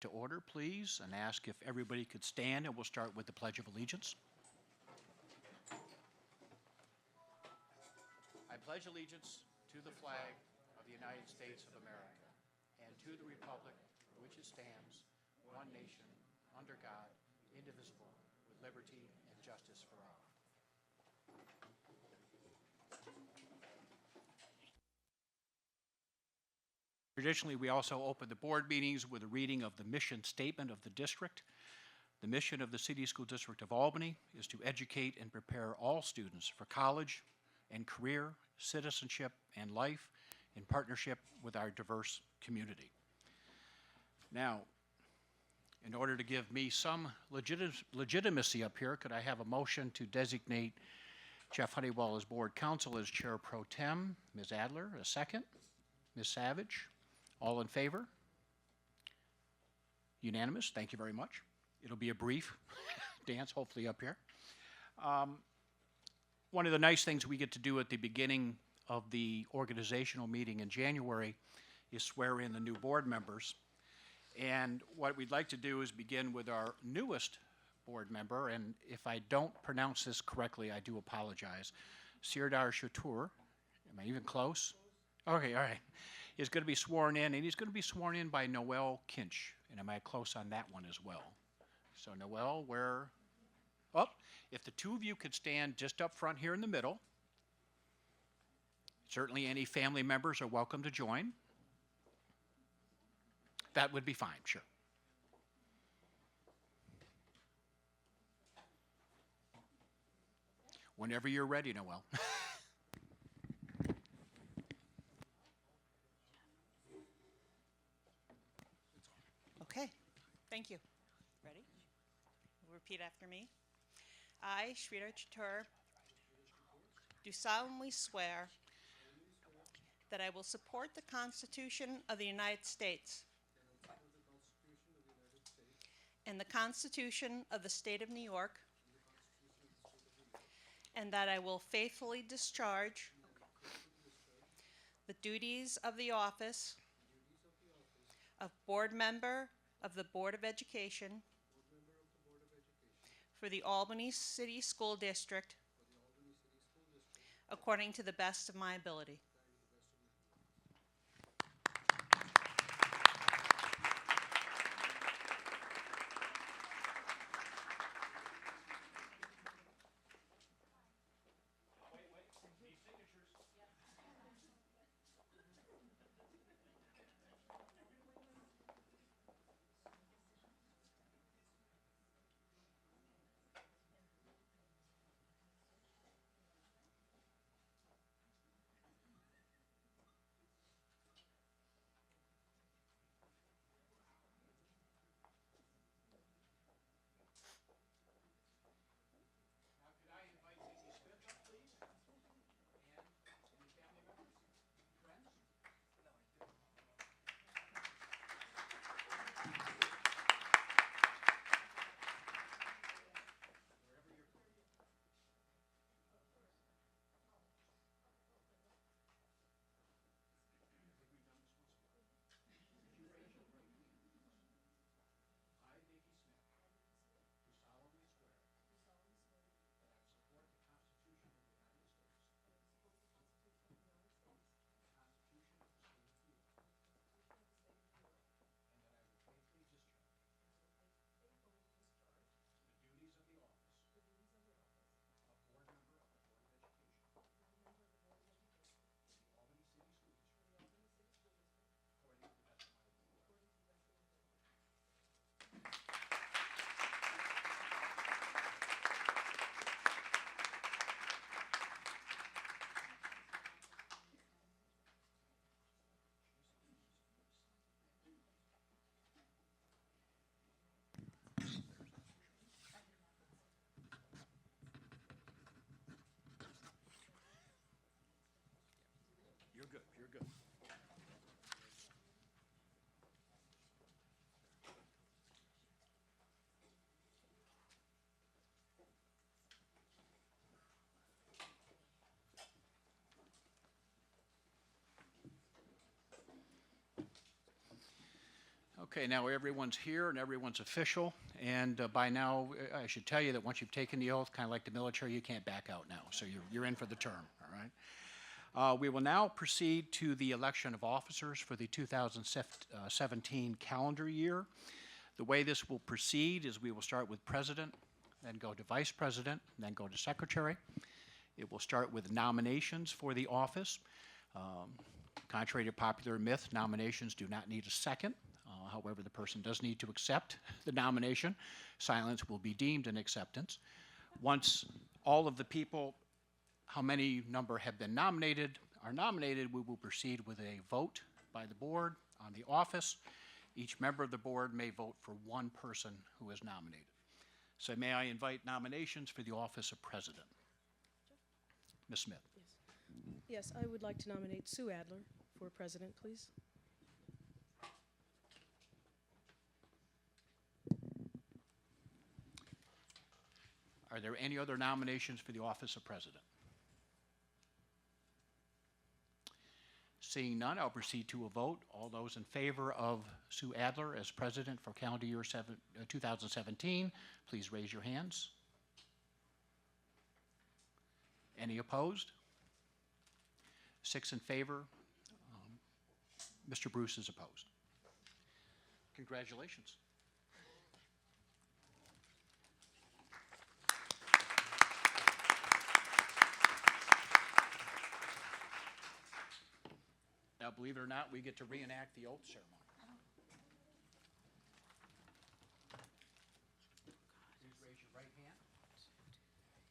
to order, please, and ask if everybody could stand, and we'll start with the Pledge of Allegiance. I pledge allegiance to the flag of the United States of America and to the republic for which it stands, one nation, under God, indivisible, with liberty and justice for all. Traditionally, we also open the board meetings with a reading of the mission statement of the district. The mission of the City School District of Albany is to educate and prepare all students for college and career, citizenship, and life in partnership with our diverse community. Now, in order to give me some legitimacy up here, could I have a motion to designate Jeff Honeywell as board counsel as chair pro tem? Ms. Adler, a second. Ms. Savage? All in favor? Unanimous. Thank you very much. It'll be a brief dance, hopefully, up here. One of the nice things we get to do at the beginning of the organizational meeting in January is swear in the new board members. And what we'd like to do is begin with our newest board member, and if I don't pronounce this correctly, I do apologize. Sirdar Shatur, am I even close? Okay, all right. Is going to be sworn in, and he's going to be sworn in by Noel Kinch. And am I close on that one as well? So Noel, where? Oh, if the two of you could stand just up front here in the middle. Certainly any family members are welcome to join. That would be fine, sure. Whenever you're ready, Noel. Okay, thank you. Ready? Repeat after me. I, Sridhar Chatur, do solemnly swear that I will support the Constitution of the United States and the Constitution of the State of New York, and that I will faithfully discharge the duties of the office of board member of the Board of Education for the Albany City School District according to the best of my ability. You're good, you're good. Okay, now everyone's here and everyone's official, and by now, I should tell you that once you've taken the oath, kind of like the military, you can't back out now, so you're in for the term, all right? We will now proceed to the election of officers for the 2017 calendar year. The way this will proceed is we will start with president, then go to vice president, then go to secretary. It will start with nominations for the office. Contrary to popular myth, nominations do not need a second. However, the person does need to accept the nomination. Silence will be deemed an acceptance. Once all of the people, how many number have been nominated, are nominated, we will proceed with a vote by the board on the office. Each member of the board may vote for one person who is nominated. So may I invite nominations for the office of president? Ms. Smith. Yes, I would like to nominate Sue Adler for president, please. Are there any other nominations for the office of president? Seeing none, I'll proceed to a vote. All those in favor of Sue Adler as president for calendar year 2017, please raise your hands. Any opposed? 6 in favor. Mr. Bruce is opposed. Congratulations. Now, believe it or not, we get to reenact the oath ceremony. Please raise your right hand.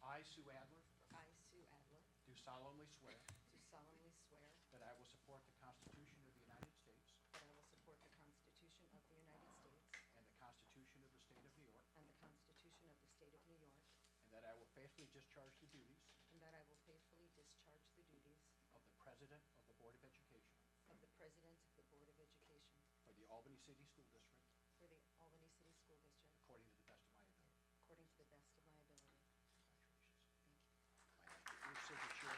I, Sue Adler, I, Sue Adler, do solemnly swear do solemnly swear that I will support the Constitution of the United States that I will support the Constitution of the United States and the Constitution of the State of New York, and the Constitution of the State of New York, and that I will faithfully discharge the duties and that I will faithfully discharge the duties of the President of the Board of Education of the President of the Board of Education for the Albany City School District for the Albany City School District according to the best of my ability. according to the best of my ability. I have your signature.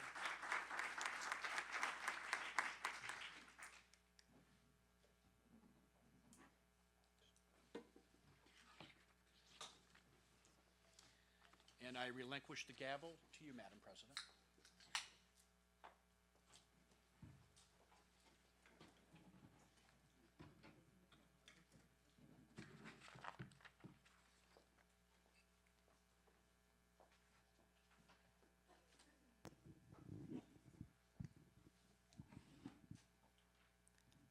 And I relinquish the gavel to you, Madam President.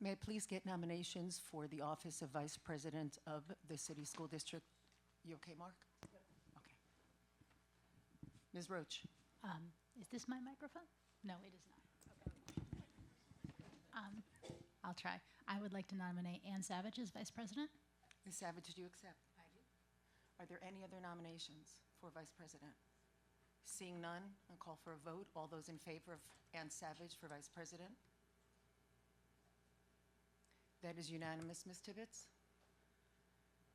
May I please get nominations for the office of Vice President of the City School District? You okay, Mark? Okay. Ms. Roach? Is this my microphone? No, it is not. Okay. I'll try. I would like to nominate Ann Savage as Vice President. Ms. Savage, do you accept? I do. Are there any other nominations for Vice President? Seeing none, I'll call for a vote. All those in favor of Ann Savage for Vice President? That is unanimous, Ms. Tibbetts.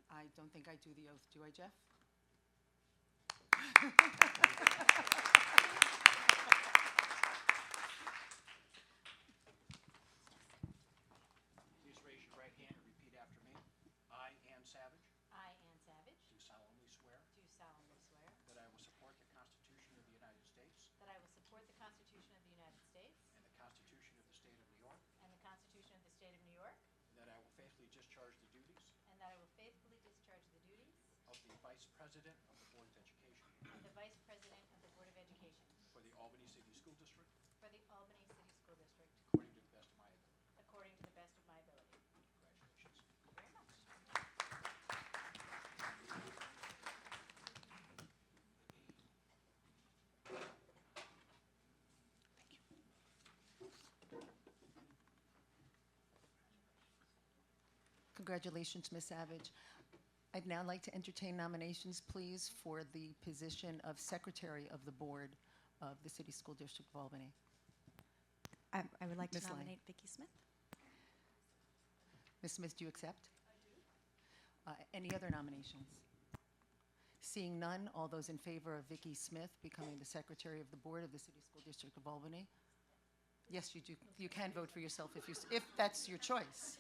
I don't think I do the oath, do I, Jeff? Please raise your right hand and repeat after me. I, Ann Savage, I, Ann Savage, do solemnly swear do solemnly swear that I will support the Constitution of the United States that I will support the Constitution of the United States and the Constitution of the State of New York, and the Constitution of the State of New York, and that I will faithfully discharge the duties and that I will faithfully discharge the duties of the Vice President of the Board of Education of the Vice President of the Board of Education for the Albany City School District for the Albany City School District according to the best of my ability. according to the best of my ability. Congratulations. Thank you very much. Congratulations, Ms. Savage. I'd now like to entertain nominations, please, for the position of Secretary of the Board of the City School District of Albany. I would like to Ms. Lang. nominate Vicki Smith. Ms. Smith, do you accept? I do. Any other nominations? Seeing none, all those in favor of Vicki Smith becoming the Secretary of the Board of the City School District of Albany? Yes, you do. You can vote for yourself if that's your choice.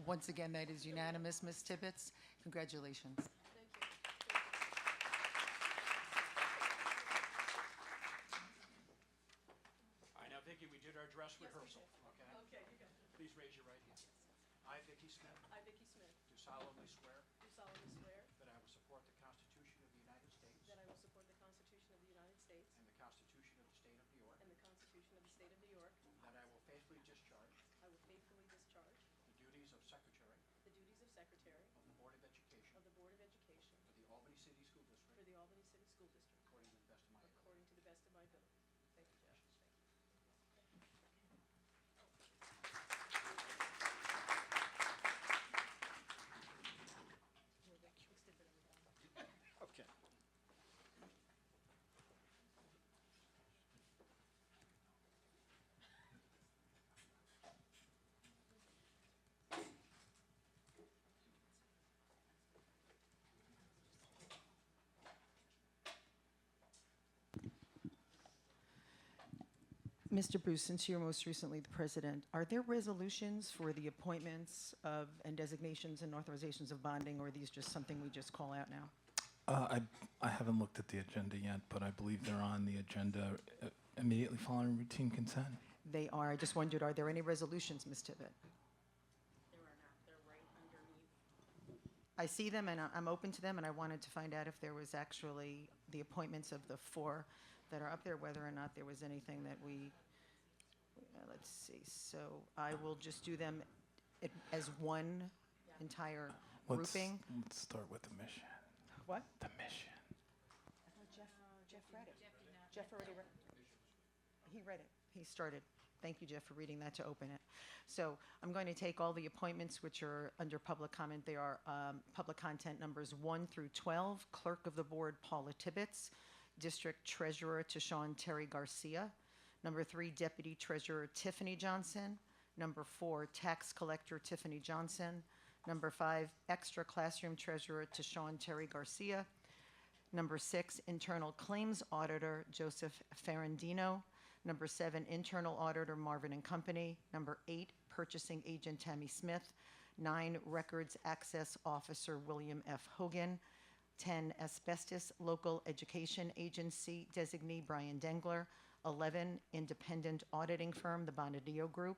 Once again, that is unanimous, Ms. Tibbetts. Congratulations. All right, now, Vicki, we did our dress rehearsal, okay? Okay, you got it. Please raise your right hand. I, Vicki Smith, I, Vicki Smith, do solemnly swear do solemnly swear that I will support the Constitution of the United States that I will support the Constitution of the United States and the Constitution of the State of New York, and the Constitution of the State of New York. that I will faithfully discharge I will faithfully discharge the duties of Secretary the duties of Secretary of the Board of Education of the Board of Education for the Albany City School District for the Albany City School District according to the best of my ability. according to the best of my ability. Thank you, Jeff. Okay. Mr. Bruce, since you're most recently the president, are there resolutions for the appointments of and designations and authorizations of bonding, or are these just something we just call out now? I haven't looked at the agenda yet, but I believe they're on the agenda immediately following routine consent. They are. I just wondered, are there any resolutions, Ms. Tibbet? There are not, they're right underneath. I see them, and I'm open to them, and I wanted to find out if there was actually the appointments of the 4 that are up there, whether or not there was anything that we, let's see. So I will just do them as one entire grouping. Let's start with the mission. What? The mission. Jeff read it. Jeff already read it. He read it. He started. Thank you, Jeff, for reading that to open it. So I'm going to take all the appointments which are under public comment. They are public content numbers 1 through 12. Clerk of the Board, Paula Tibbetts. District Treasurer, Tashawn Terry Garcia. Number 3, Deputy Treasurer, Tiffany Johnson. Number 4, Tax Collector, Tiffany Johnson. Number 5, Extra Classroom Treasurer, Tashawn Terry Garcia. Number 6, Internal Claims Auditor, Joseph Ferrandino. Number 7, Internal Auditor, Marvin and Company. Number 8, Purchasing Agent, Tammy Smith. 9, Records Access Officer, William F. Hogan. 10, Asbestos Local Education Agency Designee, Brian Dengler. 11, Independent Auditing Firm, the Bonadillo Group.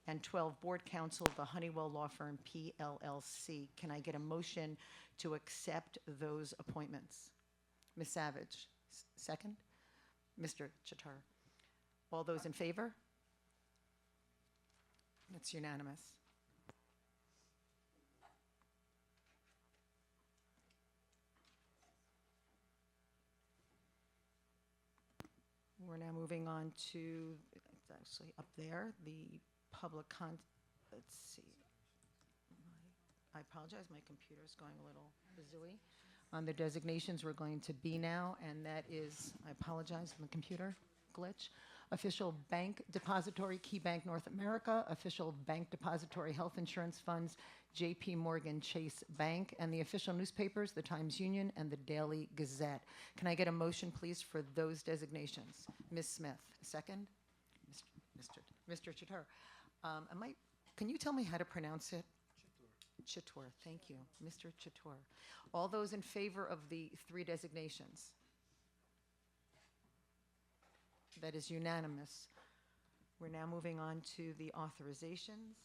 And 12, Board Counsel, the Honeywell Law Firm, PLLC. Can I get a motion to accept those appointments? Ms. Savage, second? Mr. Chatar. All those in favor? It's unanimous. We're now moving on to, it's actually up there, the public let's see. I apologize, my computer's going a little zooey. On the designations, we're going to B now, and that is, I apologize, my computer glitch. Official Bank Depository, Key Bank North America, Official Bank Depository Health Insurance Funds, J.P. Morgan Chase Bank, and the official newspapers, the Times Union and the Daily Gazette. Can I get a motion, please, for those designations? Ms. Smith, second? Mr. Chatar. Can you tell me how to pronounce it? Chator, thank you. Mr. Chator. All those in favor of the 3 designations? That is unanimous. We're now moving on to the authorizations.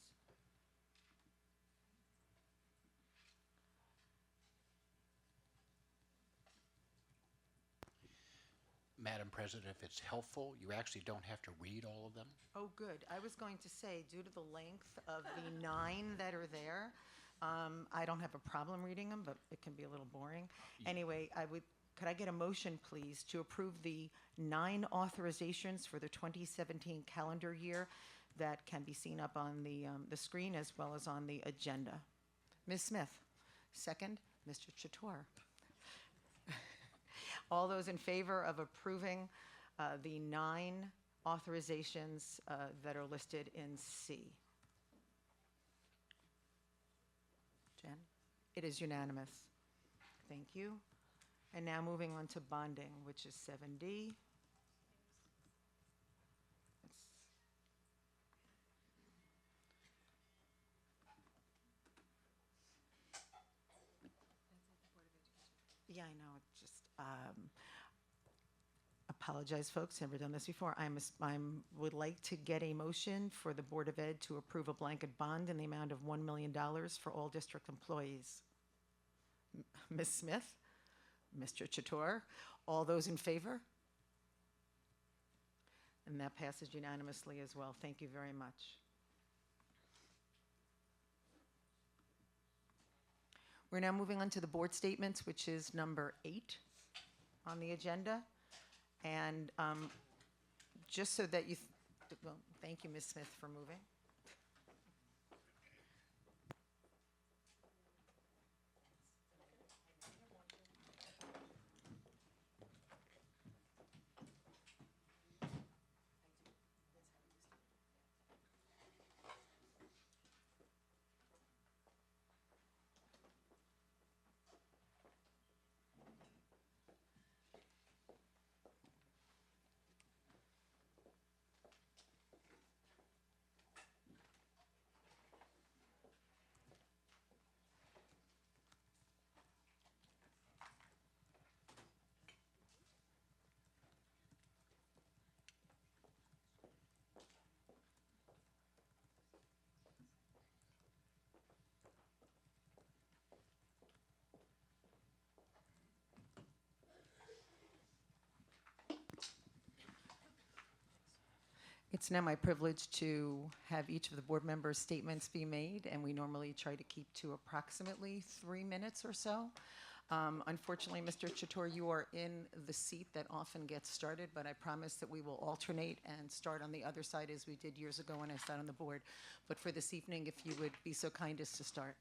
Madam President, if it's helpful, you actually don't have to read all of them. Oh, good. I was going to say, due to the length of the 9 that are there, I don't have a problem reading them, but it can be a little boring. Anyway, could I get a motion, please, to approve the 9 authorizations for the 2017 calendar year that can be seen up on the screen as well as on the agenda? Ms. Smith, second. Mr. Chator. All those in favor of approving the 9 authorizations that are listed in C? Jen? It is unanimous. Thank you. And now moving on to bonding, which is 7D. Yeah, I know, apologize, folks, never done this before. Would like to get a motion for the Board of Ed to approve a blanket bond in the amount of $1 million for all district employees. Ms. Smith? Mr. Chator? All those in favor? And that passes unanimously as well. Thank you very much. We're now moving on to the board statements, which is number 8 on the agenda. And just so that well, thank you, Ms. Smith, for moving. It's now my privilege to have each of the board members' statements be made, and we normally try to keep to approximately 3 minutes or so. Unfortunately, Mr. Chator, you are in the seat that often gets started, but I promise that we will alternate and start on the other side as we did years ago when I sat on the board. But for this evening, if you would be so kind as to start.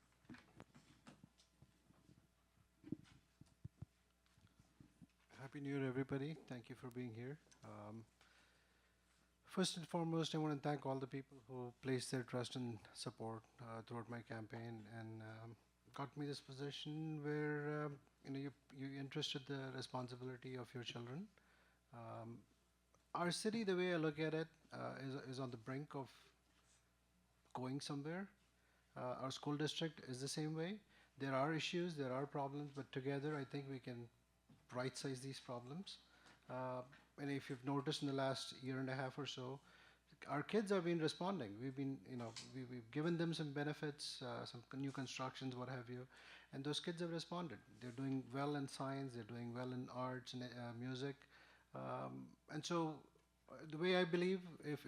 Happy New Year, everybody. Thank you for being here. First and foremost, I want to thank all the people who placed their trust and support throughout my campaign and got me this position where you entrusted the responsibility of your children. Our city, the way I look at it, is on the brink of going somewhere. Our school district is the same way. There are issues, there are problems, but together I think we can right-size these problems. And if you've noticed in the last year and a half or so, our kids have been responding. We've been, we've given them some benefits, some new constructions, what have you, and those kids have responded. They're doing well in science, they're doing well in arts and music, and so the way I believe, if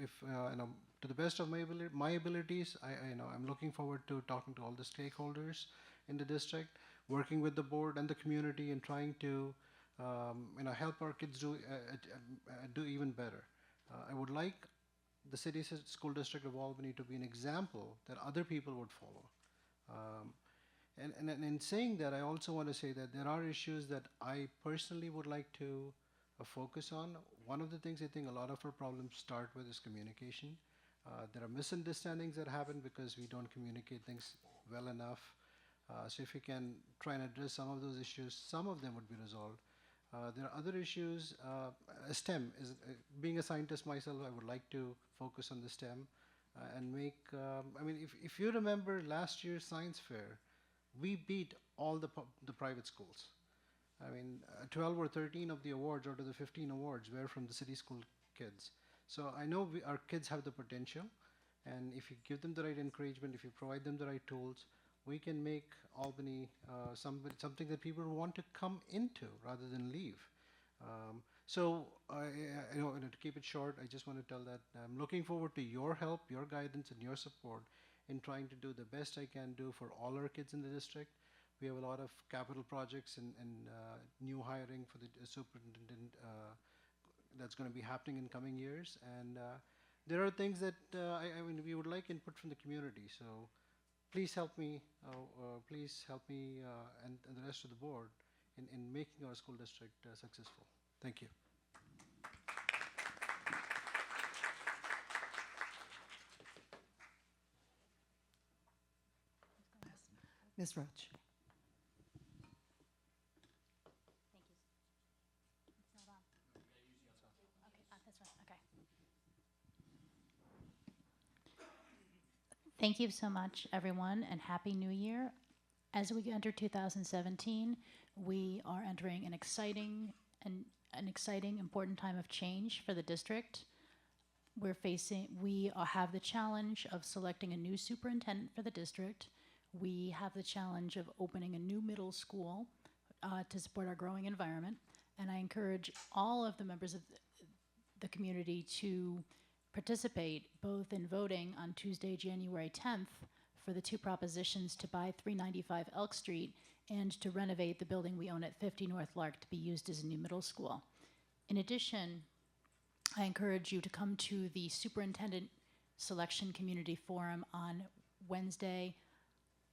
to the best of my abilities, I'm looking forward to talking to all the stakeholders in the district, working with the board and the community, and trying to help our kids do even better. I would like the city school district of Albany to be an example that other people would follow. And in saying that, I also want to say that there are issues that I personally would like to focus on. One of the things I think a lot of our problems start with is communication. There are misunderstandings that happen because we don't communicate things well enough. So if we can try and address some of those issues, some of them would be resolved. There are other issues. STEM is being a scientist myself. I would like to focus on the STEM and make. If you remember last year's science fair, we beat all the private schools. 12 or 13 of the awards out of the 15 awards were from the city school kids. So I know our kids have the potential, and if you give them the right encouragement, if you provide them the right tools, we can make Albany something that people want to come into rather than leave. To keep it short, I just want to tell that I'm looking forward to your help, your guidance, and your support in trying to do the best I can do for all our kids in the district. We have a lot of capital projects and new hiring for the superintendent that's going to be happening in coming years. And there are things that we would like input from the community. So please help me, and the rest of the board in making our school district successful. Thank you. Ms. Roach. Thank you. It's not on. Okay, this one, okay. Thank you so much, everyone, and Happy New Year. As we enter 2017, we are entering an exciting, important time of change for the district. We have the challenge of selecting a new superintendent for the district. We have the challenge of opening a new middle school to support our growing environment. And I encourage all of the members of the community to participate both in voting on Tuesday, January 10th for the two propositions to buy 395 Elk Street and to renovate the building we own at 50 North Lark to be used as a new middle school. In addition, I encourage you to come to the Superintendent Selection Community Forum on Wednesday,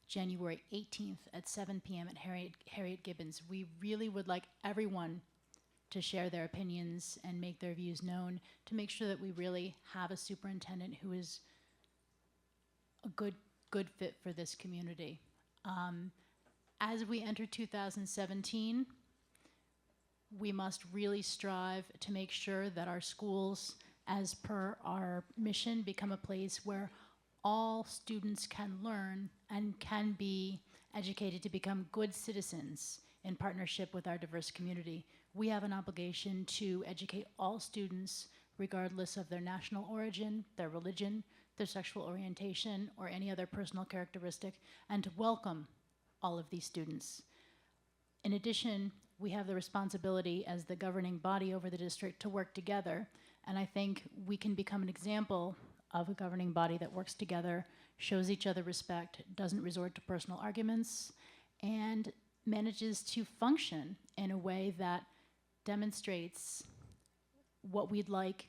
January 18th at 7 p.m. at Harriet Gibbons. We really would like everyone to share their opinions and make their views known to make sure that we really have a superintendent who is a good fit for this community. As we enter 2017, we must really strive to make sure that our schools, as per our mission, become a place where all students can learn and can be educated to become good citizens in partnership with our diverse community. We have an obligation to educate all students, regardless of their national origin, their religion, their sexual orientation, or any other personal characteristic, and to welcome all of these students. In addition, we have the responsibility as the governing body over the district to work together, and I think we can become an example of a governing body that works together, shows each other respect, doesn't resort to personal arguments, and manages to function in a way that demonstrates what we'd like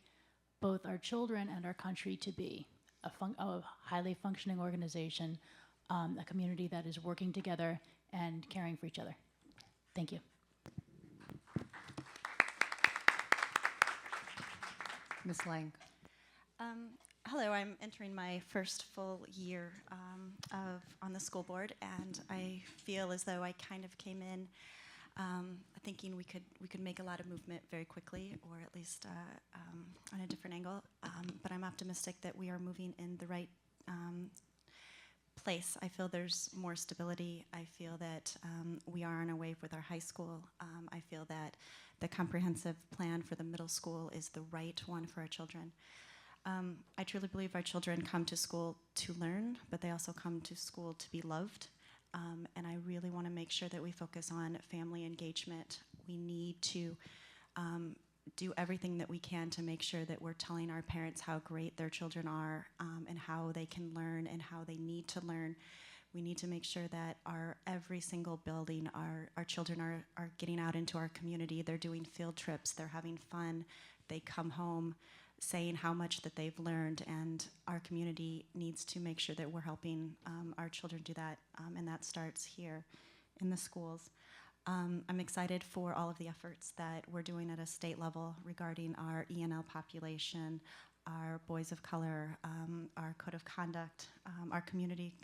both our children and our country to be, a highly functioning organization, a community that is working together and caring for each other. Thank you. Ms. Lang. Hello, I'm entering my first full year on the school board, and I feel as though I kind of came in thinking we could make a lot of movement very quickly, or at least on a different angle. But I'm optimistic that we are moving in the right place. I feel there's more stability. I feel that we are on a wave with our high school. I feel that the comprehensive plan for the middle school is the right one for our children. I truly believe our children come to school to learn, but they also come to school to be loved. And I really want to make sure that we focus on family engagement. We need to do everything that we can to make sure that we're telling our parents how great their children are, and how they can learn and how they need to learn. We need to make sure that every single building, our children are getting out into our community. They're doing field trips. They're having fun. They come home saying how much that they've learned, and our community needs to make sure that we're helping our children do that, and that starts here in the schools. I'm excited for all of the efforts that we're doing at a state level regarding our ENL population, our boys of color, our code of conduct, our community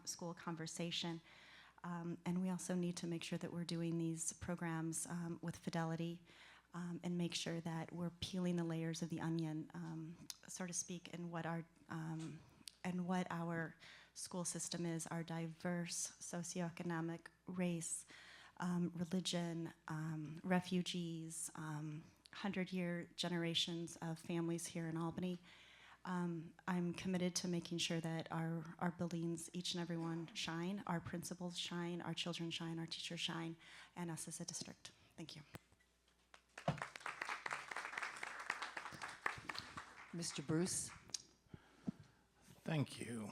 school conversation. And we also need to make sure that we're doing these programs with fidelity, and make sure that we're peeling the layers of the onion, so to speak, and what our school system is, our diverse socioeconomic race, religion, refugees, 100-year generations of families here in Albany. I'm committed to making sure that our buildings, each and every one, shine, our principals shine, our children shine, our teachers shine, and us as a district. Thank you. Mr. Bruce. Thank you.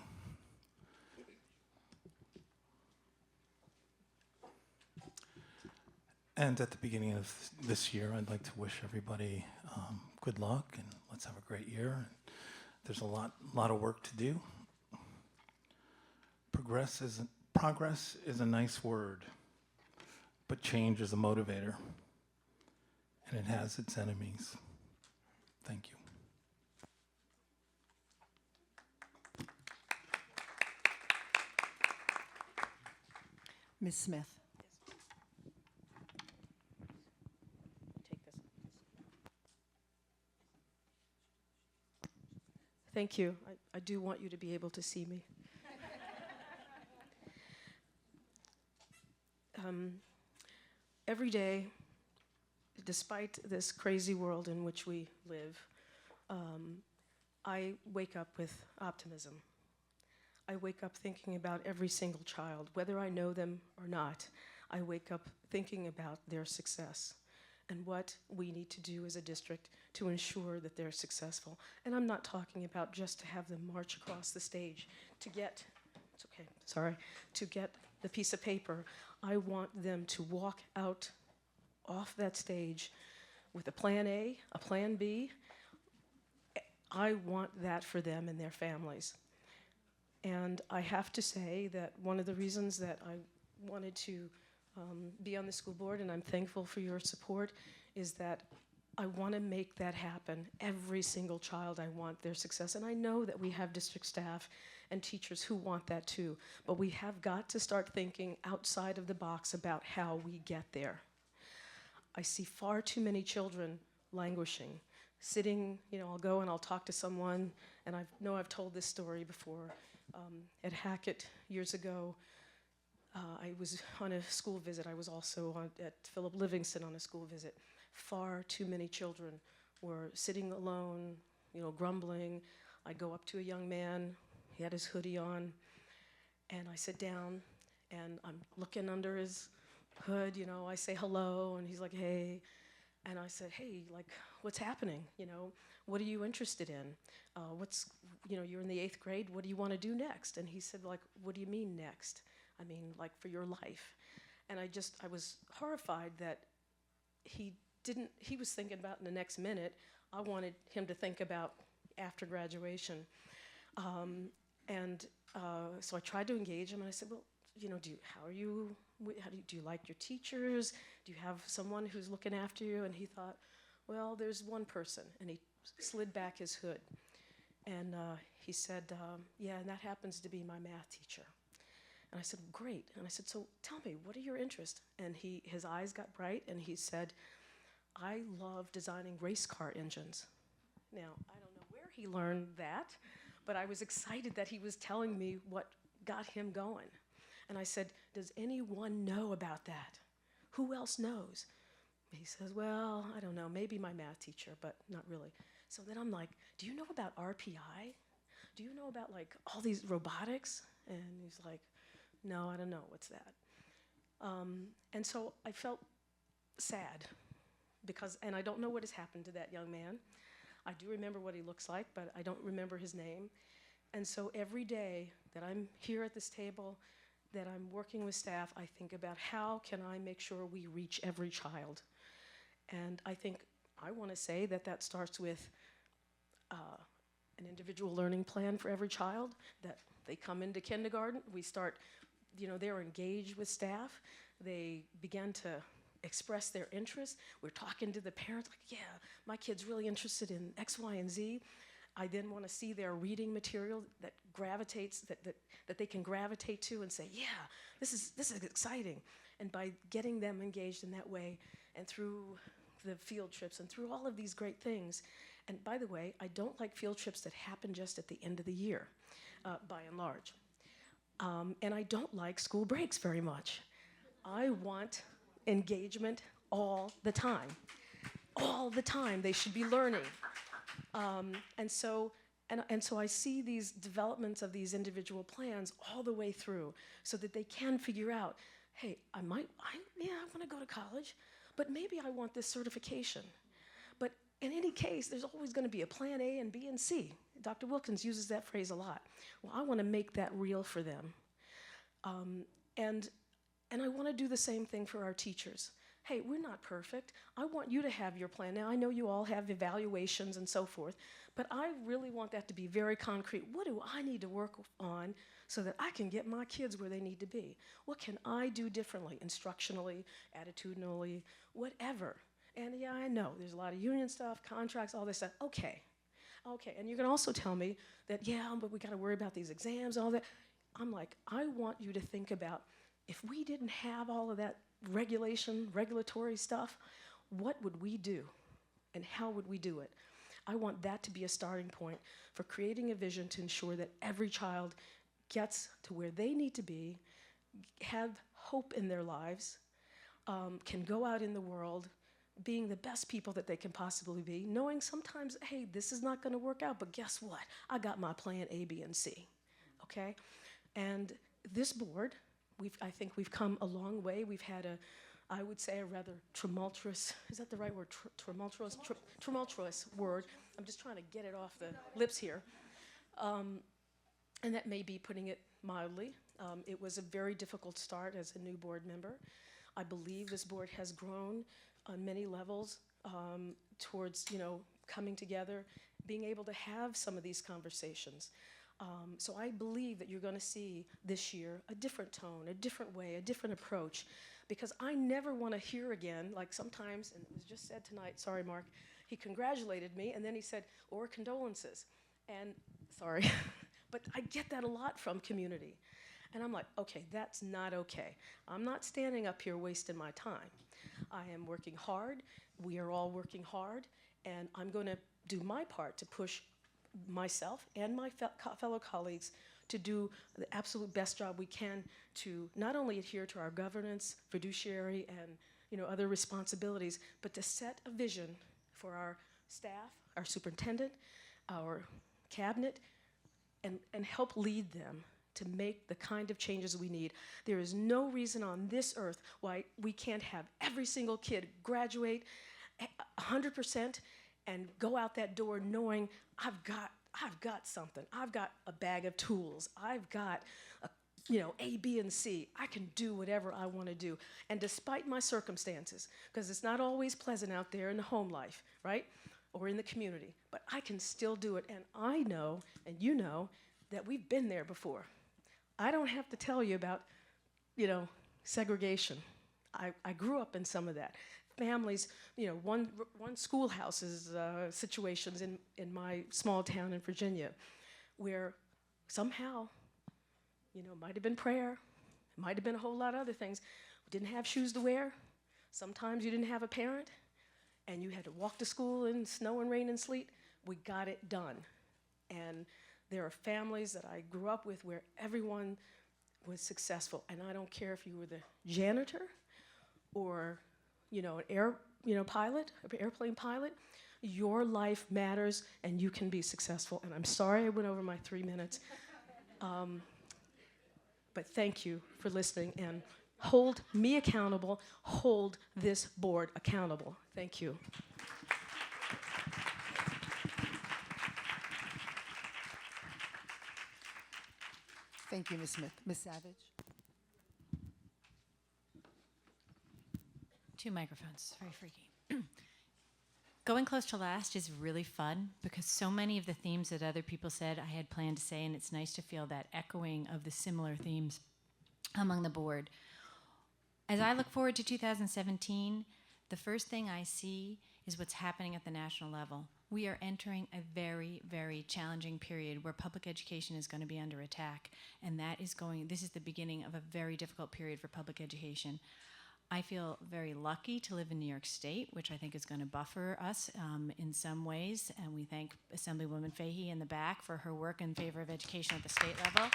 And at the beginning of this year, I'd like to wish everybody good luck, and let's have a great year. There's a lot of work to do. Progress is a nice word, but change is a motivator, and it has its enemies. Thank you. Ms. Smith. Take this. Thank you. I do want you to be able to see me. every day, despite this crazy world in which we live, I wake up with optimism. I wake up thinking about every single child, whether I know them or not. I wake up thinking about their success and what we need to do as a district to ensure that they're successful. And I'm not talking about just to have them march across the stage to get, it's okay, sorry, to get the piece of paper. I want them to walk out off that stage with a plan A, a plan B. I want that for them and their families. And I have to say that one of the reasons that I wanted to be on the school board, and I'm thankful for your support, is that I want to make that happen. Every single child, I want their success. And I know that we have district staff and teachers who want that too, but we have got to start thinking outside of the box about how we get there. I see far too many children languishing, sitting, I'll go and I'll talk to someone, and I know I've told this story before. At Hackett years ago, I was on a school visit. I was also at Philip Livingston on a school visit. Far too many children were sitting alone, grumbling. I go up to a young man, he had his hoodie on, and I sit down, and I'm looking under his hood, I say hello, and he's like, hey. And I said, hey, what's happening? What are you interested in? You're in the 8th grade, what do you want to do next? And he said, what do you mean next? I mean, for your life. And I was horrified that he was thinking about in the next minute. I wanted him to think about after graduation. So I tried to engage him, and I said, well, do you like your teachers? Do you have someone who's looking after you? And he thought, well, there's one person. And he slid back his hood. And he said, yeah, and that happens to be my math teacher. And I said, great. And I said, so tell me, what are your interests? And his eyes got bright, and he said, I love designing race car engines. Now, I don't know where he learned that, but I was excited that he was telling me what got him going. And I said, does anyone know about that? Who else knows? He says, well, I don't know, maybe my math teacher, but not really. So then I'm like, do you know about RPI? Do you know about all these robotics? And he's like, no, I don't know, what's that? And so I felt sad and I don't know what has happened to that young man. I do remember what he looks like, but I don't remember his name. And so every day that I'm here at this table, that I'm working with staff, I think about how can I make sure we reach every child. And I want to say that starts with an individual learning plan for every child, that they come into kindergarten, we start, they're engaged with staff, they begin to express their interest. We're talking to the parents, yeah, my kid's really interested in X, Y, and Z. I then want to see their reading material that that they can gravitate to and say, yeah, this is exciting. And by getting them engaged in that way, and through the field trips and through all of these great things. And by the way, I don't like field trips that happen just at the end of the year, by and large. And I don't like school breaks very much. I want engagement all the time. All the time, they should be learning. And so I see these developments of these individual plans all the way through so that they can figure out, hey, I want to go to college, but maybe I want this certification. But in any case, there's always going to be a plan A and B and C. Dr. Wilkins uses that phrase a lot. Well, I want to make that real for them. And I want to do the same thing for our teachers. Hey, we're not perfect. I want you to have your plan. Now, I know you all have evaluations and so forth, but I really want that to be very concrete. What do I need to work on so that I can get my kids where they need to be? What can I do differently, instructionally, attitudinally, whatever? And yeah, I know there's a lot of union stuff, contracts, all this stuff. Okay, and you can also tell me that, yeah, but we got to worry about these exams, all that. I'm like, I want you to think about, if we didn't have all of that regulatory stuff, what would we do? And how would we do it? I want that to be a starting point for creating a vision to ensure that every child gets to where they need to be, have hope in their lives, can go out in the world being the best people that they can possibly be, knowing sometimes, hey, this is not going to work out, but guess what? I got my plan A, B, and C, okay? And this board, I think we've come a long way. We've had I would say a rather tumultuous, is that the right word? Tumultuous word. I'm just trying to get it off the lips here. And that may be putting it mildly. It was a very difficult start as a new board member. I believe this board has grown on many levels towards, coming together, being able to have some of these conversations. So I believe that you're going to see this year a different tone, a different way, a different approach, because I never want to hear again, like sometimes, and it was just said tonight, sorry, Mark, he congratulated me, and then he said, or condolences. And, sorry, but I get that a lot from community. And I'm like, okay, that's not okay. I'm not standing up here wasting my time. I am working hard. We are all working hard. And I'm going to do my part to push myself and my fellow colleagues to do the absolute best job we can to not only adhere to our governance, fiduciary, and other responsibilities, but to set a vision for our staff, our superintendent, our cabinet, and help lead them to make the kind of changes we need. There is no reason on this earth why we can't have every single kid graduate 100% and go out that door knowing I've got something. I've got a bag of tools. I've got A, B, and C. I can do whatever I want to do. And despite my circumstances, because it's not always pleasant out there in the home life, right? Or in the community, but I can still do it. And I know, and you know, that we've been there before. I don't have to tell you about, segregation. I grew up in some of that. Families, one schoolhouses situations in my small town in Virginia, where somehow, might have been prayer, might have been a whole lot of other things. We didn't have shoes to wear. Sometimes you didn't have a parent, and you had to walk to school in snow and rain and sleet. We got it done. And there are families that I grew up with where everyone was successful. And I don't care if you were the janitor or, an pilot, an airplane pilot. Your life matters and you can be successful. And I'm sorry I went over my 3 minutes. But thank you for listening and hold me accountable, hold this board accountable. Thank you. Thank you, Ms. Smith. Ms. Savage? 2 microphones, very freaky. Going close to last is really fun because so many of the themes that other people said I had planned to say, and it's nice to feel that echoing of the similar themes among the board. As I look forward to 2017, the first thing I see is what's happening at the national level. We are entering a very, very challenging period where public education is going to be under attack, and this is the beginning of a very difficult period for public education. I feel very lucky to live in New York State, which I think is going to buffer us in some ways, and we thank Assemblywoman Fahey in the back for her work in favor of education at the state level.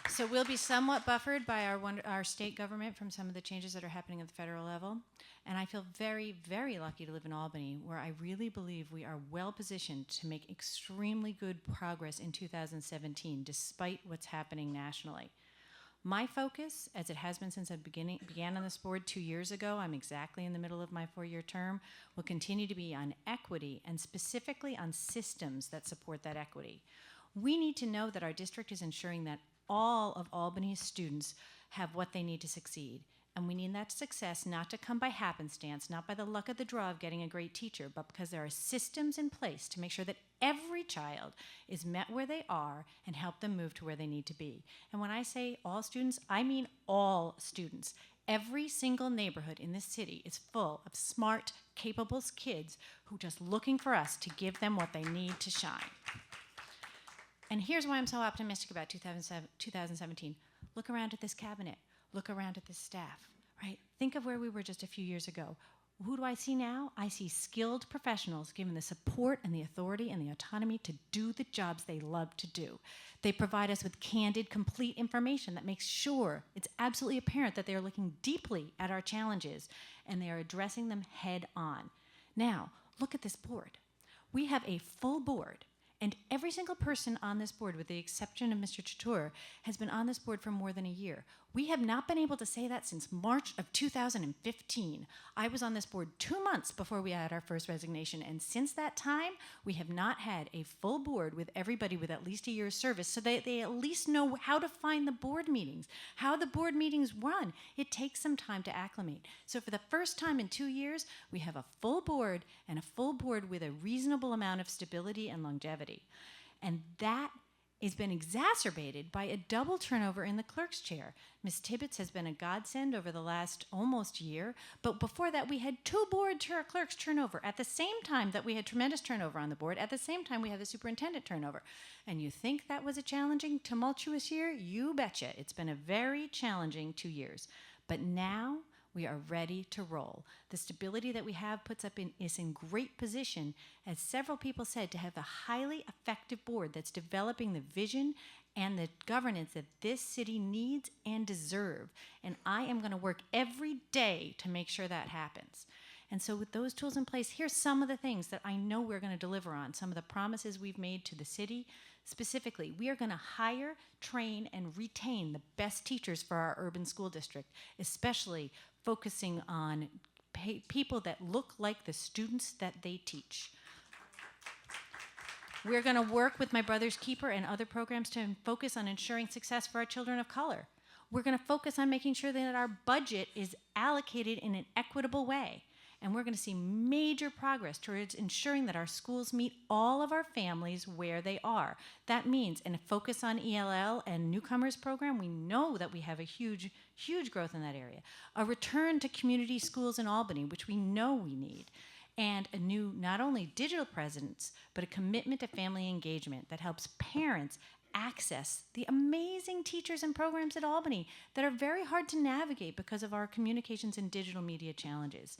So we'll be somewhat buffered by our state government from some of the changes that are happening at the federal level. And I feel very, very lucky to live in Albany, where I really believe we are well positioned to make extremely good progress in 2017, despite what's happening nationally. My focus, as it has been since I began on this board 2 years ago, I'm exactly in the middle of my 4-year term, will continue to be on equity and specifically on systems that support that equity. We need to know that our district is ensuring that all of Albany's students have what they need to succeed. And we need that success not to come by happenstance, not by the luck of the draw of getting a great teacher, but because there are systems in place to make sure that every child is met where they are and help them move to where they need to be. And when I say all students, I mean all students. Every single neighborhood in this city is full of smart, capable kids who are just looking for us to give them what they need to shine. And here's why I'm so optimistic about 2017. Look around at this cabinet. Look around at this staff, right? Think of where we were just a few years ago. Who do I see now? I see skilled professionals given the support and the authority and the autonomy to do the jobs they love to do. They provide us with candid, complete information that makes sure it's absolutely apparent that they are looking deeply at our challenges and they are addressing them head on. Now, look at this board. We have a full board, and every single person on this board, with the exception of Mr. Chatur, has been on this board for more than a year. We have not been able to say that since March of 2015. I was on this board 2 months before we had our first resignation, and since that time, we have not had a full board with everybody with at least a year's service so that they at least know how to find the board meetings, how the board meetings run. It takes some time to acclimate. So for the first time in 2 years, we have a full board, and a full board with a reasonable amount of stability and longevity. And that has been exacerbated by a double turnover in the clerk's chair. Ms. Tibbetts has been a godsend over the last almost year, but before that we had 2 board clerks turnover at the same time that we had tremendous turnover on the board. At the same time we had the superintendent turnover. And you think that was a challenging, tumultuous year? You betcha. It's been a very challenging 2 years. But now we are ready to roll. The stability that we have puts us in great position, as several people said, to have a highly effective board that's developing the vision and the governance that this city needs and deserves. And I am going to work every day to make sure that happens. And so with those tools in place, here's some of the things that I know we're going to deliver on, some of the promises we've made to the city. Specifically, we are going to hire, train, and retain the best teachers for our urban school district, especially focusing on people that look like the students that they teach. We're going to work with My Brother's Keeper and other programs to focus on ensuring success for our children of color. We're going to focus on making sure that our budget is allocated in an equitable way. And we're going to see major progress towards ensuring that our schools meet all of our families where they are. That means a focus on ELL and newcomers program. We know that we have a huge growth in that area. A return to community schools in Albany, which we know we need. And a new, not only digital presence, but a commitment to family engagement that helps parents access the amazing teachers and programs at Albany that are very hard to navigate because of our communications and digital media challenges.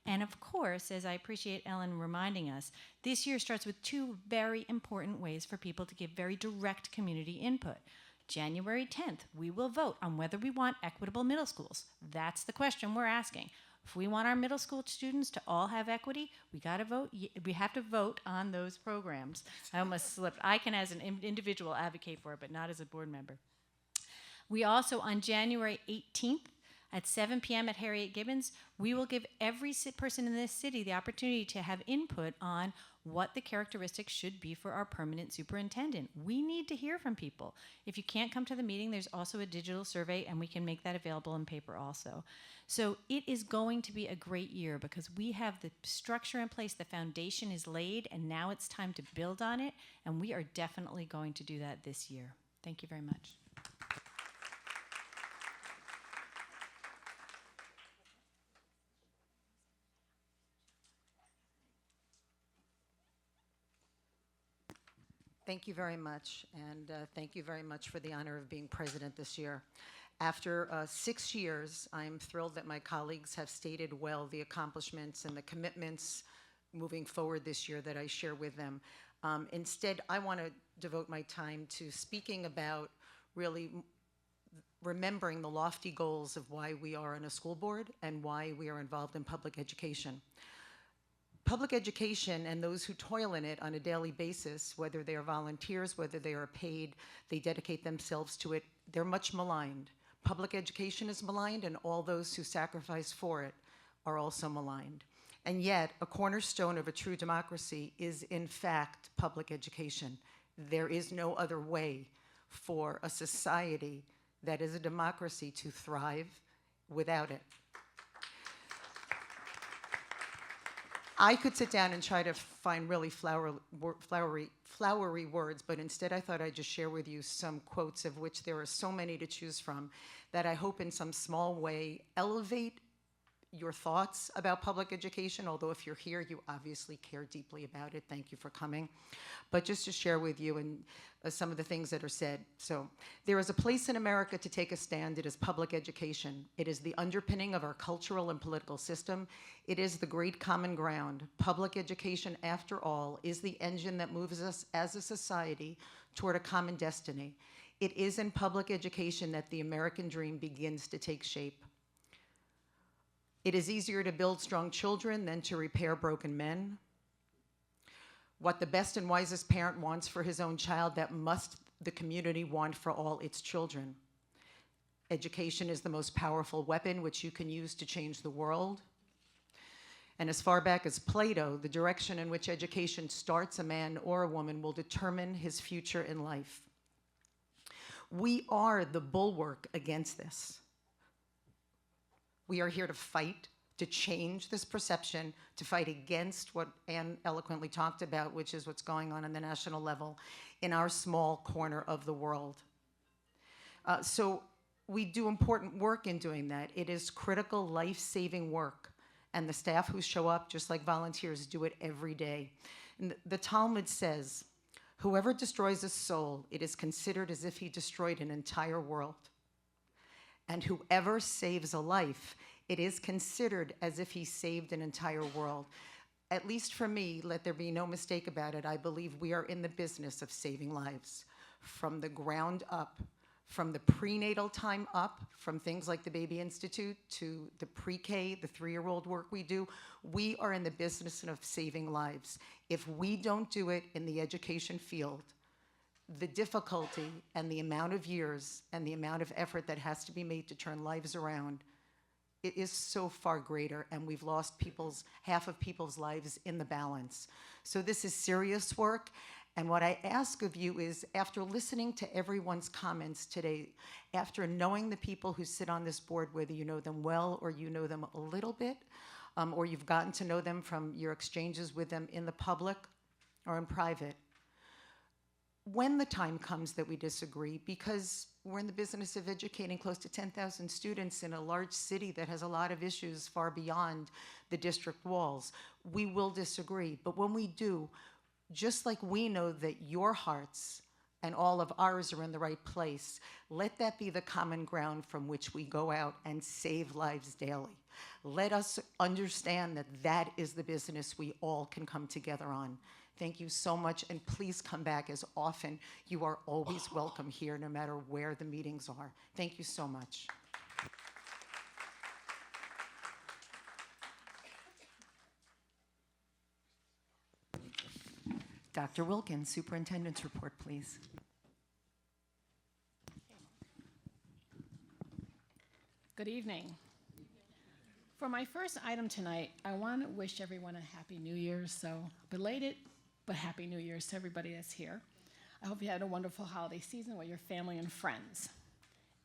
And of course, as I appreciate Ellen reminding us, this year starts with 2 very important ways for people to give very direct community input. January 10th, we will vote on whether we want equitable middle schools. That's the question we're asking. If we want our middle school students to all have equity, we gotta vote. We have to vote on those programs. I almost slipped. I can, as an individual, advocate for it, but not as a board member. We also, on January 18th, at 7 p.m. at Harriet Gibbons, we will give every person in this city the opportunity to have input on what the characteristics should be for our permanent superintendent. We need to hear from people. If you can't come to the meeting, there's also a digital survey, and we can make that available in paper also. So it is going to be a great year because we have the structure in place, the foundation is laid, and now it's time to build on it, and we are definitely going to do that this year. Thank you very much. Thank you very much, and thank you very much for the honor of being president this year. After 6 years, I'm thrilled that my colleagues have stated well the accomplishments and the commitments moving forward this year that I share with them. Instead, I want to devote my time to speaking about really remembering the lofty goals of why we are on a school board and why we are involved in public education. Public education and those who toil in it on a daily basis, whether they are volunteers, whether they are paid, they dedicate themselves to it, they're much maligned. Public education is maligned, and all those who sacrifice for it are also maligned. And yet, a cornerstone of a true democracy is, in fact, public education. There is no other way for a society that is a democracy to thrive without it. I could sit down and try to find really flowery words, but instead I thought I'd just share with you some quotes, of which there are so many to choose from, that I hope in some small way elevate your thoughts about public education, although if you're here, you obviously care deeply about it. Thank you for coming. But just to share with you and some of the things that are said. So there is a place in America to take a stand. It is public education. It is the underpinning of our cultural and political system. It is the great common ground. Public education, after all, is the engine that moves us as a society toward a common destiny. It is in public education that the American dream begins to take shape. It is easier to build strong children than to repair broken men. What the best and wisest parent wants for his own child, that must the community want for all its children. Education is the most powerful weapon which you can use to change the world. And as far back as Plato, the direction in which education starts a man or a woman will determine his future in life. We are the bulwark against this. We are here to fight, to change this perception, to fight against what Anne eloquently talked about, which is what's going on the national level in our small corner of the world. So we do important work in doing that. It is critical, life-saving work. And the staff who show up, just like volunteers, do it every day. And the Talmud says, whoever destroys a soul, it is considered as if he destroyed an entire world. And whoever saves a life, it is considered as if he saved an entire world. At least for me, let there be no mistake about it, I believe we are in the business of saving lives. From the ground up, from the prenatal time up, from things like the Baby Institute to the pre-K, the 3-year-old work we do, we are in the business of saving lives. If we don't do it in the education field, the difficulty and the amount of years and the amount of effort that has to be made to turn lives around, it is so far greater, and we've lost half of people's lives in the balance. So this is serious work, and what I ask of you is, after listening to everyone's comments today, after knowing the people who sit on this board, whether you know them well or you know them a little bit, or you've gotten to know them from your exchanges with them in the public or in private, when the time comes that we disagree, because we're in the business of educating close to 10,000 students in a large city that has a lot of issues far beyond the district walls, we will disagree. But when we do, just like we know that your hearts and all of ours are in the right place, let that be the common ground from which we go out and save lives daily. Let us understand that that is the business we all can come together on. Thank you so much, and please come back as often. You are always welcome here, no matter where the meetings are. Thank you so much. Dr. Wilkins, Superintendent's report, please. Good evening. For my first item tonight, I want to wish everyone a Happy New Year, so belated, but Happy New Year's to everybody that's here. I hope you had a wonderful holiday season with your family and friends.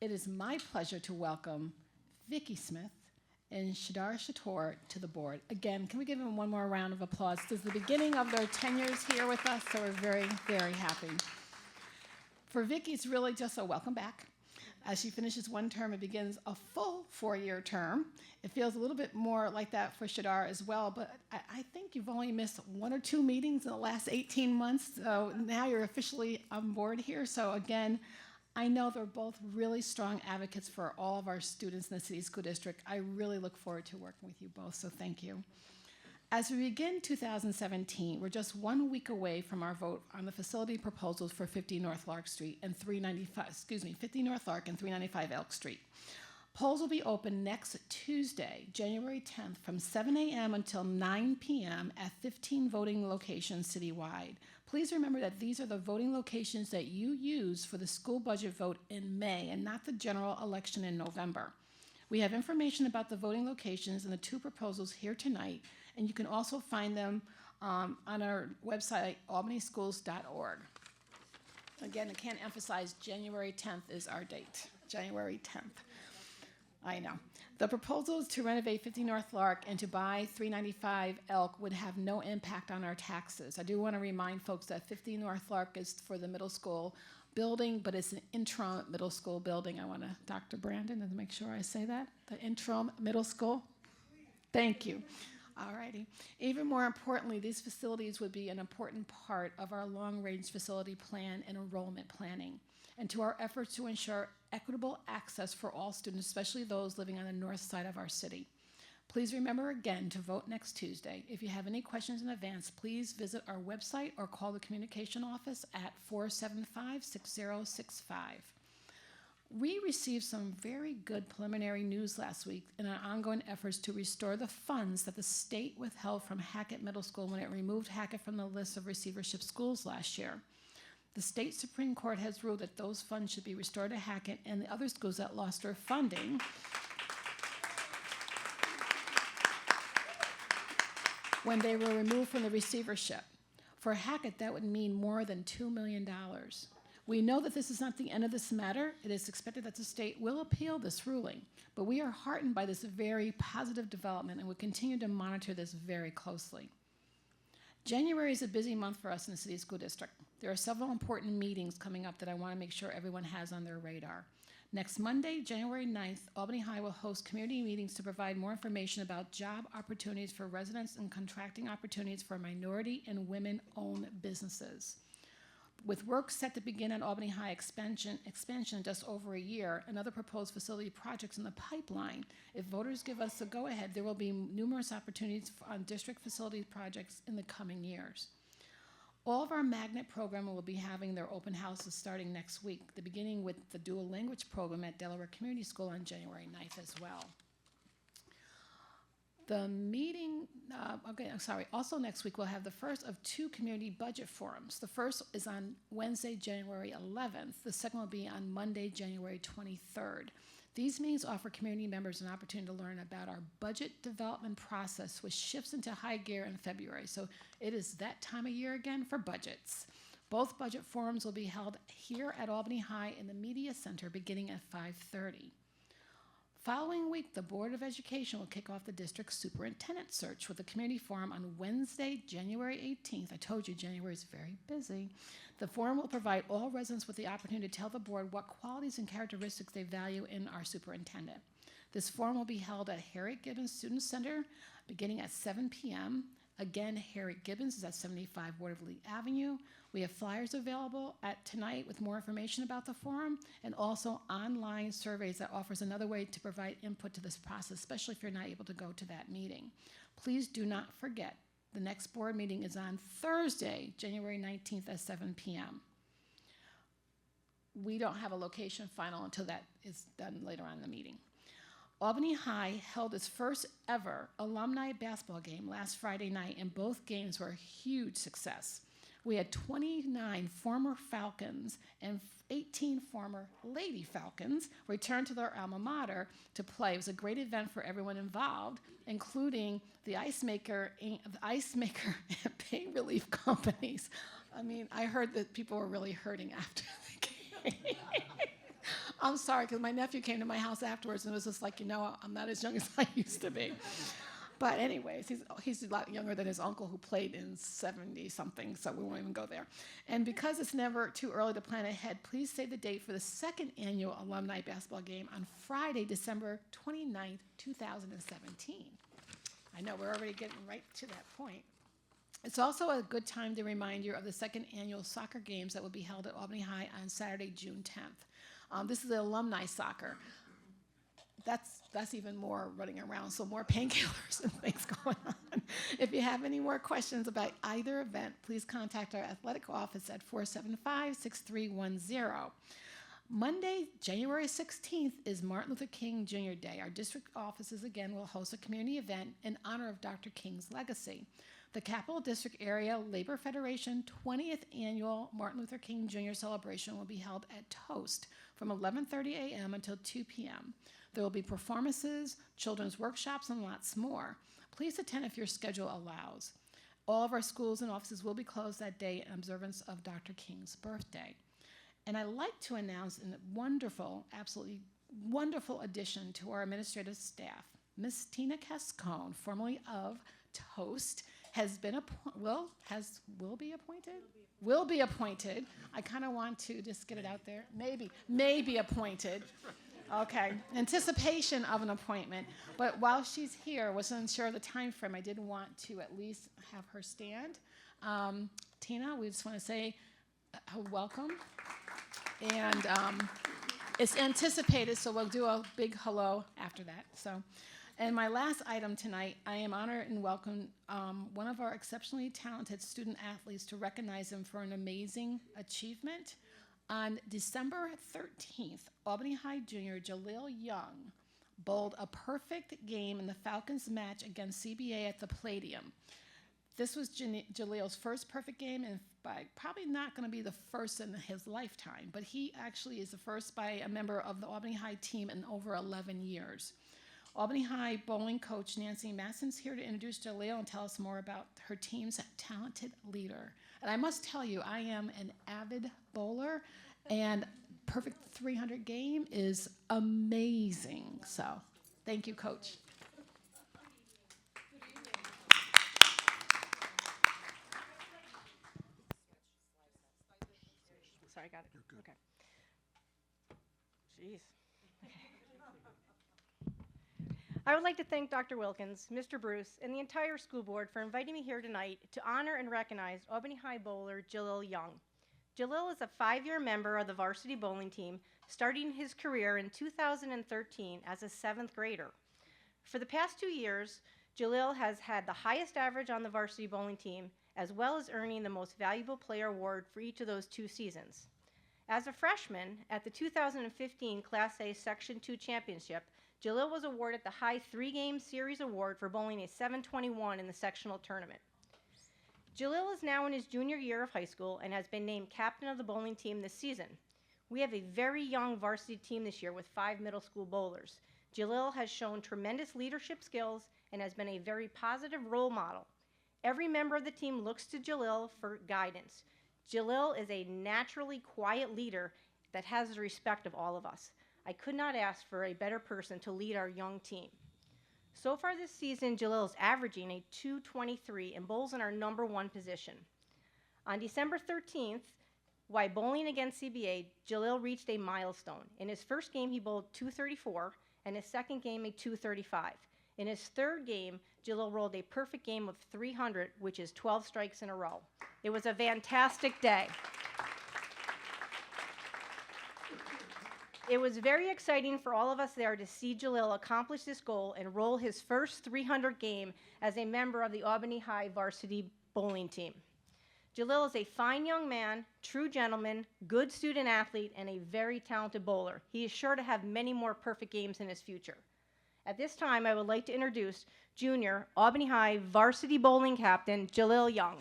It is my pleasure to welcome Vicki Smith and Shadar Shator to the board. Again, can we give them one more round of applause? This is the beginning of their tenures here with us, so we're very, very happy. For Vicki, it's really just a welcome back. As she finishes one term and begins a full 4-year term. It feels a little bit more like that for Shadar as well, but I think you've only missed 1 or 2 meetings in the last 18 months, so now you're officially on board here. So again, I know they're both really strong advocates for all of our students in the City School District. I really look forward to working with you both, so thank you. As we begin 2017, we're just 1 week away from our vote on the facility proposals for 50 North Lark Street and 50 North Lark and 395 Elk Street. Polls will be open next Tuesday, January 10th, from 7 a.m. until 9 p.m. at 15 voting locations citywide. Please remember that these are the voting locations that you use for the school budget vote in May and not the general election in November. We have information about the voting locations and the 2 proposals here tonight, and you can also find them on our website, albanyschools.org. Again, I can't emphasize January 10th is our date, January 10th. I know. The proposals to renovate 50 North Lark and to buy 395 Elk would have no impact on our taxes. I do want to remind folks that 50 North Lark is for the middle school building, but it's an interim middle school building. I want to, Dr. Brandon, to make sure I say that. The interim middle school. Thank you. All righty. Even more importantly, these facilities would be an important part of our long-range facility plan and enrollment planning, and to our efforts to ensure equitable access for all students, especially those living on the north side of our city. Please remember again to vote next Tuesday. If you have any questions in advance, please visit our website or call the communication office at 475-6065. We received some very good preliminary news last week in our ongoing efforts to restore the funds that the state withheld from Hackett Middle School when it removed Hackett from the list of receivership schools last year. The state Supreme Court has ruled that those funds should be restored to Hackett and the other schools that lost their funding when they were removed from the receivership. For Hackett, that would mean more than $2 million. We know that this is not the end of this matter. It is expected that the state will appeal this ruling, but we are heartened by this very positive development and will continue to monitor this very closely. January is a busy month for us in the City School District. There are several important meetings coming up that I want to make sure everyone has on their radar. Next Monday, January 9th, Albany High will host community meetings to provide more information about job opportunities for residents and contracting opportunities for minority and women-owned businesses. With work set to begin at Albany High expansion in just over a year and other proposed facility projects in the pipeline, if voters give us the go-ahead, there will be numerous opportunities on district facility projects in the coming years. All of our magnet program will be having their open houses starting next week, beginning with the dual language program at Delaware Community School on January 9th as well. The meeting, also next week we'll have the first of 2 community budget forums. The first is on Wednesday, January 11th. The second will be on Monday, January 23rd. These meetings offer community members an opportunity to learn about our budget development process, which shifts into high gear in February. So it is that time of year again for budgets. Both budget forums will be held here at Albany High in the Media Center beginning at 5:30. Following week, the Board of Education will kick off the district superintendent search with a community forum on Wednesday, January 18th. I told you January is very busy. The forum will provide all residents with the opportunity to tell the board what qualities and characteristics they value in our superintendent. This forum will be held at Harriet Gibbons Student Center beginning at 7 p.m. Again, Harriet Gibbons is at 75 Waterville Avenue. We have flyers available tonight with more information about the forum and also online surveys that offers another way to provide input to this process, especially if you're not able to go to that meeting. Please do not forget, the next board meeting is on Thursday, January 19th at 7 p.m. We don't have a location final until that is done later on in the meeting. Albany High held its first ever alumni basketball game last Friday night, and both games were a huge success. We had 29 former Falcons and 18 former Lady Falcons return to their alma mater to play. It was a great event for everyone involved, including the ice maker and pain relief companies. I mean, I heard that people were really hurting after the game. I'm sorry, because my nephew came to my house afterwards and it was just like, I'm not as young as I used to be. But anyways, he's a lot younger than his uncle who played in 70-something, so we won't even go there. And because it's never too early to plan ahead, please save the date for the second annual alumni basketball game on Friday, December 29th, 2017. I know we're already getting right to that point. It's also a good time to remind you of the second annual soccer games that will be held at Albany High on Saturday, June 10th. This is the alumni soccer. That's even more running around, so more painkillers and things going on. If you have any more questions about either event, please contact our athletic office at 475-6310. Monday, January 16th is Martin Luther King Jr. Day. Our district offices again will host a community event in honor of Dr. King's legacy. The Capital District Area Labor Federation 20th Annual Martin Luther King Jr. celebration will be held at Toast from 11:30 a.m. until 2 p.m. There will be performances, children's workshops, and lots more. Please attend if your schedule allows. All of our schools and offices will be closed that day in observance of Dr. King's birthday. And I'd like to announce a wonderful, absolutely wonderful addition to our administrative staff. Miss Tina Cascone, formerly of Toast, has been will be appointed. I kind of want to just get it out there. Maybe appointed Okay, anticipation of an appointment. But while she's here, wasn't unsure of the time frame. I did want to at least have her stand. Tina, we just want to say welcome. And it's anticipated, so we'll do a big hello after that. So, and my last item tonight, I am honored and welcome one of our exceptionally talented student athletes to recognize him for an amazing achievement. On December 13th, Albany High junior Jaleel Young bowled a perfect game in the Falcons match against CBA at the Palladium. This was Jaleel's first perfect game, and probably not going to be the first in his lifetime, but he actually is the first by a member of the Albany High team in over 11 years. Albany High bowling coach Nancy Masson's here to introduce Jaleel and tell us more about her team's talented leader. And I must tell you, I am an avid bowler, and perfect 300 game is amazing. So, thank you, Coach. Sorry, I got it. You're good. Okay. Jeez. I would like to thank Dr. Wilkins, Mr. Bruce, and the entire school board for inviting me here tonight to honor and recognize Albany High bowler Jaleel Young. Jaleel is a 5-year member of the varsity bowling team, starting his career in 2013 as a 7th grader. For the past 2 years, Jaleel has had the highest average on the varsity bowling team, as well as earning the Most Valuable Player award for each of those 2 seasons. As a freshman at the 2015 Class A Section 2 Championship, Jaleel was awarded the High 3-Game Series Award for bowling a 721 in the sectional tournament. Jaleel is now in his junior year of high school and has been named captain of the bowling team this season. We have a very young varsity team this year with 5 middle school bowlers. Jaleel has shown tremendous leadership skills and has been a very positive role model. Every member of the team looks to Jaleel for guidance. Jaleel is a naturally quiet leader that has the respect of all of us. I could not ask for a better person to lead our young team. So far this season, Jaleel is averaging a 223 and bowls in our number 1 position. On December 13th, while bowling against CBA, Jaleel reached a milestone. In his first game, he bowled 234, and his second game, a 235. In his third game, Jaleel rolled a perfect game of 300, which is 12 strikes in a row. It was a fantastic day. It was very exciting for all of us there to see Jaleel accomplish this goal and roll his first 300 game as a member of the Albany High varsity bowling team. Jaleel is a fine young man, true gentleman, good student athlete, and a very talented bowler. He is sure to have many more perfect games in his future. At this time, I would like to introduce junior Albany High varsity bowling captain, Jaleel Young.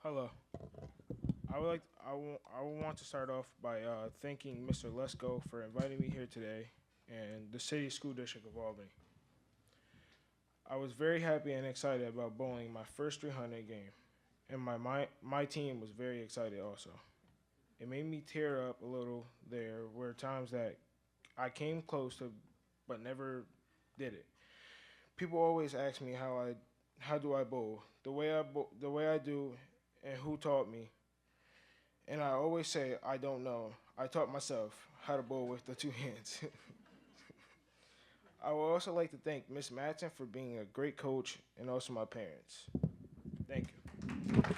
Hello. I want to start off by thanking Mr. Lesko for inviting me here today and the City School District of Albany. I was very happy and excited about bowling my first 300 game, and my team was very excited also. It made me tear up a little. There were times that I came close to, but never did it. People always ask me how do I bowl, the way I do, and who taught me. And I always say, I don't know. I taught myself how to bowl with the 2 hands. I would also like to thank Miss Matson for being a great coach and also my parents. Thank you.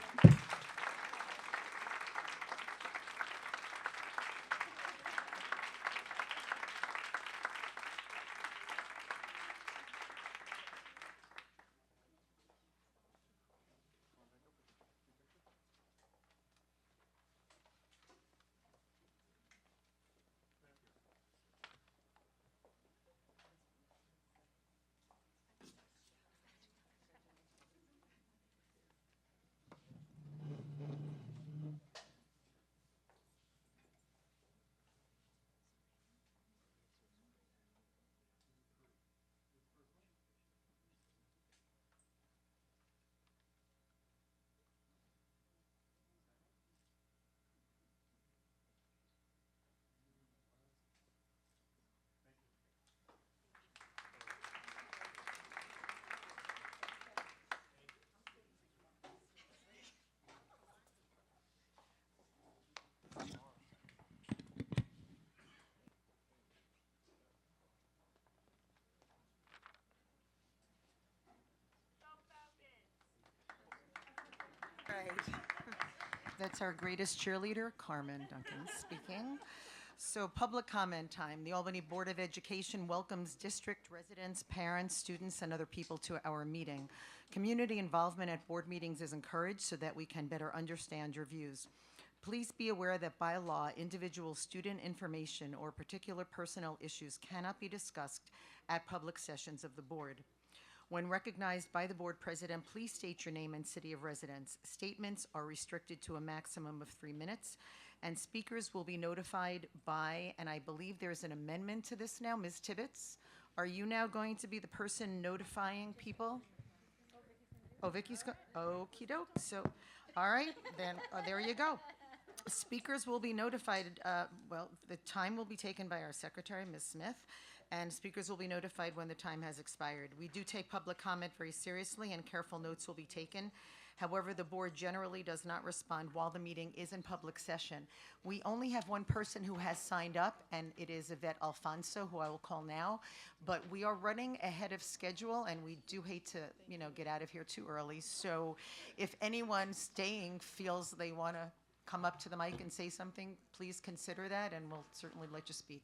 right. That's our greatest cheerleader, Carmen Duncan speaking. So public comment time. The Albany Board of Education welcomes district residents, parents, students, and other people to our meeting. Community involvement at board meetings is encouraged so that we can better understand your views. Please be aware that by law, individual student information or particular personnel issues cannot be discussed at public sessions of the board. When recognized by the board president, please state your name and city of residence. Statements are restricted to a maximum of 3 minutes, and speakers will be notified by, and I believe there's an amendment to this now, Ms. Tibbetts. Are you now going to be the person notifying people? Oh, Vicky's okie doke. So, all right, then there you go. Speakers will be notified, well, the time will be taken by our secretary, Ms. Smith, and speakers will be notified when the time has expired. We do take public comment very seriously, and careful notes will be taken. However, the board generally does not respond while the meeting is in public session. We only have one person who has signed up, and it is Yvette Alfonso, who I will call now. But we are running ahead of schedule, and we do hate to, get out of here too early. So if anyone staying feels they want to come up to the mic and say something, please consider that, and we'll certainly let you speak.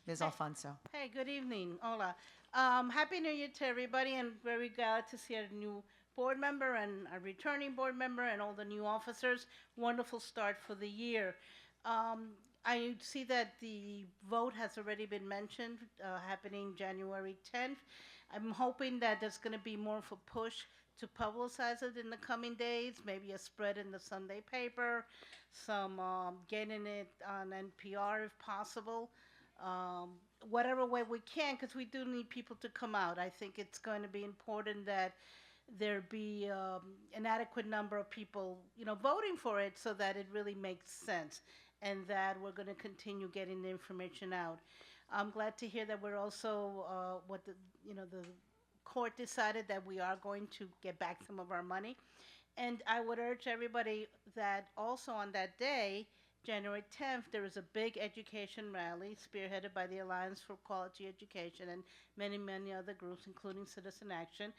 Ms. Alfonso. Hey, good evening. Hola. Happy New Year to everybody, and very glad to see a new board member and a returning board member and all the new officers. Wonderful start for the year. I see that the vote has already been mentioned, happening January 10th. I'm hoping that there's going to be more of a push to publicize it in the coming days, maybe a spread in the Sunday paper, some getting it on NPR if possible. Whatever way we can, because we do need people to come out. I think it's going to be important that there be an adequate number of people, voting for it so that it really makes sense and that we're going to continue getting the information out. I'm glad to hear that we're also, the court decided that we are going to get back some of our money. And I would urge everybody that also on that day, January 10th, there is a big education rally spearheaded by the Alliance for Quality Education and many, many other groups, including Citizen Action,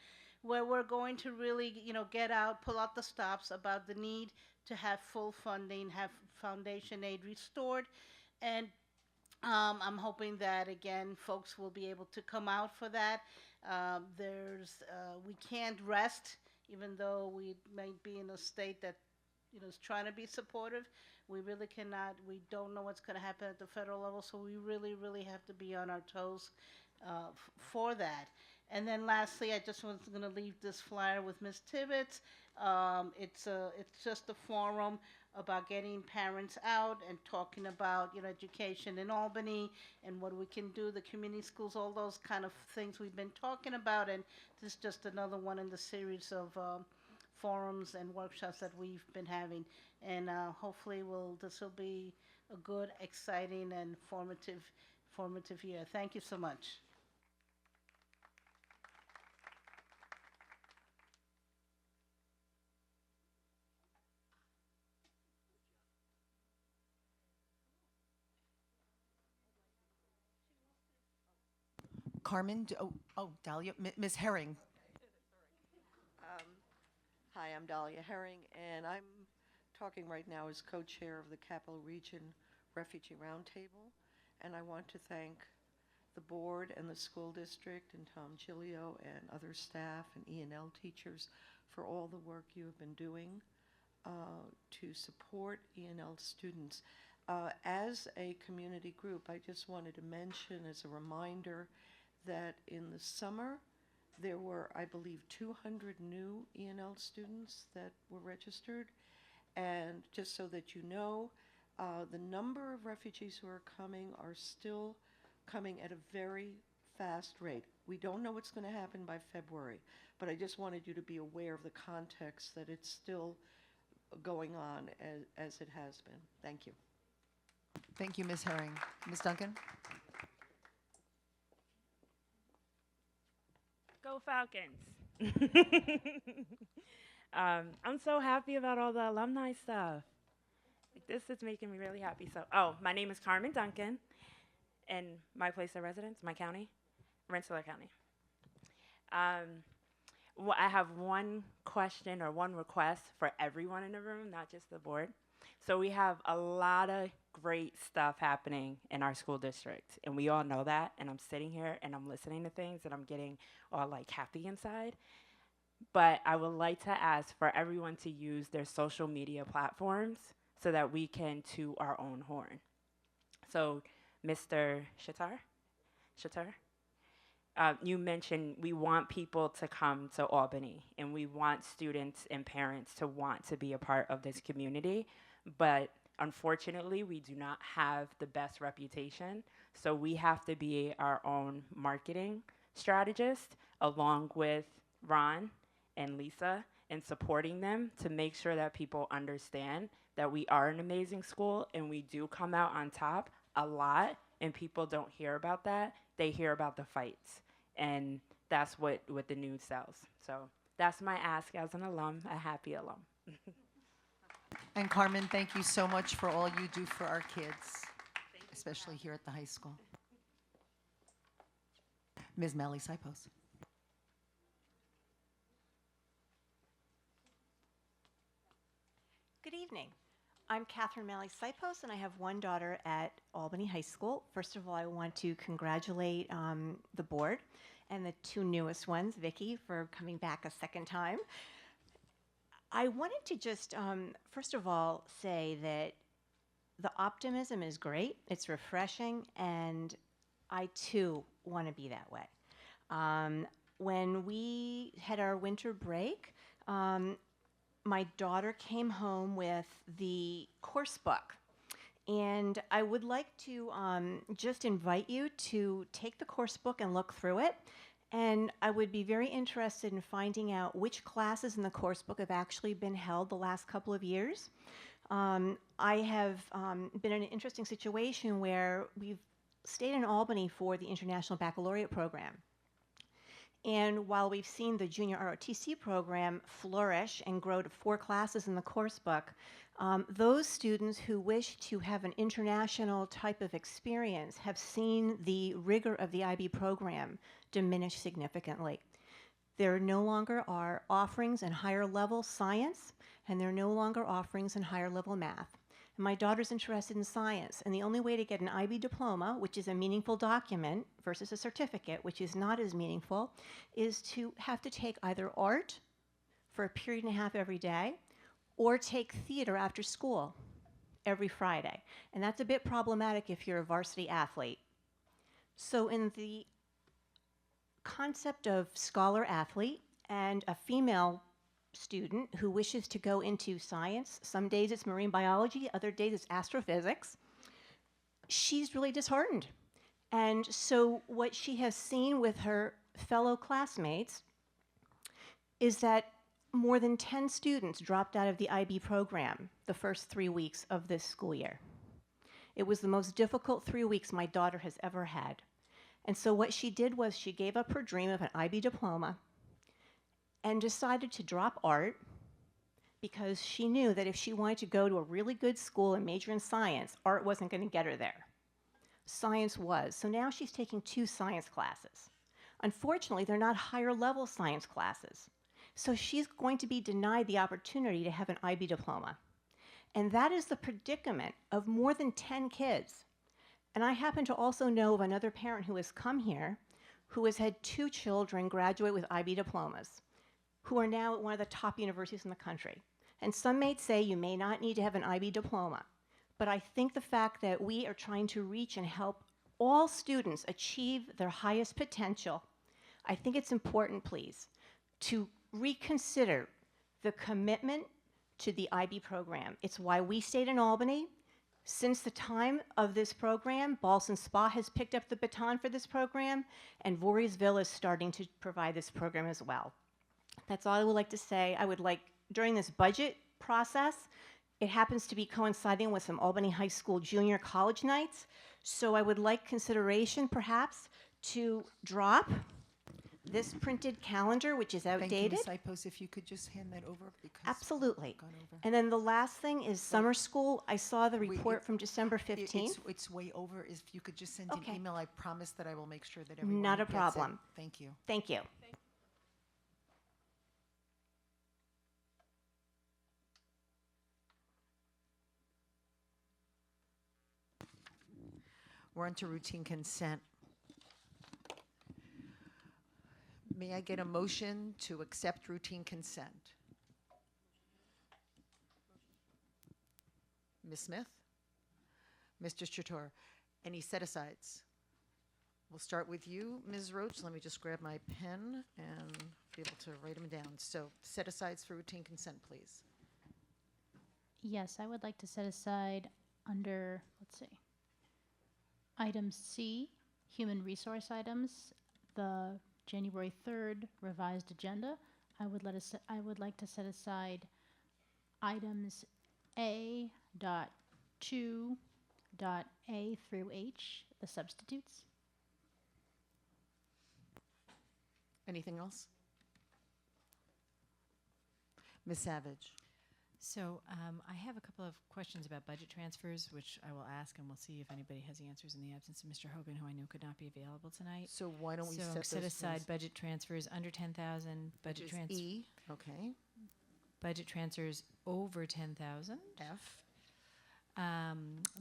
where we're going to really, get out, pull out the stops about the need to have full funding, have foundation aid restored. And I'm hoping that, again, folks will be able to come out for that. We can't rest, even though we might be in a state that, is trying to be supportive. We really cannot. We don't know what's going to happen at the federal level, so we really, really have to be on our toes for that. And then lastly, I just was going to leave this flyer with Ms. Tibbetts. It's just a forum about getting parents out and talking about, education in Albany and what we can do, the community schools, all those kind of things we've been talking about. And this is just another one in the series of forums and workshops that we've been having. And hopefully this will be a good, exciting, and formative year. Thank you so much. Carmen, Dahlia, Ms. Herring. Hi, I'm Dahlia Herring, and I'm talking right now as co-chair of the Capital Region Refugee Roundtable, and I want to thank the board and the school district and Tom Giglio and other staff and E&L teachers for all the work you have been doing to support E&L students. As a community group, I just wanted to mention as a reminder that in the summer, there were, I believe, 200 new E&L students that were registered. And just so that you know, the number of refugees who are coming are still coming at a very fast rate. We don't know what's going to happen by February, but I just wanted you to be aware of the context that it's still going on as it has been. Thank you. Thank you, Ms. Herring. Ms. Duncan? Go Falcons. I'm so happy about all the alumni stuff. This is making me really happy. So, my name is Carmen Duncan, and my place of residence, my county, Rensselaer County. I have one question or one request for everyone in the room, not just the board. So we have a lot of great stuff happening in our school district, and we all know that. And I'm sitting here and I'm listening to things and I'm getting all like happy inside. But I would like to ask for everyone to use their social media platforms so that we can toot our own horn. So, Mr. Shatar, you mentioned we want people to come to Albany and we want students and parents to want to be a part of this community, but unfortunately we do not have the best reputation, so we have to be our own marketing strategist along with Ron and Lisa and supporting them to make sure that people understand that we are an amazing school and we do come out on top a lot, and people don't hear about that. They hear about the fights, and that's what the news sells. So that's my ask as an alum, a happy alum. And Carmen, thank you so much for all you do for our kids, especially here at the high school. Ms. Melly Sipos. Good evening. I'm Catherine Malley Sipos, and I have one daughter at Albany High School. First of all, I want to congratulate the board and the two newest ones, Vicki, for coming back a second time. I wanted to just, first of all, say that the optimism is great. It's refreshing, and I, too, want to be that way. When we had our winter break, my daughter came home with the course book. And I would like to just invite you to take the course book and look through it. And I would be very interested in finding out which classes in the course book have actually been held the last couple of years. I have been in an interesting situation where we've stayed in Albany for the International Baccalaureate program. And while we've seen the junior ROTC program flourish and grow to 4 classes in the course book, those students who wish to have an international type of experience have seen the rigor of the IB program diminish significantly. There no longer are offerings in higher level science, and there are no longer offerings in higher level math. And my daughter's interested in science, and the only way to get an IB diploma, which is a meaningful document, versus a certificate, which is not as meaningful, is to have to take either art for a period and a half every day, or take theater after school every Friday. And that's a bit problematic if you're a varsity athlete. So in the concept of scholar athlete and a female student who wishes to go into science, some days it's marine biology, other days it's astrophysics, she's really disheartened. And so what she has seen with her fellow classmates is that more than 10 students dropped out of the IB program the first 3 weeks of this school year. It was the most difficult 3 weeks my daughter has ever had. And so what she did was she gave up her dream of an IB diploma and decided to drop art because she knew that if she wanted to go to a really good school and major in science, art wasn't going to get her there. Science was. So now she's taking 2 science classes. Unfortunately, they're not higher level science classes. So she's going to be denied the opportunity to have an IB diploma. And that is the predicament of more than 10 kids. And I happen to also know of another parent who has come here who has had 2 children graduate with IB diplomas, who are now at one of the top universities in the country. And some may say you may not need to have an IB diploma, but I think the fact that we are trying to reach and help all students achieve their highest potential, I think it's important, please, to reconsider the commitment to the IB program. It's why we stayed in Albany. Since the time of this program, Ballston Spa has picked up the baton for this program, and Voorheesville is starting to provide this program as well. That's all I would like to say. I would like, during this budget process, it happens to be coinciding with some Albany High School junior college nights, so I would like consideration, perhaps, to drop this printed calendar, which is outdated. Thank you, Ms. Ipos. If you could just hand that over, because Absolutely. we've gone over. And then the last thing is summer school. I saw the report from December 15th. It's way over. If you could just send Okay. an email, I promise that I will make sure that everyone Not a gets it. problem. Thank you. Thank you. We're on to routine consent. May I get a motion to accept routine consent? Ms. Smith? Mr. Chator, any set-asides? We'll start with you, Ms. Roach. Let me just grab my pen and be able to write them down. So set-asides for routine consent, please. Yes, I would like to set aside under, let's see, item C, human resource items, the January 3rd revised agenda. I would like to set aside items A dot 2 dot A through H, the substitutes. Anything else? Ms. Savage. So I have a couple of questions about budget transfers, which I will ask, and we'll see if anybody has the answers in the absence of Mr. Hogan, who I know could not be available tonight. So why don't we So set set those, aside please? budget transfers under 10,000, budget Which is transfers. E, okay. Budget transfers over 10,000. F.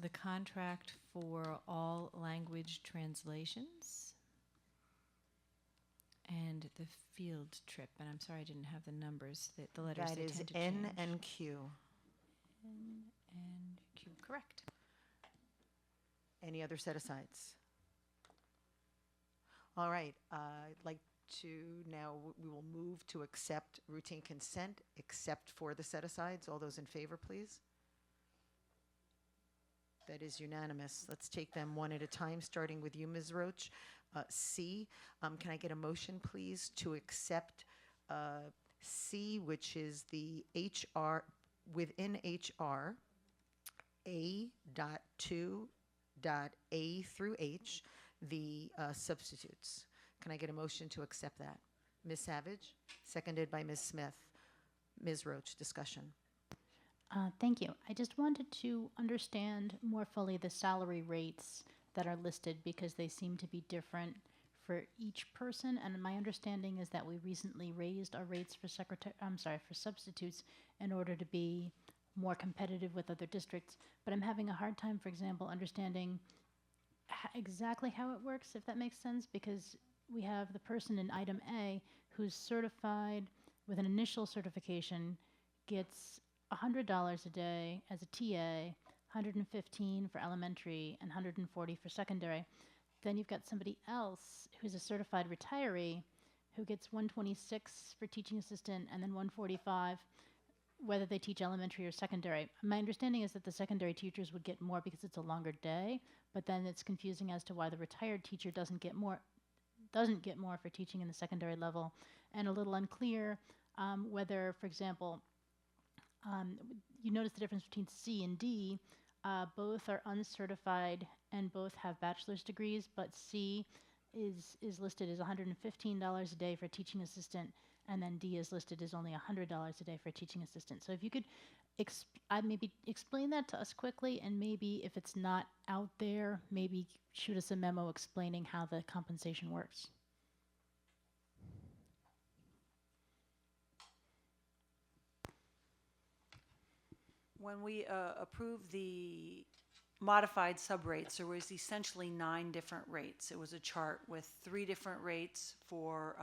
The contract for all language translations. And the field trip, and I'm sorry I didn't have the numbers, the letters That they is tend to N change. and Q. N and Q, correct. Any other set-asides? All right, I'd like to now, we will move to accept routine consent, except for the set-asides. All those in favor, please? That is unanimous. Let's take them one at a time, starting with you, Ms. Roach. C, can I get a motion, please, to accept C, which is the HR, within HR, A.2.A through H, the substitutes. Can I get a motion to accept that? Ms. Savage, seconded by Ms. Smith. Ms. Roach, discussion. Thank you. I just wanted to understand more fully the salary rates that are listed because they seem to be different for each person. And my understanding is that we recently raised our rates for for substitutes in order to be more competitive with other districts. But I'm having a hard time, for example, understanding exactly how it works, if that makes sense, because we have the person in item A who's certified with an initial certification gets $100 a day as a TA, $115 for elementary, and $140 for secondary. Then you've got somebody else who's a certified retiree who gets $126 for teaching assistant and then $145 whether they teach elementary or secondary. My understanding is that the secondary teachers would get more because it's a longer day, but then it's confusing as to why the retired teacher doesn't get more for teaching in the secondary level, and a little unclear whether, for example, you notice the difference between C and D. Both are uncertified and both have bachelor's degrees, but C is listed as $115 a day for a teaching assistant, and then D is listed as only $100 a day for a teaching assistant. So if you could maybe explain that to us quickly, and maybe if it's not out there, maybe shoot us a memo explaining how the compensation works. When we approved the modified subrates, there was essentially 9 different rates. It was a chart with 3 different rates for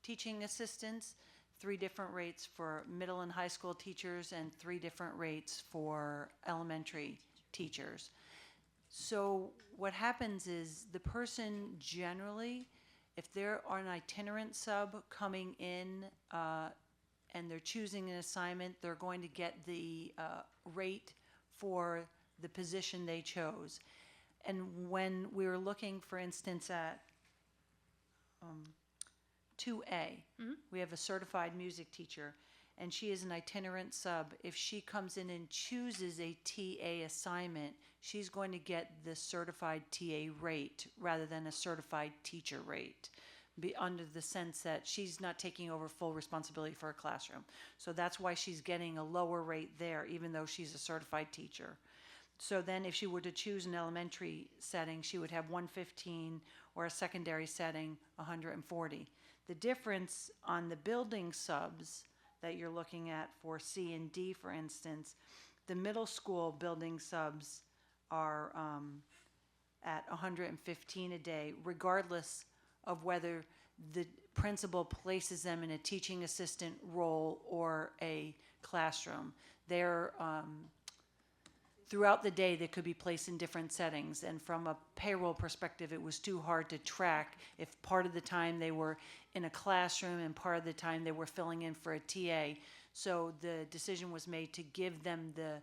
teaching assistants, 3 different rates for middle and high school teachers, and 3 different rates for elementary teachers. So what happens is the person generally, if they're on an itinerant sub coming in and they're choosing an assignment, they're going to get the rate for the position they chose. And when we were looking, for instance, at 2A, we have a certified music teacher, and she is an itinerant sub. If she comes in and chooses a TA assignment, she's going to get the certified TA rate rather than a certified teacher rate, under the sense that she's not taking over full responsibility for a classroom. So that's why she's getting a lower rate there, even though she's a certified teacher. So then if she were to choose an elementary setting, she would have 115, or a secondary setting, 140. The difference on the building subs that you're looking at for C and D, for instance, the middle school building subs are at 115 a day, regardless of whether the principal places them in a teaching assistant role or a classroom. They're throughout the day, they could be placed in different settings. And from a payroll perspective, it was too hard to track if part of the time they were in a classroom and part of the time they were filling in for a TA. So the decision was made to give them the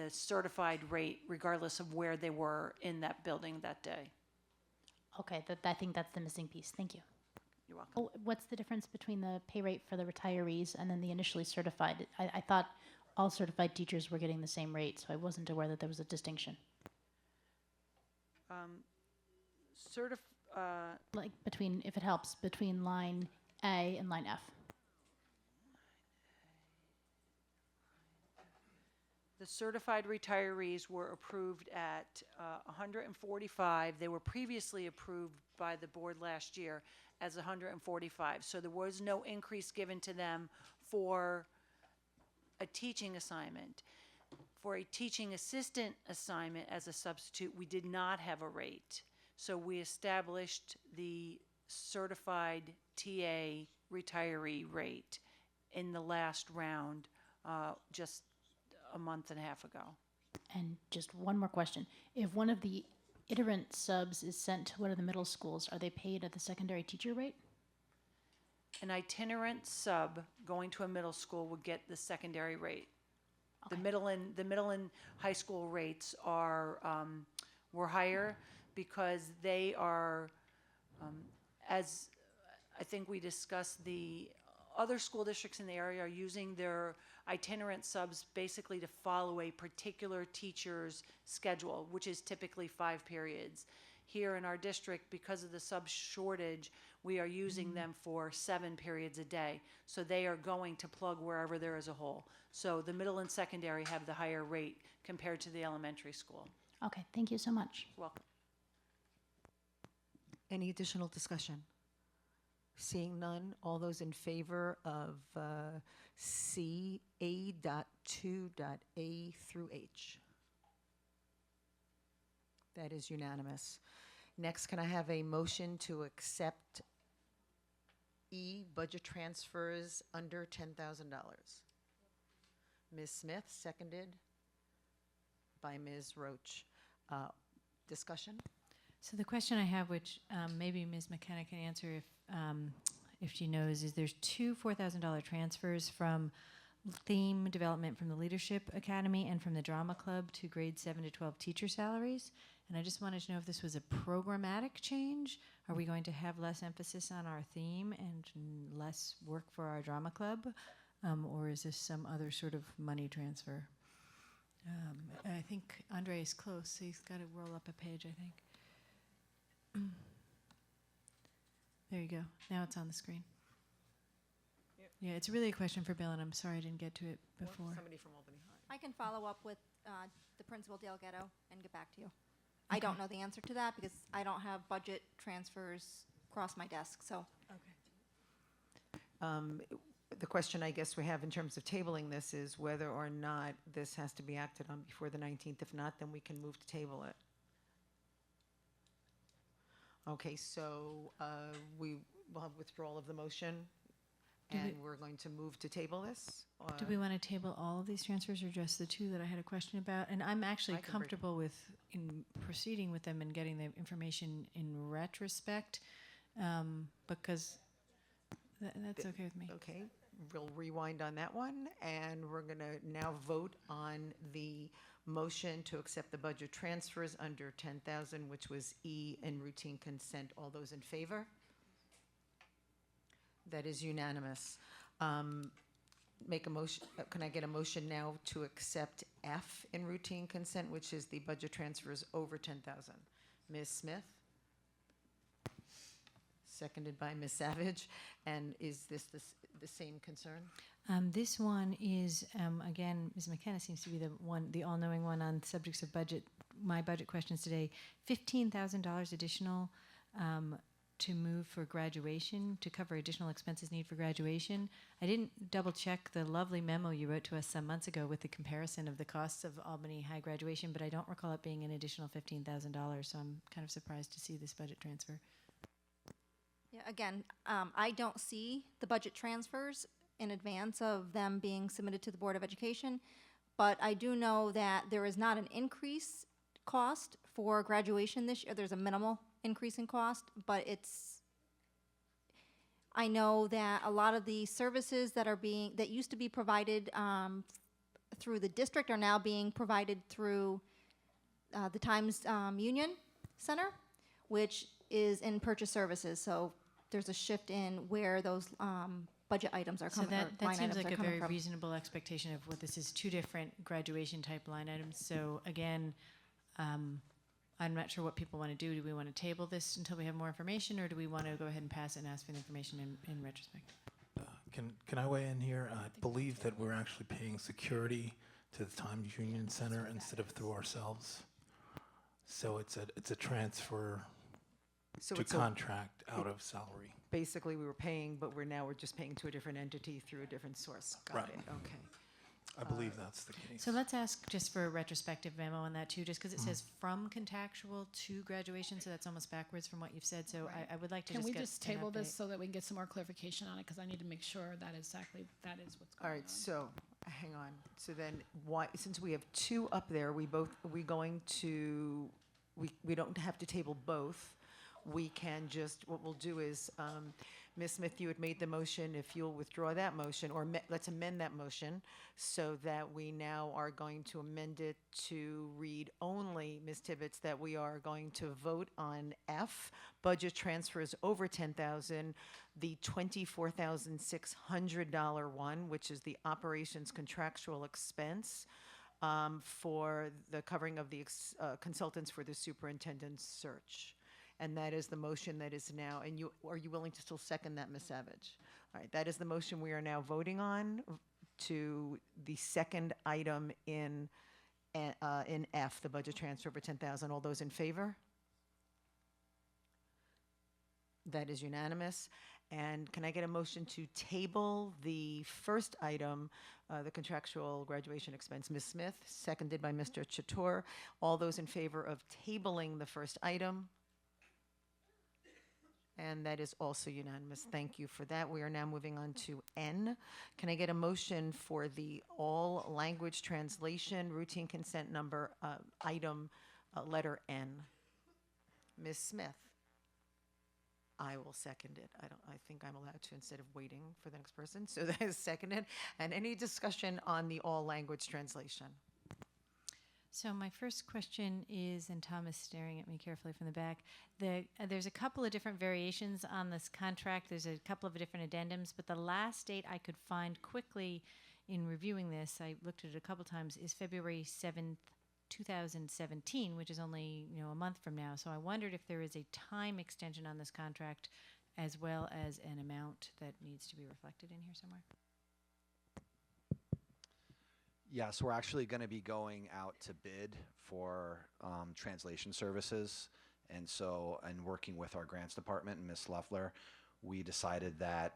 certified rate regardless of where they were in that building that day. Okay, I think that's the missing piece. Thank you. You're welcome. Oh, what's the difference between the pay rate for the retirees and then the initially certified? I thought all certified teachers were getting the same rate, so I wasn't aware that there was a distinction. Like between, if it helps, between line A and line F. The certified retirees were approved at 145. They were previously approved by the board last year as 145. So there was no increase given to them for a teaching assignment. For a teaching assistant assignment as a substitute, we did not have a rate. So we established the certified TA retiree rate in the last round just a month and a half ago. And just one more question. If one of the iterant subs is sent to one of the middle schools, are they paid at the secondary teacher rate? An itinerant sub going to a middle school would get the secondary rate. Okay. The middle and high school rates are were higher because they are, as I think we discussed, the other school districts in the area are using their itinerant subs basically to follow a particular teacher's schedule, which is typically 5 periods. Here in our district, because of the sub shortage, we are using them for 7 periods a day. So they are going to plug wherever there is a hole. So the middle and secondary have the higher rate compared to the elementary school. Okay, thank you so much. Welcome. Any additional discussion? Seeing none, all those in favor of C, A.2.A through H? That is unanimous. Next, can I have a motion to accept E, budget transfers under $10,000? Ms. Smith, seconded by Ms. Roach. Discussion? So the question I have, which maybe Ms. McKenna can answer if she knows, is there's 2 $4,000 transfers from theme development from the Leadership Academy and from the Drama Club to grade 7 to 12 teacher salaries. And I just wanted to know if this was a programmatic change. Are we going to have less emphasis on our theme and less work for our drama club? Or is this some other sort of money transfer? I think Andre is close, so he's got to roll up a page, I think. There you go. Now it's on the screen. Yep. Yeah, it's really a question for Bill, and I'm sorry I didn't get to it before. Somebody from Albany High. I can follow up with the principal, Dale Ghetto, and get back to you. I don't know the answer to that because I don't have budget transfers across my desk, so. The question I guess we have in terms of tabling this is whether or not this has to be acted on before the 19th. If not, then we can move to table it. Okay, so we will have withdrawal of the motion, and we're going to move to table this. Do we want to table all of these transfers or just the 2 that I had a question about? And I'm actually comfortable with proceeding with them and getting the information in retrospect because that's okay with me. Okay, we'll rewind on that one, and we're going to now vote on the motion to accept the budget transfers under 10,000, which was E and routine consent. All those in favor? That is unanimous. Make a motion. Can I get a motion now to accept F in routine consent, which is the budget transfers over 10,000? Ms. Smith? Seconded by Ms. Savage. And is this the same concern? This one is, again, Ms. McKenna seems to be the all-knowing one on subjects of budget. My budget questions today, $15,000 additional to move for graduation, to cover additional expenses need for graduation. I didn't double check the lovely memo you wrote to us some months ago with the comparison of the costs of Albany High graduation, but I don't recall it being an additional $15,000, so I'm kind of surprised to see this budget transfer. Yeah, again, I don't see the budget transfers in advance of them being submitted to the Board of Education, but I do know that there is not an increase cost for graduation this year. There's a minimal increase in cost, but I know that a lot of the services that used to be provided through the district are now being provided through the Times Union Center, which is in purchase services. So there's a shift in where those budget items are So coming. that seems like a very reasonable expectation of what this is, 2 different graduation type line items. So again, I'm not sure what people want to do. Do we want to table this until we have more information, or do we want to go ahead and pass it and ask for the information in retrospect? Can I weigh in here? I believe that we're actually paying security to the Times Union Center instead of through ourselves. So it's a transfer So to it's contract out of salary. Basically, we were paying, but we're just paying to a different entity through a different source. Got Right. it, okay. I believe that's the case. So let's ask just for a retrospective memo on that too, just because it says from contractual to graduation, so that's almost backwards from what you've said. So I would like to Can just we get just an table this update. so that we can get some more clarification on it? Because I need to make sure that that is what's All going right, on. so, hang on. So then, why, since we have 2 up there, we don't have to table both. We can just, what we'll do is, Ms. Smith, you had made the motion. If you'll withdraw that motion, or let's amend that motion so that we now are going to amend it to read only, Ms. Tibbetts, that we are going to vote on F, budget transfers over 10,000, the $24,600 one, which is the operations contractual expense for the covering of the consultants for the superintendent's search. And that is the motion that is now, and are you willing to still second that, Ms. Savage? All right, that is the motion we are now voting on to the second item in F, the budget transfer for 10,000. All those in favor? That is unanimous. And can I get a motion to table the first item, the contractual graduation expense? Ms. Smith, seconded by Mr. Chatur. All those in favor of tabling the first item? And that is also unanimous. Thank you for that. We are now moving on to N. Can I get a motion for the all language translation routine consent number item letter N? Ms. Smith? I will second it. I think I'm allowed to instead of waiting for the next person. So that is seconded. And any discussion on the all language translation? So my first question is, and Tom is staring at me carefully from the back, there's a couple of different variations on this contract. There's a couple of different addendums, but the last date I could find quickly in reviewing this, I looked at it a couple times, is February 7th, 2017, which is only a month from now. So I wondered if there is a time extension on this contract as well as an amount that needs to be reflected in here somewhere. Yes, we're actually going to be going out to bid for translation services. And so, in working with our grants department and Ms. Loeffler, we decided that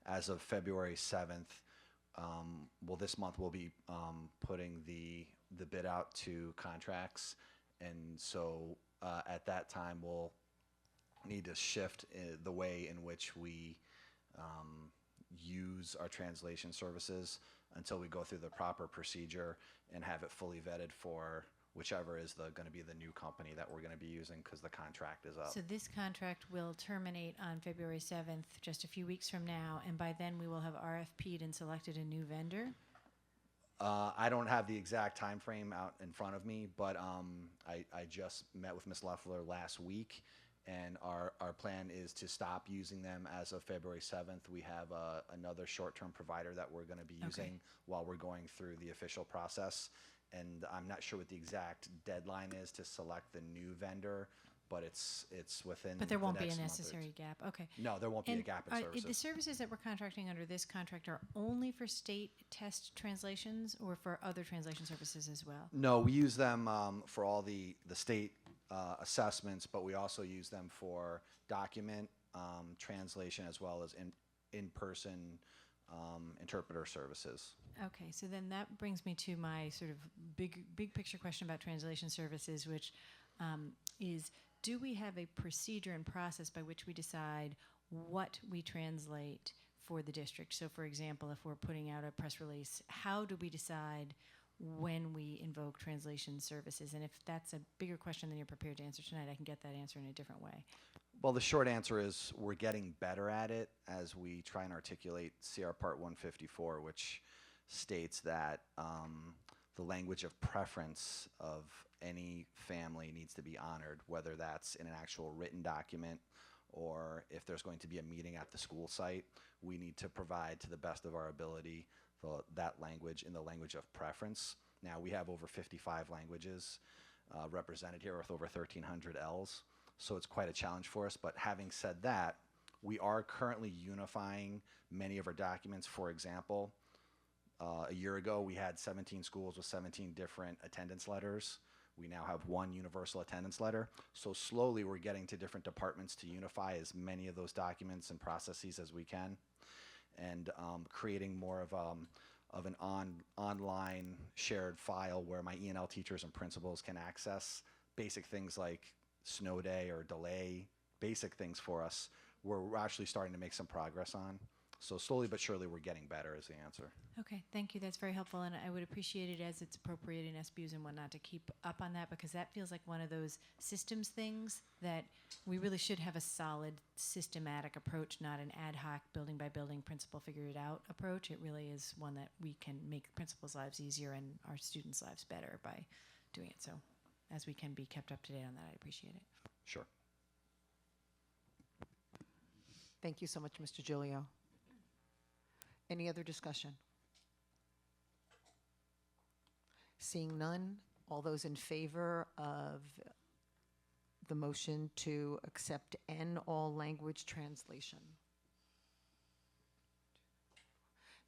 as of February 7th, this month we'll be putting the bid out to contracts. And so at that time, we'll need to shift the way in which we use our translation services until we go through the proper procedure and have it fully vetted for whichever is going to be the new company that we're going to be using, because the contract is up. So this contract will terminate on February 7th, just a few weeks from now, and by then we will have RFP'd and selected a new vendor? I don't have the exact time frame out in front of me, but I just met with Ms. Loeffler last week, and our plan is to stop using them as of February 7th. We have another short-term provider that we're going to be using while we're going through the official process. And I'm not sure what the exact deadline is to select the new vendor, but it's within. But there won't the be a next month or necessary gap. Okay. No, there won't be a gap in The services. services that we're contracting under this contract are only for state test translations or for other translation services as well? No, we use them for all the state assessments, but we also use them for document translation as well as in-person interpreter services. Okay, so then that brings me to my sort of big picture question about translation services, which is, do we have a procedure and process by which we decide what we translate for the district? So for example, if we're putting out a press release, how do we decide when we invoke translation services? And if that's a bigger question than you're prepared to answer tonight, I can get that answer in a different way. Well, the short answer is we're getting better at it as we try and articulate CR Part 154, which states that the language of preference of any family needs to be honored, whether that's in an actual written document or if there's going to be a meeting at the school site. We need to provide to the best of our ability that language in the language of preference. Now, we have over 55 languages represented here with over 1,300 Ls, so it's quite a challenge for us. But having said that, we are currently unifying many of our documents. For example, a year ago, we had 17 schools with 17 different attendance letters. We now have one universal attendance letter. So slowly, we're getting to different departments to unify as many of those documents and processes as we can, and creating more of an online shared file where my E&L teachers and principals can access basic things like snow day or delay, basic things for us. We're actually starting to make some progress on. So slowly but surely, we're getting better is the answer. Okay, thank you. That's very helpful, and I would appreciate it as it's appropriate in SBUs and whatnot to keep up on that, because that feels like one of those systems things that we really should have a solid, systematic approach, not an ad hoc, building by building, principal figure it out approach. It really is one that we can make principals' lives easier and our students' lives better by doing it. So, as we can be kept up to date on that, I appreciate it. Sure. Thank you so much, Mr. Giglio. Any other discussion? Seeing none, all those in favor of the motion to accept N all language translation?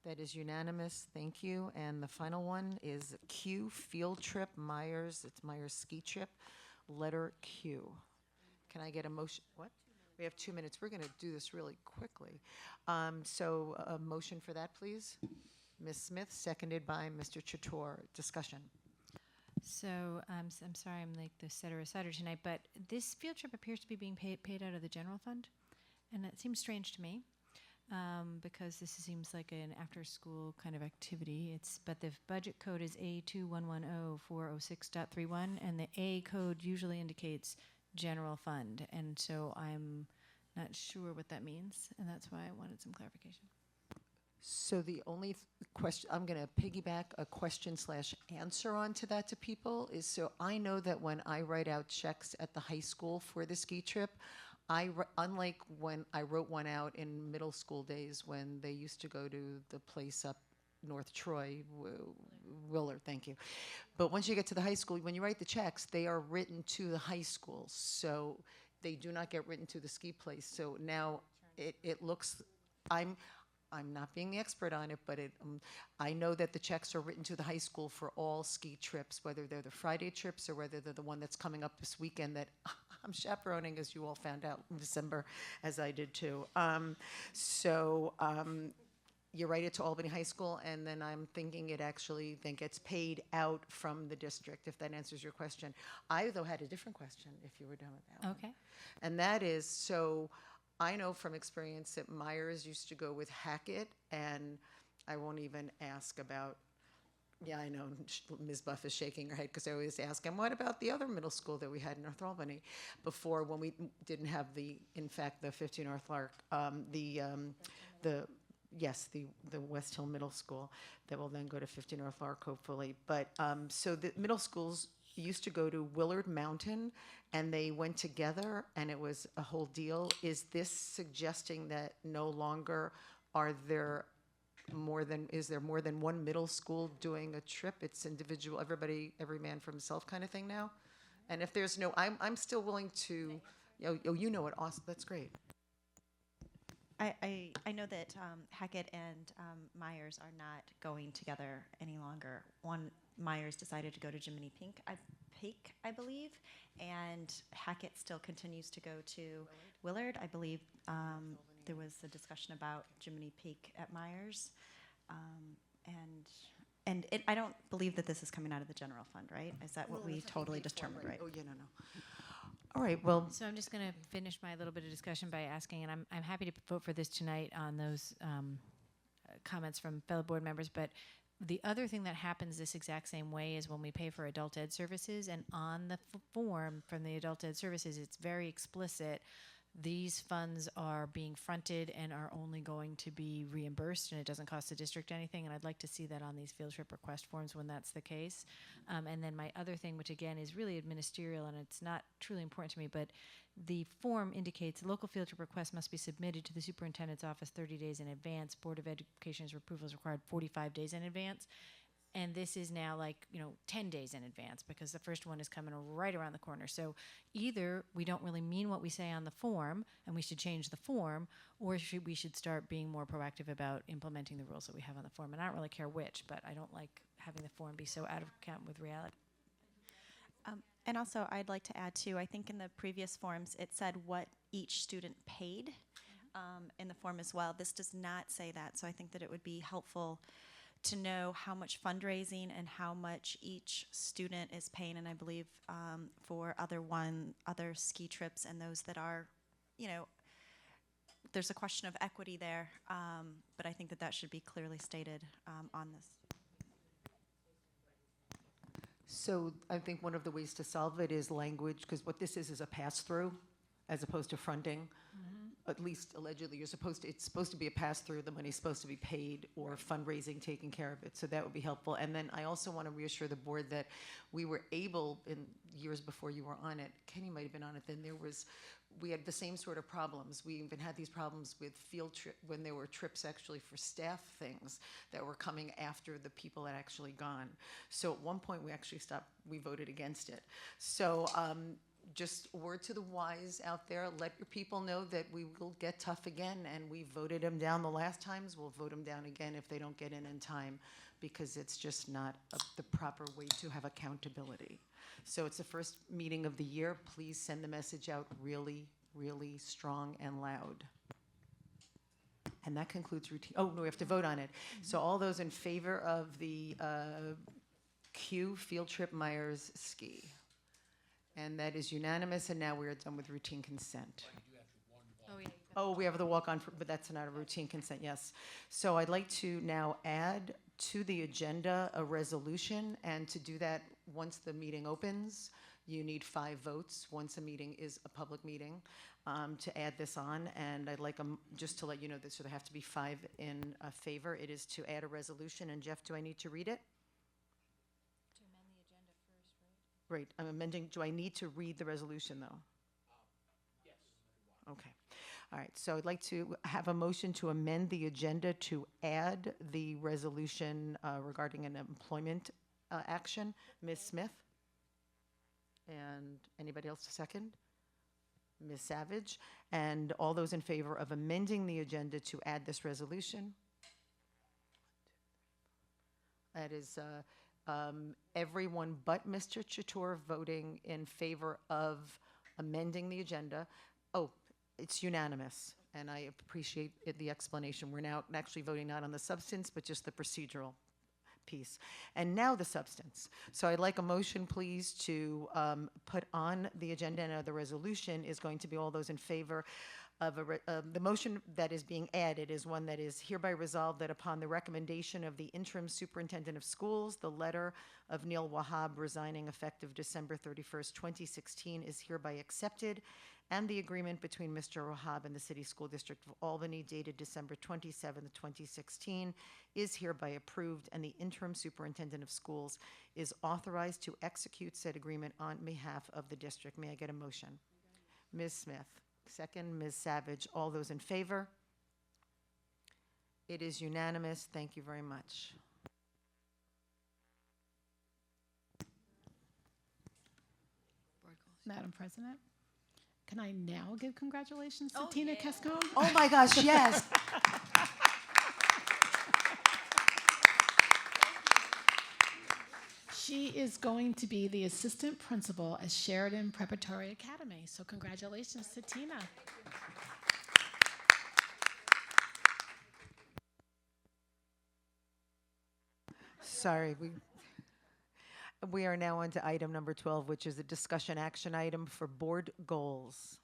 That is unanimous, thank you. And the final one is Q, field trip, Myers, it's Myers ski trip, letter Q. Can I get a motion? What? We have 2 minutes. We're going to do this really quickly. So a motion for that, please. Ms. Smith, seconded by Mr. Chator. Discussion. So I'm sorry I'm like the setter-asider tonight, but this field trip appears to be being paid out of the general fund, and that seems strange to me because this seems like an after-school kind of activity. But the budget code is A2110-406.31, and the A code usually indicates general fund, and so I'm not sure what that means, and that's why I wanted some clarification. So the only question, I'm going to piggyback a question/answer onto that to people is, so I know that when I write out checks at the high school for the ski trip, unlike when I wrote one out in middle school days when they used to go to the place up North Troy, Willard, thank you. But once you get to the high school, when you write the checks, they are written to the high school. So they do not get written to the ski place. So now it looks, I'm not being the expert on it, but I know that the checks are written to the high school for all ski trips, whether they're the Friday trips or whether they're the one that's coming up this weekend that I'm chaperoning, as you all found out in December, as I did too. You write it to Albany High School, and then I'm thinking it actually then gets paid out from the district, if that answers your question. I, though, had a different question, if you were done with that one. Okay. And that is, so I know from experience that Myers used to go with Hackett, and I won't even ask about, yeah, I know Ms. Buff is shaking her head because I always ask him, what about the other middle school that we had in North Albany before, when we didn't have the 50 North Lark, the West Hill Middle School that will then go to 50 North Lark, hopefully. But so the middle schools used to go to Willard Mountain, and they went together, and it was a whole deal. Is this suggesting that no longer is there more than one middle school doing a trip? It's individual, every man for himself kind of thing now? And if there's no, I'm still willing to, you know it, awesome, that's great. I know that Hackett and Myers are not going together any longer. One Myers decided to go to Jiminy Peak, I believe, and Hackett still continues to go to Willard. I believe there was a discussion about Jiminy Peak at Myers, I don't believe that this is coming out of the general fund, right? Is that what No, we that's what totally we paid for, determined, right? Oh, yeah, no. All right, well, So I'm just going to finish my little bit of discussion by asking, and I'm happy to vote for this tonight on those comments from fellow board members, but the other thing that happens this exact same way is when we pay for adult ed services, and on the form from the adult ed services, it's very explicit. These funds are being fronted and are only going to be reimbursed, and it doesn't cost the district anything. And I'd like to see that on these field trip request forms when that's the case. And then my other thing, which again is really administerial and it's not truly important to me, but the form indicates local field trip requests must be submitted to the superintendent's office 30 days in advance. Board of Education's approval is required 45 days in advance. And this is now 10 days in advance because the first one is coming right around the corner. So either we don't really mean what we say on the form and we should change the form, or we should start being more proactive about implementing the rules that we have on the form. And I don't really care which, but I don't like having the form be so out of account with reality. And also, I'd like to add too, I think in the previous forms, it said what each student paid in the form as well. This does not say that, so I think that it would be helpful to know how much fundraising and how much each student is paying. And I believe for other ski trips and those that are, there's a question of equity there, but I think that that should be clearly stated on this. so I think one of the ways to solve it is language, because what this is a pass-through as opposed to fronting. At least allegedly, it's supposed to be a pass-through, the money's supposed to be paid, or fundraising taking care of it, so that would be helpful. And then I also want to reassure the board that we were able, in years before you were on it, Kenny might have been on it then, we had the same sort of problems. We even had these problems with field trip, when there were trips actually for staff things that were coming after the people had actually gone. So at one point, we voted against it. So, just word to the wise out there, let your people know that we will get tough again, and we voted them down the last times. We'll vote them down again if they don't get in time, because it's just not the proper way to have accountability. So it's the first meeting of the year. Please send the message out really, really strong and loud. And that concludes routine. Oh, no, we have to vote on it. So all those in favor of the Q Field Trip Myers Ski? And that is unanimous, and now we are done with routine consent. Oh, we have the walk-on, but that's not a routine consent, yes. So I'd like to now add to the agenda a resolution, and to do that, once the meeting opens, you need 5 votes, once a meeting is a public meeting, to add this on. And I'd like just to let you know that, so there have to be 5 in favor. It is to add a resolution, and Jeff, do I need to read it? Right, I'm amending, do I need to read the resolution, though? Yes. Okay, all right, so I'd like to have a motion to amend the agenda to add the resolution regarding an employment action. Ms. Smith? And anybody else to second? Ms. Savage? And all those in favor of amending the agenda to add this resolution? That is everyone but Mr. Chatur voting in favor of amending the agenda. Oh, it's unanimous, and I appreciate the explanation. We're now actually voting not on the substance, but just the procedural piece. And now the substance. So I'd like a motion, please, to put on the agenda, and the resolution is going to be all those in favor of the motion that is being added is one that is hereby resolved that upon the recommendation of the interim superintendent of schools, the letter of Neil Wahab resigning effective December 31st, 2016 is hereby accepted, and the agreement between Mr. Wahab and the City School District of Albany dated December 27th, 2016 is hereby approved, and the interim superintendent of schools is authorized to execute said agreement on behalf of the district. May I get a motion? Ms. Smith. Second, Ms. Savage. All those in favor? It is unanimous. Thank you very much. Madam President, can I now give congratulations to Tina Cascone? Oh my gosh, yes. She is going to be the assistant principal at Sheridan Preparatory Academy. So congratulations to Tina. Sorry, we are now on to item number 12, which is a discussion action item for board goals.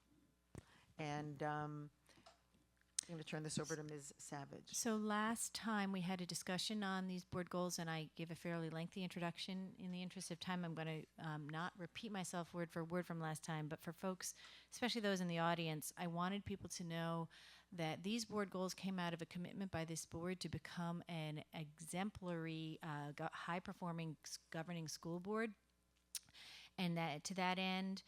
And I'm going to turn this over to Ms. Savage. So last time we had a discussion on these board goals, and I gave a fairly lengthy introduction. In the interest of time, I'm going to not repeat myself word for word from last time, but for folks, especially those in the audience, I wanted people to know that these board goals came out of a commitment by this board to become an exemplary, high-performing governing school board. And that to that end,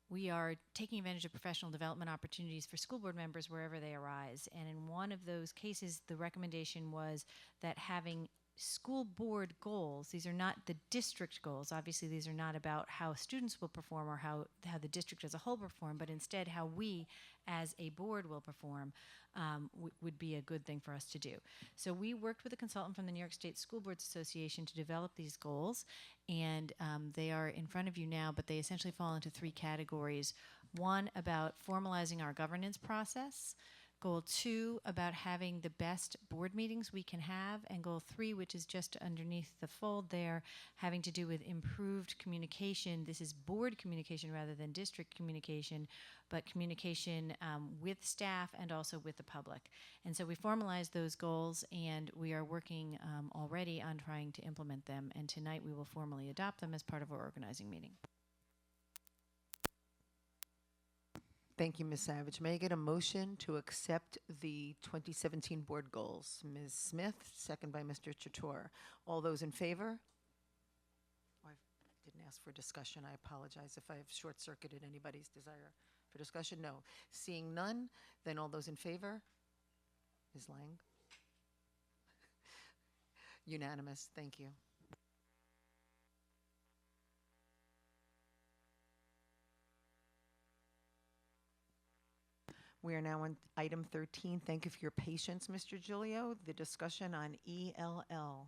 we are taking advantage of professional development opportunities for school board members wherever they arise. And in one of those cases, the recommendation was that having school board goals, these are not the district goals. Obviously, these are not about how students will perform or how the district as a whole perform, but instead how we as a board will perform would be a good thing for us to do. So we worked with a consultant from the New York State School Boards Association to develop these goals, and they are in front of you now, but they essentially fall into three categories. One, about formalizing our governance process. Goal 2, about having the best board meetings we can have. And Goal 3, which is just underneath the fold there, having to do with improved communication. This is board communication rather than district communication, but communication with staff and also with the public. And so we formalized those goals, and we are working already on trying to implement them. And tonight we will formally adopt them as part of our organizing meeting. Thank you, Ms. Savage. May I get a motion to accept the 2017 board goals? Ms. Smith, second by Mr. Chator. All those in favor? Oh, I didn't ask for discussion. I apologize if I have short-circuited anybody's desire for discussion. No. Seeing none, then all those in favor? Ms. Lang? Unanimous. Thank you. We are now on item 13. Thank you for your patience, Mr. Giulio. The discussion on ELL.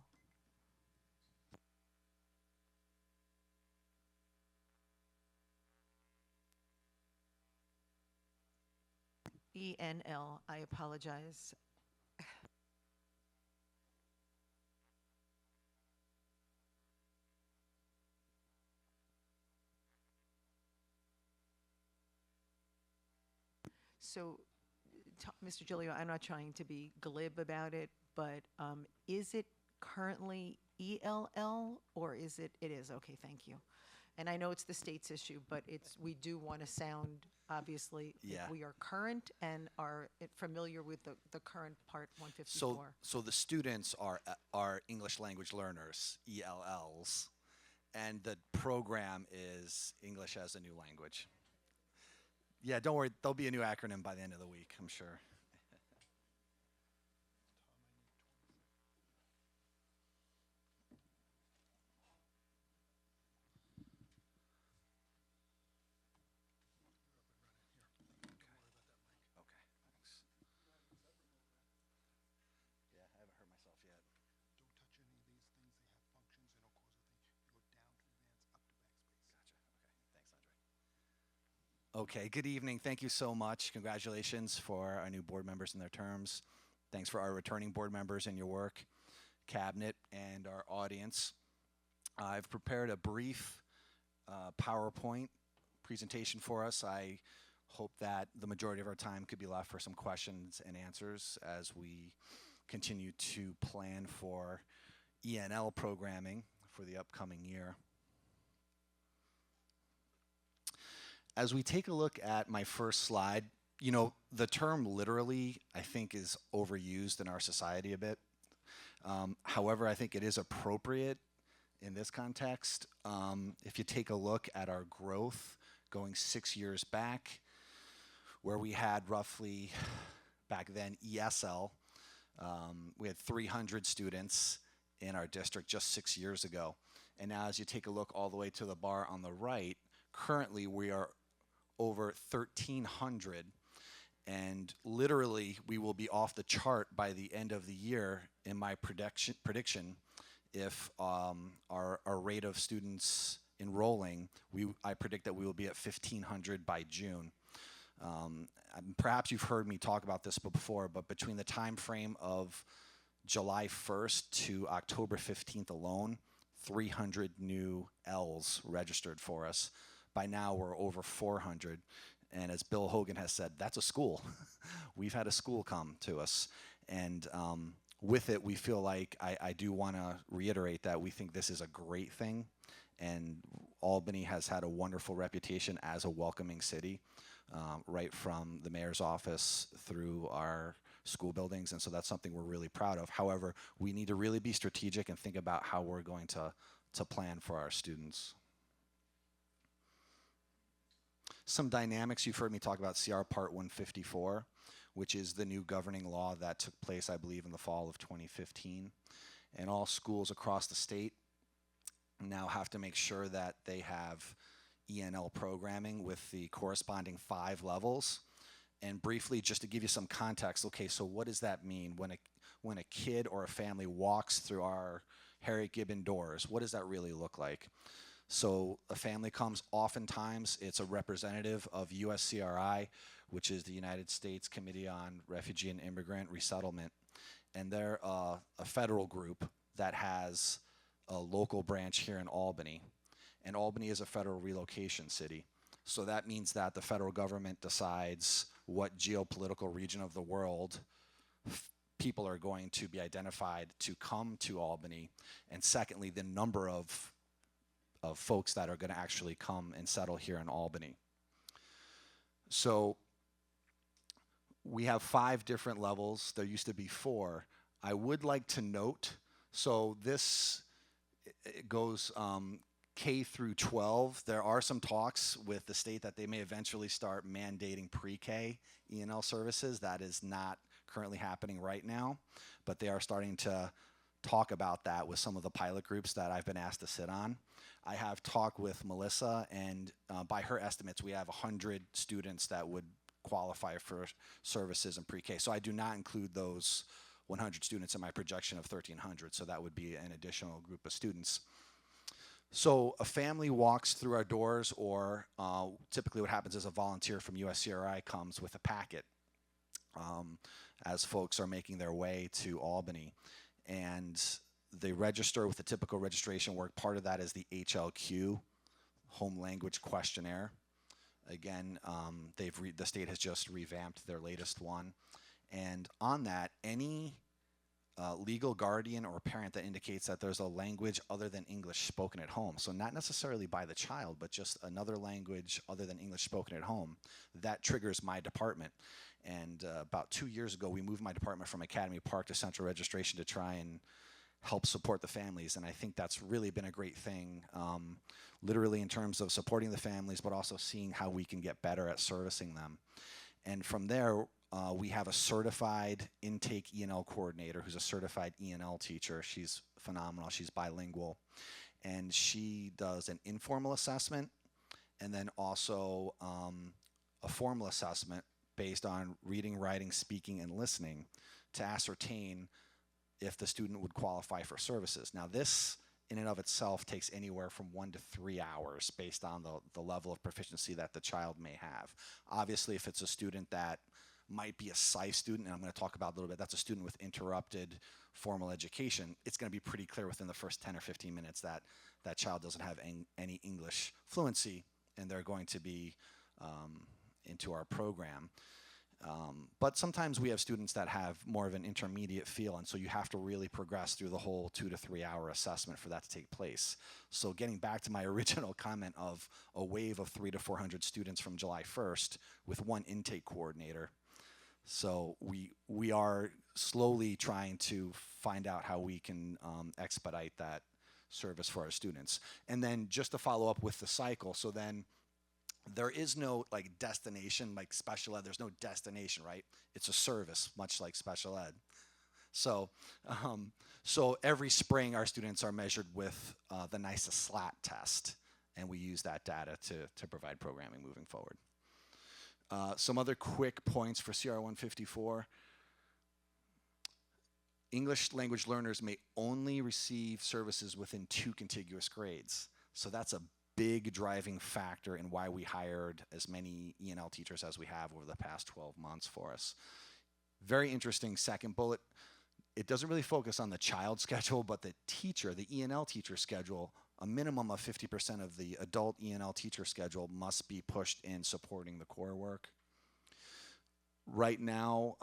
ENL, I apologize. So, Mr. Giulio, I'm not trying to be glib about it, but is it currently ELL or is it? It is, okay, thank you. And I know it's the state's issue, but we do want to sound, obviously, Yeah. that we are current and are familiar with the current Part 154. So the students are English language learners, ELLs, and the program is English as a new language. Yeah, don't worry. There'll be a new acronym by the end of the week, I'm sure. Okay, good evening. Thank you so much. Congratulations for our new board members and their terms. Thanks for our returning board members and your work, cabinet, and our audience. I've prepared a brief PowerPoint presentation for us. I hope that the majority of our time could be left for some questions and answers as we continue to plan for ENL programming for the upcoming year. As we take a look at my first slide, you know, the term literally, I think, is overused in our society a bit. However, I think it is appropriate in this context. If you take a look at our growth going 6 years back, where we had roughly, back then, ESL, we had 300 students in our district just 6 years ago. And now as you take a look all the way to the bar on the right, currently we are over 1,300, and literally we will be off the chart by the end of the year. And my prediction if our rate of students enrolling, I predict that we will be at 1,500 by June. Perhaps you've heard me talk about this before, but between the time frame of July 1st to October 15th alone, 300 new L's registered for us. By now, we're over 400. And as Bill Hogan has said, that's a school. We've had a school come to us. And with it, we feel like I do want to reiterate that we think this is a great thing. And Albany has had a wonderful reputation as a welcoming city, right from the mayor's office through our school buildings. And so that's something we're really proud of. However, we need to really be strategic and think about how we're going to plan for our students. Some dynamics, you've heard me talk about CR Part 154, which is the new governing law that took place, I believe, in the fall of 2015. And all schools across the state now have to make sure that they have ENL programming with the corresponding 5 levels. And briefly, just to give you some context, okay, so what does that mean? When a kid or a family walks through our Harriet Gibbon doors, what does that really look like? So a family comes, oftentimes it's a representative of USCRI, which is the United States Committee on Refugee and Immigrant Resettlement. And they're a federal group that has a local branch here in Albany. And Albany is a federal relocation city. So that means that the federal government decides what geopolitical region of the world people are going to be identified to come to Albany. And secondly, the number of folks that are going to actually come and settle here in Albany. So we have 5 different levels. There used to be 4. I would like to note, so this goes K through 12. There are some talks with the state that they may eventually start mandating pre-K ENL services. That is not currently happening right now, but they are starting to talk about that with some of the pilot groups that I've been asked to sit on. I have talked with Melissa, and by her estimates, we have 100 students that would qualify for services in pre-K. So I do not include those 100 students in my projection of 1,300, so that would be an additional group of students. So a family walks through our doors, or typically what happens is a volunteer from USCRI comes with a packet as folks are making their way to Albany. And they register with the typical registration work. Part of that is the HLQ, Home Language Questionnaire. Again, the state has just revamped their latest one. And on that, any legal guardian or parent that indicates that there's a language other than English spoken at home, so not necessarily by the child, but just another language other than English spoken at home, that triggers my department. And about 2 years ago, we moved my department from Academy Park to Central Registration to try and help support the families. And I think that's really been a great thing, literally in terms of supporting the families, but also seeing how we can get better at servicing them. And from there, we have a certified intake ENL coordinator who's a certified ENL teacher. She's phenomenal. She's bilingual. And she does an informal assessment and then also a formal assessment based on reading, writing, speaking, and listening to ascertain if the student would qualify for services. Now this in and of itself takes anywhere from 1 to 3 hours based on the level of proficiency that the child may have. Obviously, if it's a student that might be a SIFE student, and I'm going to talk about a little bit, that's a student with interrupted formal education, it's going to be pretty clear within the first 10 or 15 minutes that that child doesn't have any English fluency, and they're going to be into our program. But sometimes we have students that have more of an intermediate feel, and so you have to really progress through the whole 2 to 3 hour assessment for that to take place. So getting back to my original comment of a wave of 300 to 400 students from July 1st with one intake coordinator. So we are slowly trying to find out how we can expedite that service for our students. And then just to follow up with the cycle, so then there is no like destination like special ed. There's no destination, right? It's a service, much like special ed. So, so every spring our students are measured with the NYSA SLAT test, and we use that data to provide programming moving forward. Some other quick points for CR 154. English language learners may only receive services within 2 contiguous grades. So that's a big driving factor in why we hired as many E&L teachers as we have over the past 12 months for us. Very interesting second bullet. It doesn't really focus on the child schedule, but the teacher, the E&L teacher schedule, a minimum of 50% of the adult E&L teacher schedule must be pushed in supporting the core work. Right now,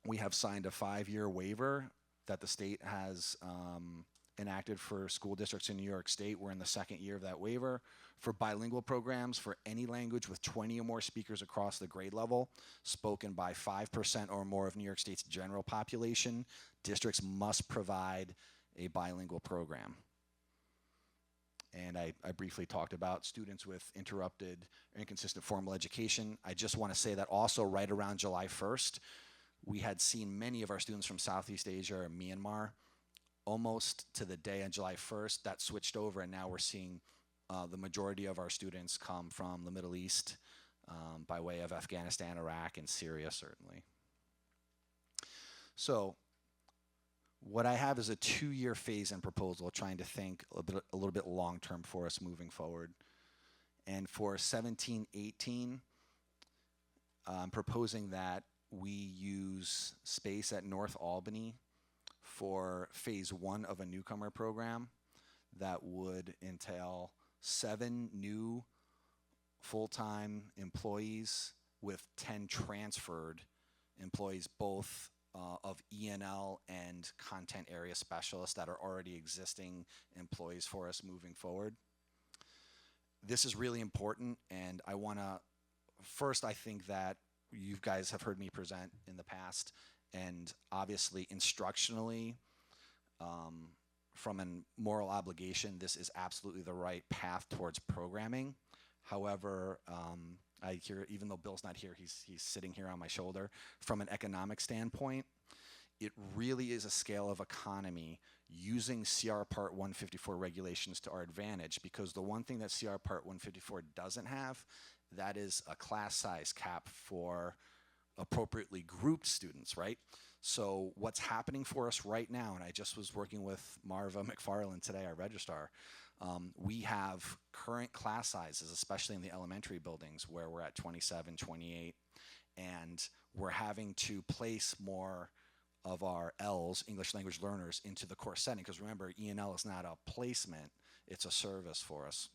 we have signed a 5-year waiver that the state has enacted for school districts in New York State. We're in the 2nd year of that waiver. For bilingual programs, for any language with 20 or more speakers across the grade level, spoken by 5% or more of New York State's general population, districts must provide a bilingual program. And I briefly talked about students with interrupted or inconsistent formal education. I just want to say that also right around July 1st, we had seen many of our students from Southeast Asia or Myanmar. Almost to the day on July 1st, that switched over, and now we're seeing the majority of our students come from the Middle East by way of Afghanistan, Iraq, and Syria, certainly. So what I have is a 2-year phase-in proposal, trying to think a little bit long-term for us moving forward. And for 17-18, I'm proposing that we use space at North Albany for phase 1 of a newcomer program that would entail 7 new full-time employees with 10 transferred employees, both of E&L and content area specialists that are already existing employees for us moving forward. This is really important, and I want to, first, I think that you guys have heard me present in the past, and obviously instructionally, from a moral obligation, this is absolutely the right path towards programming. However, I hear, even though Bill's not here, he's sitting here on my shoulder. From an economic standpoint, it really is a scale of economy using CR Part 154 regulations to our advantage, because the one thing that CR Part 154 doesn't have, that is a class size cap for appropriately grouped students, right? So what's happening for us right now, and I just was working with Marva McFarland today, our registrar, we have current class sizes, especially in the elementary buildings, where we're at 27, 28, and we're having to place more of our L's, English language learners, into the course setting, because remember, E&L is not a placement, it's a service for us.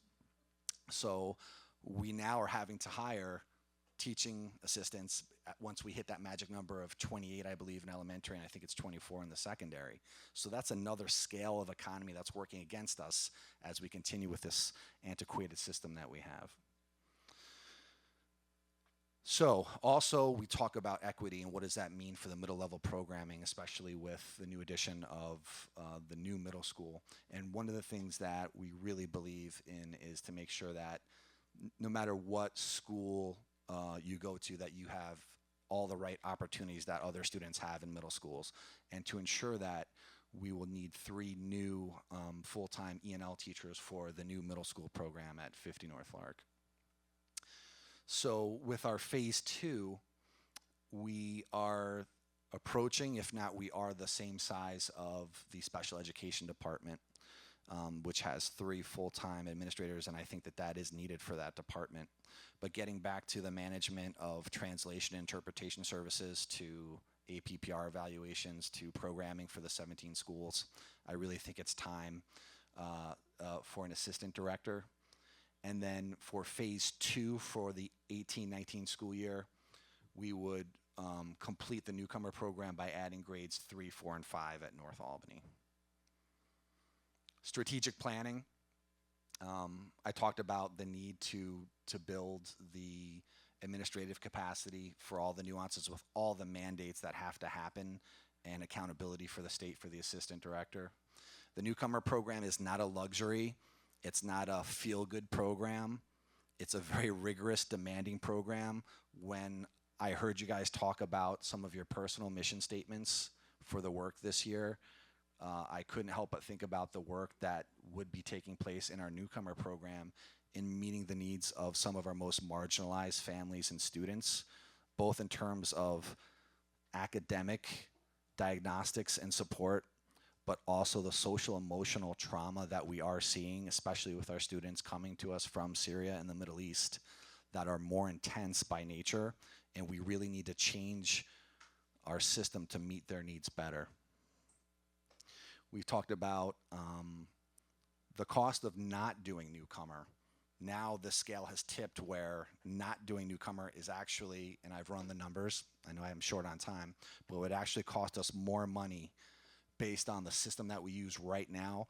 So we now are having to hire teaching assistants once we hit that magic number of 28, I believe, in elementary, and I think it's 24 in the secondary. So that's another scale of economy that's working against us as we continue with this antiquated system that we have. So also we talk about equity and what does that mean for the middle level programming, especially with the new addition of the new middle school. And one of the things that we really believe in is to make sure that no matter what school you go to, that you have all the right opportunities that other students have in middle schools. And to ensure that, we will need 3 new full-time E&L teachers for the new middle school program at 50 North Lark. So with our phase 2, we are approaching, if not we are the same size of the special education department, which has 3 full-time administrators, and I think that that is needed for that department. But getting back to the management of translation and interpretation services, to APPR evaluations, to programming for the 17 schools, I really think it's time for an assistant director. And then for phase 2 for the 18-19 school year, we would complete the newcomer program by adding grades 3, 4, and 5 at North Albany. Strategic planning. I talked about the need to build the administrative capacity for all the nuances with all the mandates that have to happen and accountability for the state for the assistant director. The newcomer program is not a luxury. It's not a feel-good program. It's a very rigorous, demanding program. When I heard you guys talk about some of your personal mission statements for the work this year, I couldn't help but think about the work that would be taking place in our newcomer program in meeting the needs of some of our most marginalized families and students, both in terms of academic diagnostics and support, but also the social emotional trauma that we are seeing, especially with our students coming to us from Syria and the Middle East, that are more intense by nature, and we really need to change our system to meet their needs better. We've talked about the cost of not doing newcomer. Now the scale has tipped where not doing newcomer is actually, and I've run the numbers, I know I'm short on time, but it would actually cost us more money based on the system that we use right now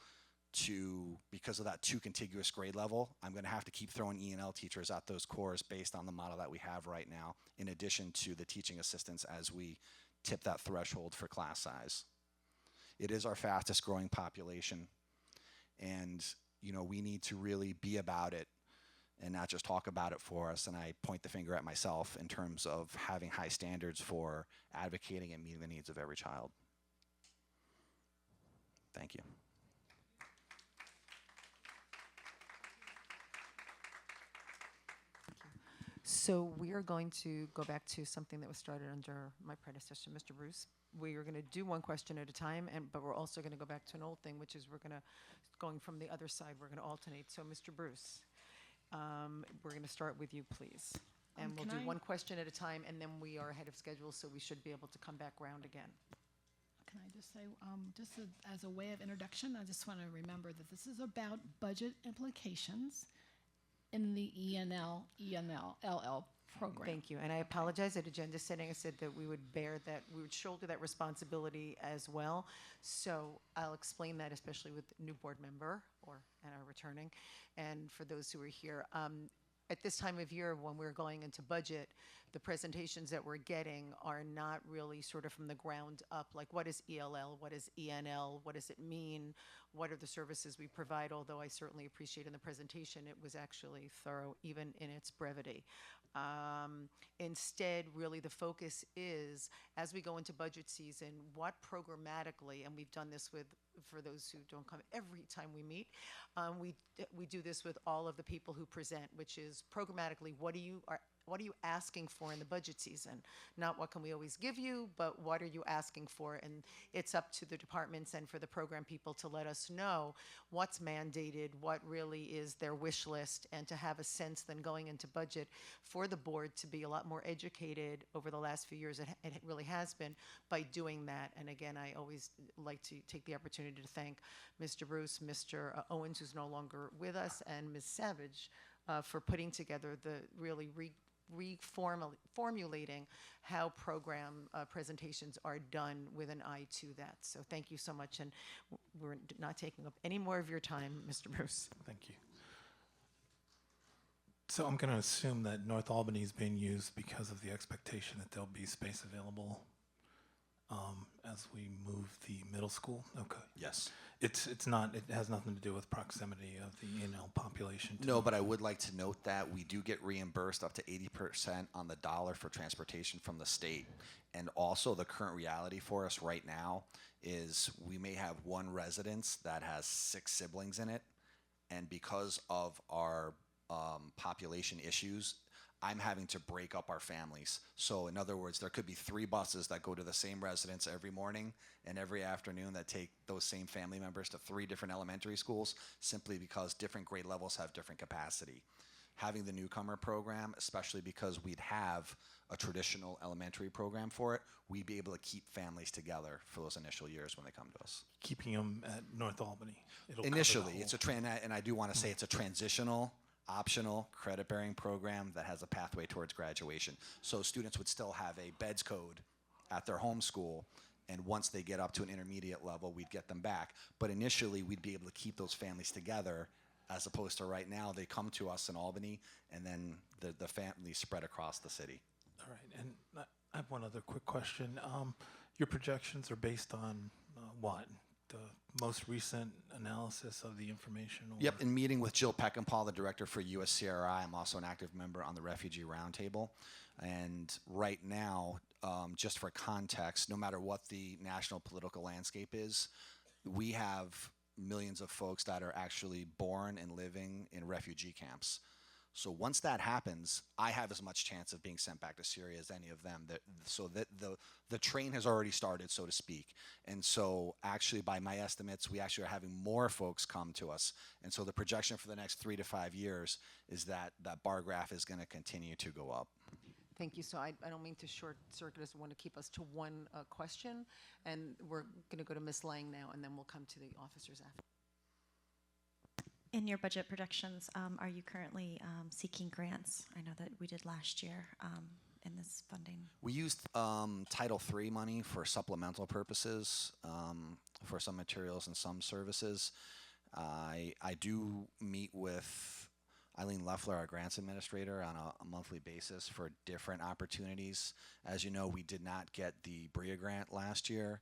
because of that 2 contiguous grade level. I'm gonna have to keep throwing E&L teachers at those cores based on the model that we have right now, in addition to the teaching assistants as we tip that threshold for class size. It is our fastest growing population, and we need to really be about it and not just talk about it for us. And I point the finger at myself in terms of having high standards for advocating and meeting the needs of every child. Thank you. So we are going to go back to something that was started under my predecessor, Mr. Bruce. We are going to do one question at a time, but we're also going to go back to an old thing, which is going from the other side, we're going to alternate. So Mr. Bruce, we're going to start with you, please. And we'll do one question at a time, and then we are ahead of schedule, so we should be able to come back round again. Can I just say, as a way of introduction, I just want to remember that this is about budget implications in the ENLL program. Thank you, and I apologize at agenda setting. I said that we would shoulder that responsibility as well. So I'll explain that, especially with new board member and our returning, and for those who are here. At this time of year, when we're going into budget, the presentations that we're getting are not really sort of from the ground up, like what is ELL, what is ENL, what does it mean, what are the services we provide, although I certainly appreciate in the presentation it was actually thorough, even in its brevity. Instead, really the focus is, as we go into budget season, what programmatically, and we've done this for those who don't come every time we meet, we do this with all of the people who present, which is programmatically, what are you asking for in the budget season? Not what can we always give you, but what are you asking for? And it's up to the departments and for the program people to let us know what's mandated, what really is their wish list, and to have a sense then going into budget for the board to be a lot more educated over the last few years. It really has been by doing that. And again, I always like to take the opportunity to thank Mr. Bruce, Mr. Owens, who's no longer with us, and Ms. Savage for putting together the really reformulating how program presentations are done with an eye to that. So thank you so much, and we're not taking up any more of your time, Mr. Bruce. Thank you. So I'm going to assume that North Albany is being used because of the expectation that there'll be space available as we move the middle school. Okay. Yes. It's not. It has nothing to do with proximity of the ENL population. No, but I would like to note that we do get reimbursed up to 80% on the dollar for transportation from the state. And also the current reality for us right now is we may have one residence that has 6 siblings in it. And because of our population issues, I'm having to break up our families. So in other words, there could be 3 buses that go to the same residence every morning and every afternoon that take those same family members to 3 different elementary schools, simply because different grade levels have different capacity. Having the newcomer program, especially because we'd have a traditional elementary program for it, we'd be able to keep families together for those initial years when they come to us. Keeping them at North Albany. It'll Initially, it's and I do want to say it's a transitional, optional credit-bearing program that has a pathway towards graduation. So students would still have a BEDS code at their home school, and once they get up to an intermediate level, we'd get them back. But initially, we'd be able to keep those families together, as opposed to right now, they come to us in Albany, and then the families spread across the city. All right, and I have one other quick question. Your projections are based on what? The most recent analysis of the information? Or? Yep, in meeting with Jill Peckinpah, the director for USCRI, I'm also an active member on the Refugee Roundtable. And right now, just for context, no matter what the national political landscape is, we have millions of folks that are actually born and living in refugee camps. So once that happens, I have as much chance of being sent back to Syria as any of them. So that the train has already started, so to speak. And so actually, by my estimates, we actually are having more folks come to us. And so the projection for the next 3 to 5 years is that that bar graph is going to continue to go up. Thank you. So I don't mean to short circuit us. I want to keep us to one question. And we're going to go to Ms. Lang now, and then we'll come to the officers after. In your budget projections, are you currently seeking grants? I know that we did last year in this funding. We used Title III money for supplemental purposes for some materials and some services. I do meet with Eileen Leffler, our grants administrator, on a monthly basis for different opportunities. As you know, we did not get the BRIA grant last year.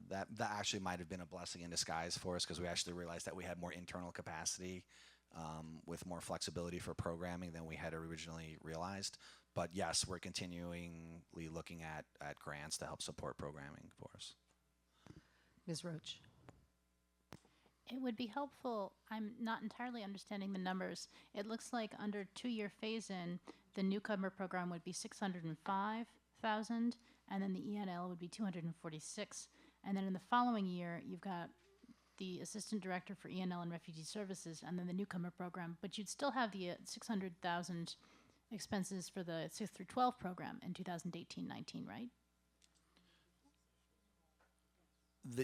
That actually might have been a blessing in disguise for us, because we actually realized that we had more internal capacity with more flexibility for programming than we had originally realized. But yes, we're continually looking at grants to help support programming for us. Ms. Roach. It would be helpful. I'm not entirely understanding the numbers. It looks like under 2-year phase-in, the newcomer program would be 605,000, and then the ENL would be 246. And then in the following year, you've got the assistant director for ENL and refugee services, and then the newcomer program. But you'd still have the 600,000 expenses for the 6th through 12 program in 2018-19, right?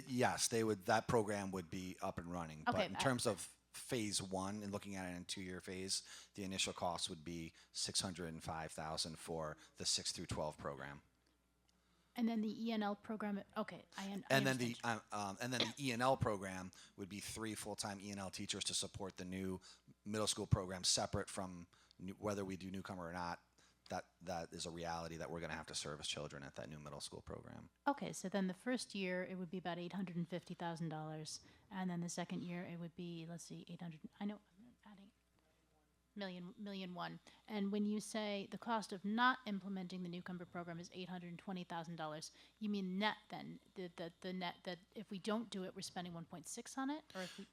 Yes, they would. That program would be up and running. Okay, but in terms of phase 1 and looking at it in a 2-year phase, the initial cost would be 605,000 for the 6 through 12 program. And then the ENL program. Okay, And then the ENL program would be 3 full-time ENL teachers to support the new middle school program, separate from whether we do newcomer or not. That is a reality that we're going to have to service children at that new middle school program. Okay, so then the first year it would be about $850,000, and then the second year it would be, let's see, 800. I know, I'm adding million one. And when you say the cost of not implementing the newcomer program is $820,000, you mean net then? The net that if we don't do it, we're spending 1.6 on it, or if we.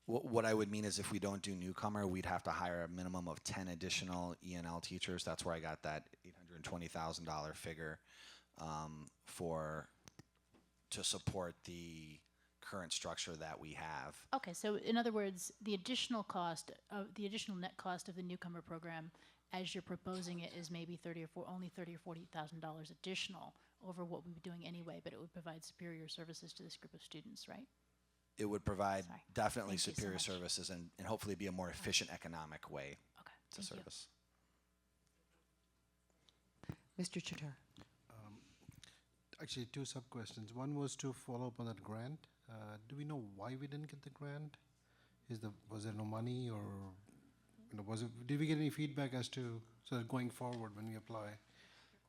What I would mean is if we don't do newcomer, we'd have to hire a minimum of 10 additional ENL teachers. That's where I got that $820,000 figure to support the current structure that we have. Okay, so in other words, the additional net cost of the newcomer program, as you're proposing it, is maybe only $30,000 or $40,000 additional over what we were doing anyway, but it would provide superior services to this group of students, right? It would provide definitely Thank you so superior much. services and hopefully be a more efficient economic way to thank you. service. Mr. Chater. Actually, 2 sub-questions. One was to follow up on that grant. Do we know why we didn't get the grant? Was there no money, or did we get any feedback as to going forward when we apply?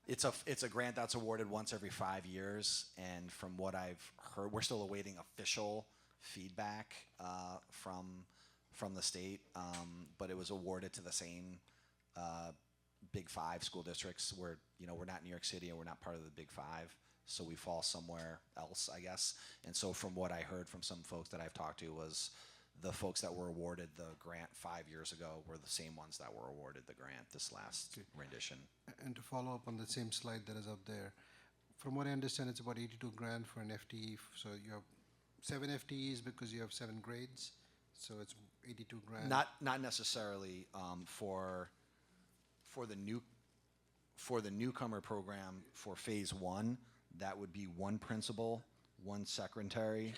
It's a grant that's awarded once every 5 years, and from what I've heard, we're still awaiting official feedback from the state, but it was awarded to the same Big 5 school districts. We're not New York City and we're not part of the Big 5, so we fall somewhere else, I guess. And so from what I heard from some folks that I've talked to was the folks that were awarded the grant 5 years ago were the same ones that were awarded the grant this last rendition. And to follow up on the same slide that is up there, from what I understand, it's about 82 grand for an FTE. So you have 7 FTEs because you have 7 grades. So it's 82 grand. Not necessarily for the newcomer program for phase 1. That would be 1 principal, 1 secretary.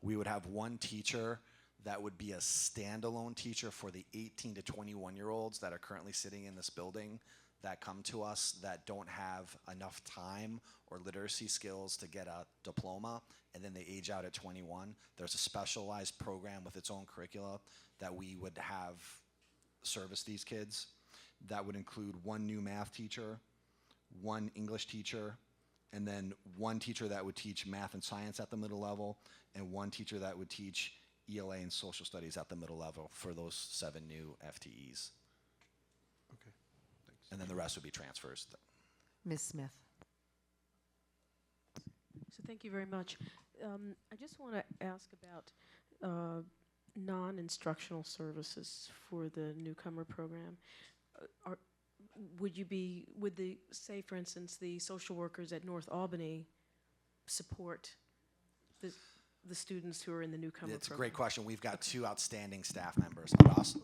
We would have 1 teacher that would be a standalone teacher for the 18 to 21-year-olds that are currently sitting in this building that come to us that don't have enough time or literacy skills to get a diploma, and then they age out at 21. There's a specialized program with its own curricula that we would have service these kids. That would include 1 new math teacher, 1 English teacher, and then 1 teacher that would teach math and science at the middle level, and 1 teacher that would teach ELA and social studies at the middle level for those 7 new FTEs. Okay, thanks. And then the rest would be transfers. Ms. Smith. So thank you very much. I just want to ask about non-instructional services for the newcomer program, are, would the, say for instance, the social workers at North Albany support the students who are in the newcomer It's a program? great question. We've got two outstanding staff members.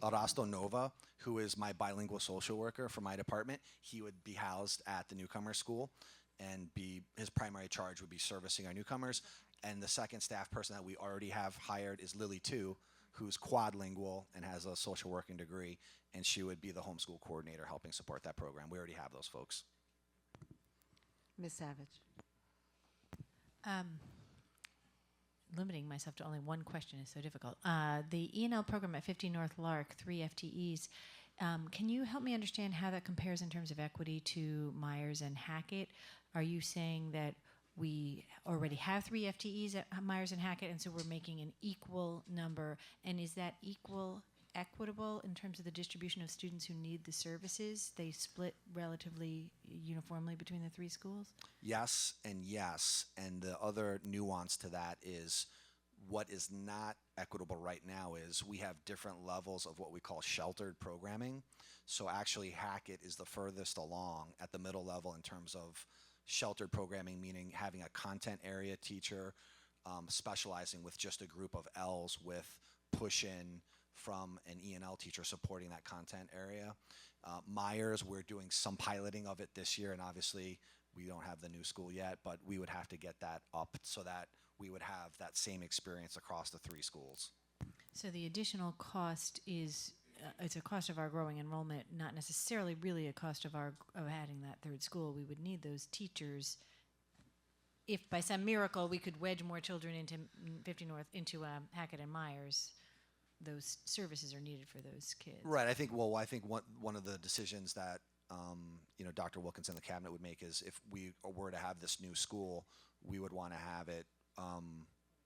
Arasto Nova, who is my bilingual social worker for my department, he would be housed at the newcomer school, and his primary charge would be servicing our newcomers. And the second staff person that we already have hired is Lily Tu, who's quadlingual and has a social working degree, and she would be the homeschool coordinator helping support that program. We already have those folks. Ms. Savage. Limiting myself to only one question is so difficult. The E&L program at 50 North Lark, 3 FTEs, can you help me understand how that compares in terms of equity to Myers and Hackett? Are you saying that we already have 3 FTEs at Myers and Hackett, and so we're making an equal number? And is that equitable in terms of the distribution of students who need the services? They split relatively uniformly between the 3 schools? Yes and yes. And the other nuance to that is what is not equitable right now is we have different levels of what we call sheltered programming. So actually Hackett is the furthest along at the middle level in terms of sheltered programming, meaning having a content area teacher specializing with just a group of L's with push-in from an E&L teacher supporting that content area. Myers, we're doing some piloting of it this year, and obviously we don't have the new school yet, but we would have to get that up so that we would have that same experience across the 3 schools. So the additional cost is it's a cost of our growing enrollment, not necessarily really a cost of adding that 3rd school. We would need those teachers. If by some miracle we could wedge more children into 50 North, into Hackett and Myers, those services are needed for those kids. Right. I think one of the decisions that Dr. Wilkinson, the cabinet, would make is if we were to have this new school, we would want to have it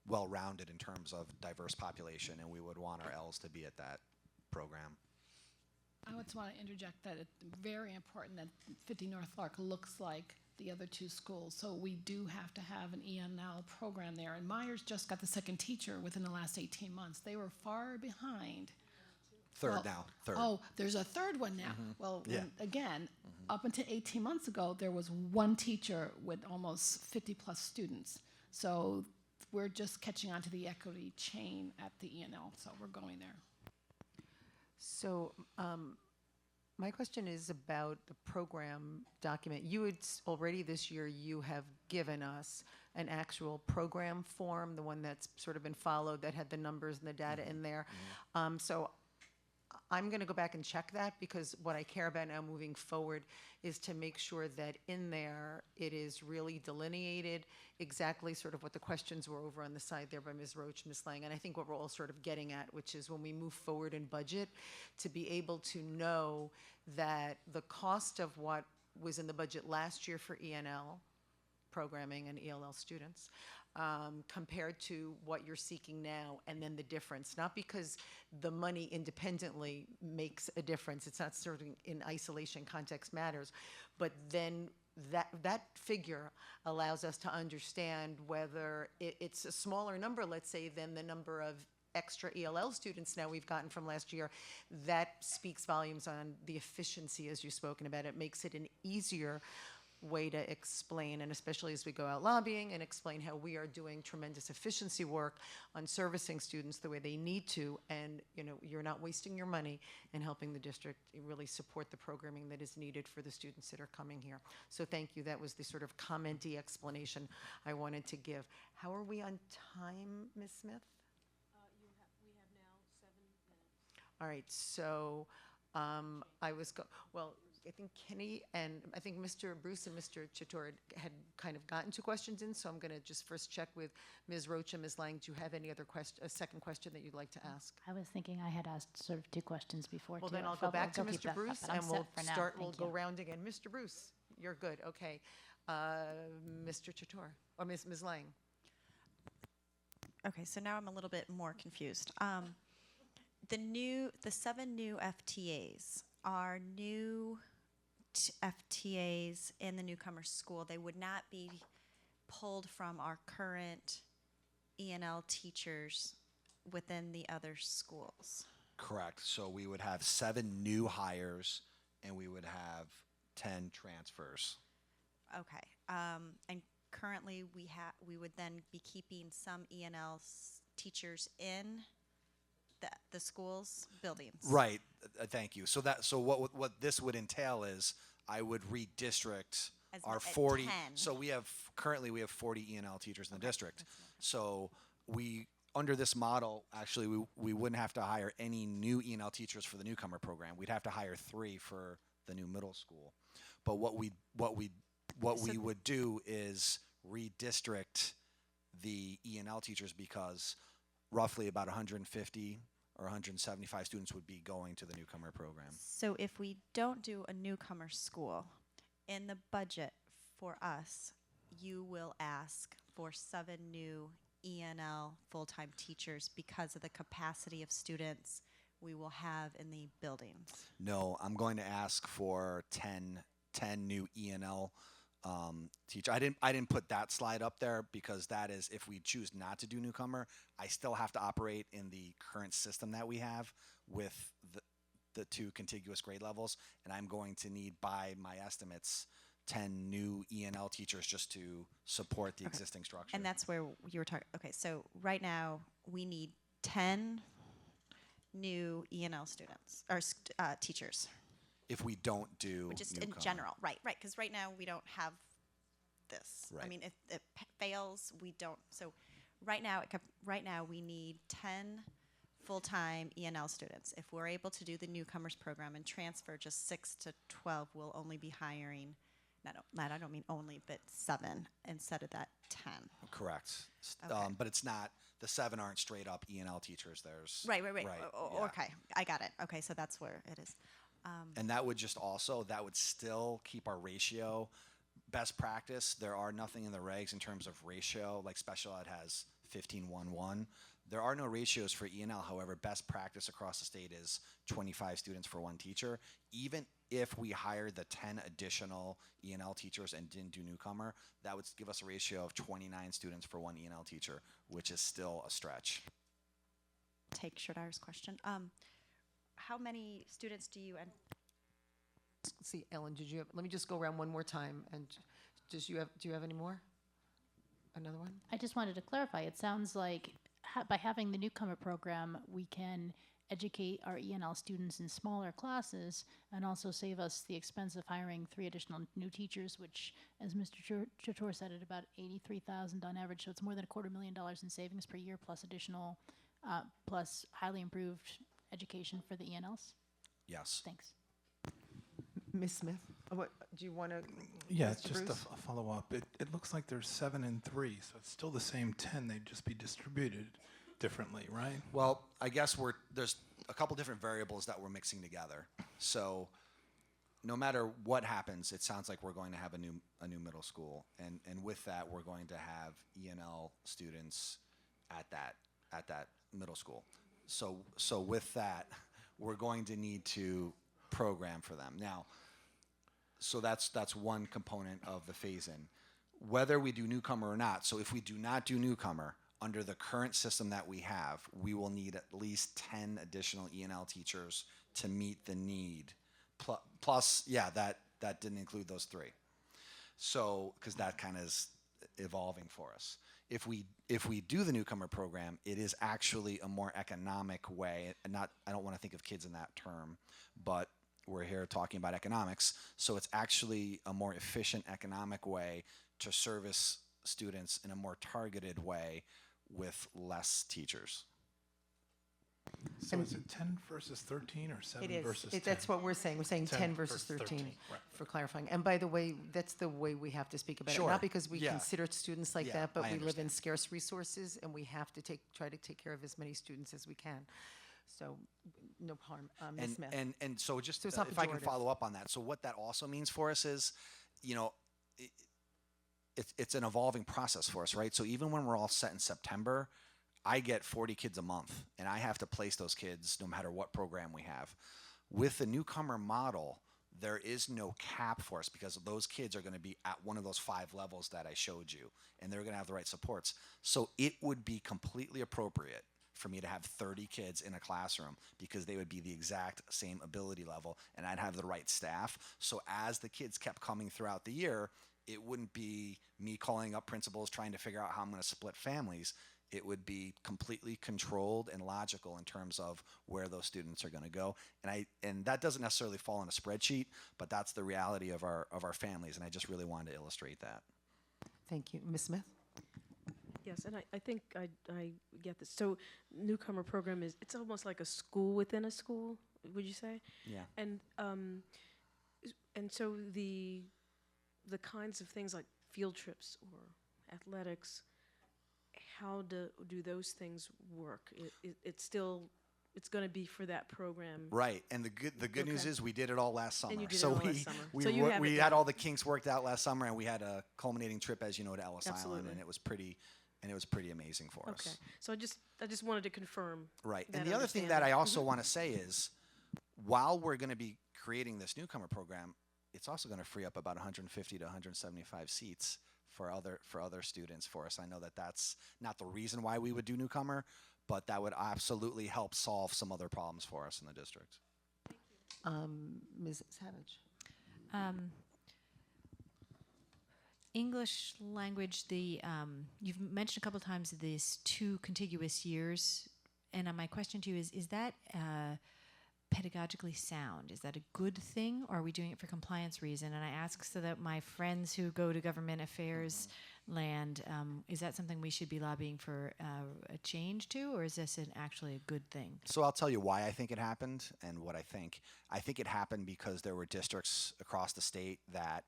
well-rounded in terms of diverse population, and we would want our L's to be at that program. I just want to interject that it's very important that 50 North Lark looks like the other 2 schools. So we do have to have an ENL program there. And Myers just got the 2nd teacher within the last 18 months. They were far behind. Third. Oh, there's a 3rd one now. Mm-hmm. Well, Yeah. Again, up until 18 months ago, there was 1 teacher with almost 50 plus students. So we're just catching on to the equity chain at the ENL. So we're going there. So my question is about the program document. You had already this year, you have given us an actual program form, the one that's sort of been followed that had the numbers and the data in there. So I'm going to go back and check that, because what I care about now moving forward is to make sure that in there it is really delineated exactly sort of what the questions were over on the side there by Ms. Roach, Ms. Lang, and I think what we're all sort of getting at, which is when we move forward in budget, to be able to know that the cost of what was in the budget last year for ENL programming and ELL students compared to what you're seeking now, and then the difference. Not because the money independently makes a difference, it's not sort of in isolation, context matters, but then that figure allows us to understand whether it's a smaller number, let's say, than the number of extra ELL students now we've gotten from last year. That speaks volumes on the efficiency, as you've spoken about. It makes it an easier way to explain, and especially as we go out lobbying and explain how we are doing tremendous efficiency work on servicing students the way they need to, and you're not wasting your money and helping the district really support the programming that is needed for the students that are coming here. So thank you. That was the sort of commenty explanation I wanted to give. How are we on time, Ms. Smith? We have now 7 minutes. All right, so I think Kenny and I think Mr. Bruce and Mr. Chitor had kind of gotten 2 questions in, so I'm going to just first check with Ms. Roach and Ms. Lang. Do you have any other a second question that you'd like to ask? I was thinking I had asked sort of 2 questions before. Well, too. then I I'll go felt back to we'll keep Mr. that, Bruce, but I'm and we'll set for now. start. We'll Thank go you. round again. Mr. Bruce, you're good. Okay, Mr. Chitor or Ms. Lang. Okay, so now I'm a little bit more confused. The 7 new FTAs are new FTAs in the newcomer school. They would not be pulled from our current ENL teachers within the other schools? Correct. So we would have 7 new hires and we would have 10 transfers. Okay. And currently, we would then be keeping some ENL teachers in the schools buildings. Right. Thank you. So what this would entail is I would redistrict As our at 40. 10. So we have 40 ENL teachers in the district. So we under this model, actually, we wouldn't have to hire any new ENL teachers for the newcomer program. We'd have to hire 3 for the new middle school. But what we would do is redistrict the ENL teachers because roughly about 150 or 175 students would be going to the newcomer program. So if we don't do a newcomer school, in the budget for us, you will ask for 7 new ENL full-time teachers because of the capacity of students we will have in the buildings. No, I'm going to ask for 10 new ENL teacher. I didn't put that slide up there because that is if we choose not to do newcomer, I still have to operate in the current system that we have with the 2 contiguous grade levels, and I'm going to need, by my estimates, 10 new ENL teachers just to support the existing structure. And that's where you were talking. Okay, so right now we need 10 new ENL students or teachers. If we don't do Or just newcomer. in general, right? Because right now we don't have this. I Right. mean, if it fails, we don't. So right now, we need 10 full-time ENL students. If we're able to do the newcomers program and transfer just 6 to 12, we'll only be hiring. I don't mean only, but 7 instead of that 10. Correct. Okay. But it's not, the 7 aren't straight up ENL teachers. There's Right. yeah. Okay, I got it. Okay, so that's where it is. And that would still keep our ratio. Best practice, there are nothing in the regs in terms of ratio, like special ed has 15-1-1. There are no ratios for ENL, however, best practice across the state is 25 students for 1 teacher. Even if we hired the 10 additional ENL teachers and didn't do newcomer, that would give us a ratio of 29 students for 1 ENL teacher, which is still a stretch. Take Shadar's question. How many students do you See, Ellen, let me just go around one more time, and do you have any more? Another one? I just wanted to clarify. It sounds like by having the newcomer program, we can educate our ENL students in smaller classes and also save us the expense of hiring 3 additional new teachers, which, as Mr. Chator said, at about $83,000 on average. So it's more than $250,000 in savings per year, plus additional, plus highly improved education for the ENLs. Yes. Thanks. Ms. Smith, what do you want to? Yeah, it's just a follow-up. It looks like there's 7 and 3, so it's still the same 10. They'd just be distributed differently, right? Well, I guess there's a couple different variables that we're mixing together. So no matter what happens, it sounds like we're going to have a new middle school, and with that, we're going to have ENL students at that middle school. So with that, we're going to need to program for them. Now, so that's one component of the phase-in. Whether we do newcomer or not, so if we do not do newcomer, under the current system that we have, we will need at least 10 additional ENL teachers to meet the need. Plus, yeah, that didn't include those 3. So, because that kind of is evolving for us. If we do the newcomer program, it is actually a more economic way. I don't want to think of kids in that term, but we're here talking about economics. So it's actually a more efficient economic way to service students in a more targeted way with less teachers. So is it 10 versus 13 or 7 It is. versus 10? That's what we're saying. We're saying 10 versus 13, right. for clarifying. And by the way, that's the way we have to speak about Sure. it. Not because we Yeah. consider students like Yeah, that, but I we live in understand. scarce resources, and we have to try to take care of as many students as we can. So, no harm. Ms. Smith. And so just So it's not if I can pejorative. follow up on that. So what that also means for us is, it's an evolving process for us, right? So even when we're all set in September, I get 40 kids a month, and I have to place those kids no matter what program we have. With the newcomer model, there is no cap for us because those kids are going to be at one of those 5 levels that I showed you, and they're going to have the right supports. So it would be completely appropriate for me to have 30 kids in a classroom because they would be the exact same ability level and I'd have the right staff. So as the kids kept coming throughout the year, it wouldn't be me calling up principals trying to figure out how I'm going to split families. It would be completely controlled and logical in terms of where those students are going to go. And that doesn't necessarily fall in a spreadsheet, but that's the reality of our families. And I just really wanted to illustrate that. Thank you. Ms. Smith? Yes, and I think I get this. So newcomer program it's almost like a school within a school, would you say? Yeah. And so the kinds of things like field trips or athletics, how do those things work? It's going to be for that program. Right, and the good news is we did it all last summer. And you did it all last summer. We had all the kinks worked out last summer, and we had a culminating trip, as you know, to Ellis Island, and it was pretty amazing for us. Okay, so I just wanted to confirm. Right, and the other thing that I also want to say is, while we're going to be creating this newcomer program, it's also going to free up about 150 to 175 seats for other students for us. I know that that's not the reason why we would do newcomer, but that would absolutely help solve some other problems for us in the district. Ms. Savage? English language, you've mentioned a couple times these 2 contiguous years, and my question to you is that pedagogically sound? Is that a good thing, or are we doing it for compliance reason? And I ask so that my friends who go to government affairs land, is that something we should be lobbying for a change to, or is this actually a good thing? So I'll tell you why I think it happened and what I think. I think it happened because there were districts across the state that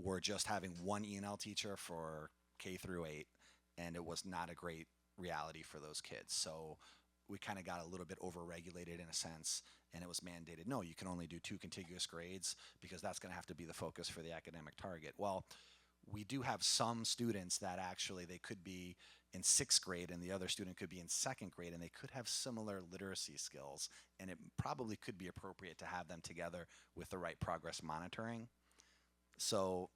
were just having one E&L teacher for K through 8, and it was not a great reality for those kids. So we kind of got a little bit overregulated in a sense, and it was mandated, no, you can only do 2 contiguous grades because that's going to have to be the focus for the academic target. Well, we do have some students that actually they could be in 6th grade and the other student could be in 2nd grade, and they could have similar literacy skills, and it probably could be appropriate to have them together with the right progress monitoring. So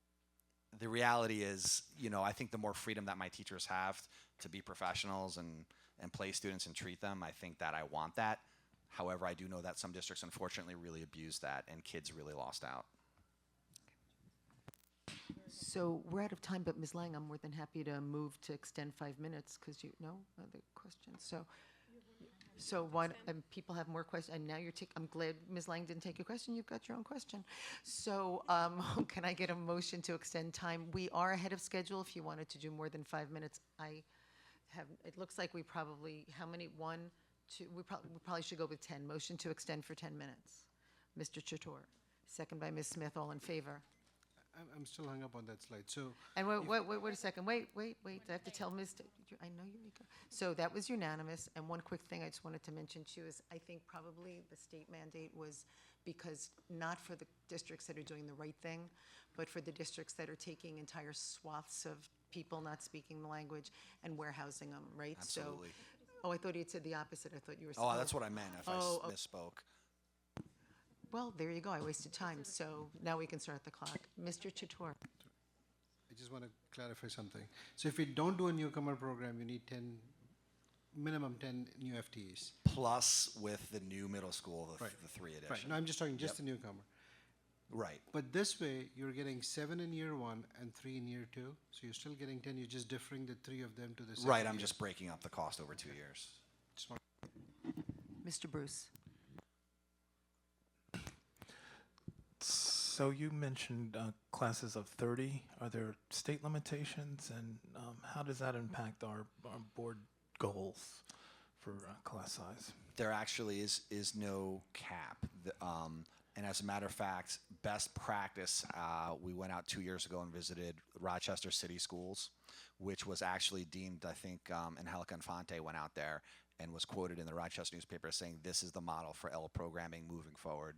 the reality is, I think the more freedom that my teachers have to be professionals and play students and treat them, I think that I want that. However, I do know that some districts unfortunately really abuse that, and kids really lost out. So we're out of time, but Ms. Lang, I'm more than happy to move to extend 5 minutes because no other questions. So why people have more questions, and now I'm glad Ms. Lang didn't take your question. You've got your own question. So can I get a motion to extend time? We are ahead of schedule. If you wanted to do more than 5 minutes, it looks like we probably, how many? 1, 2, we probably should go with 10. Motion to extend for 10 minutes. Mr. Chator, second by Ms. Smith, all in favor. I'm still hung up on that slide. So. And wait a second. Wait. I have to tell Ms. I know you. So that was unanimous. And one quick thing I just wanted to mention too is I think probably the state mandate was because not for the districts that are doing the right thing, but for the districts that are taking entire swaths of people not speaking the language and warehousing them, right? Absolutely. So, I thought you said the opposite. I thought you were. Oh, that's what I meant if I misspoke. Well, there you go. I wasted time. So now we can start the clock. Mr. Chator. I just want to clarify something. So if we don't do a newcomer program, you need minimum 10 new FTEs. Plus with the new middle school, the 3 additions. Right. No, I'm just talking just the newcomer. Right. But this way, you're getting 7 in year 1 and 3 in year 2. So you're still getting 10. You're just differing the 3 of them to the 7 Right. I'm year. just breaking up the cost over 2 years. Mr. Bruce. So you mentioned classes of 30. Are there state limitations, and how does that impact our board goals for class size? There actually is no cap. And as a matter of fact, best practice, we went out 2 years ago and visited Rochester City Schools, which was actually deemed, I think, Angelica Infante went out there and was quoted in the Rochester newspaper saying this is the model for L programming moving forward.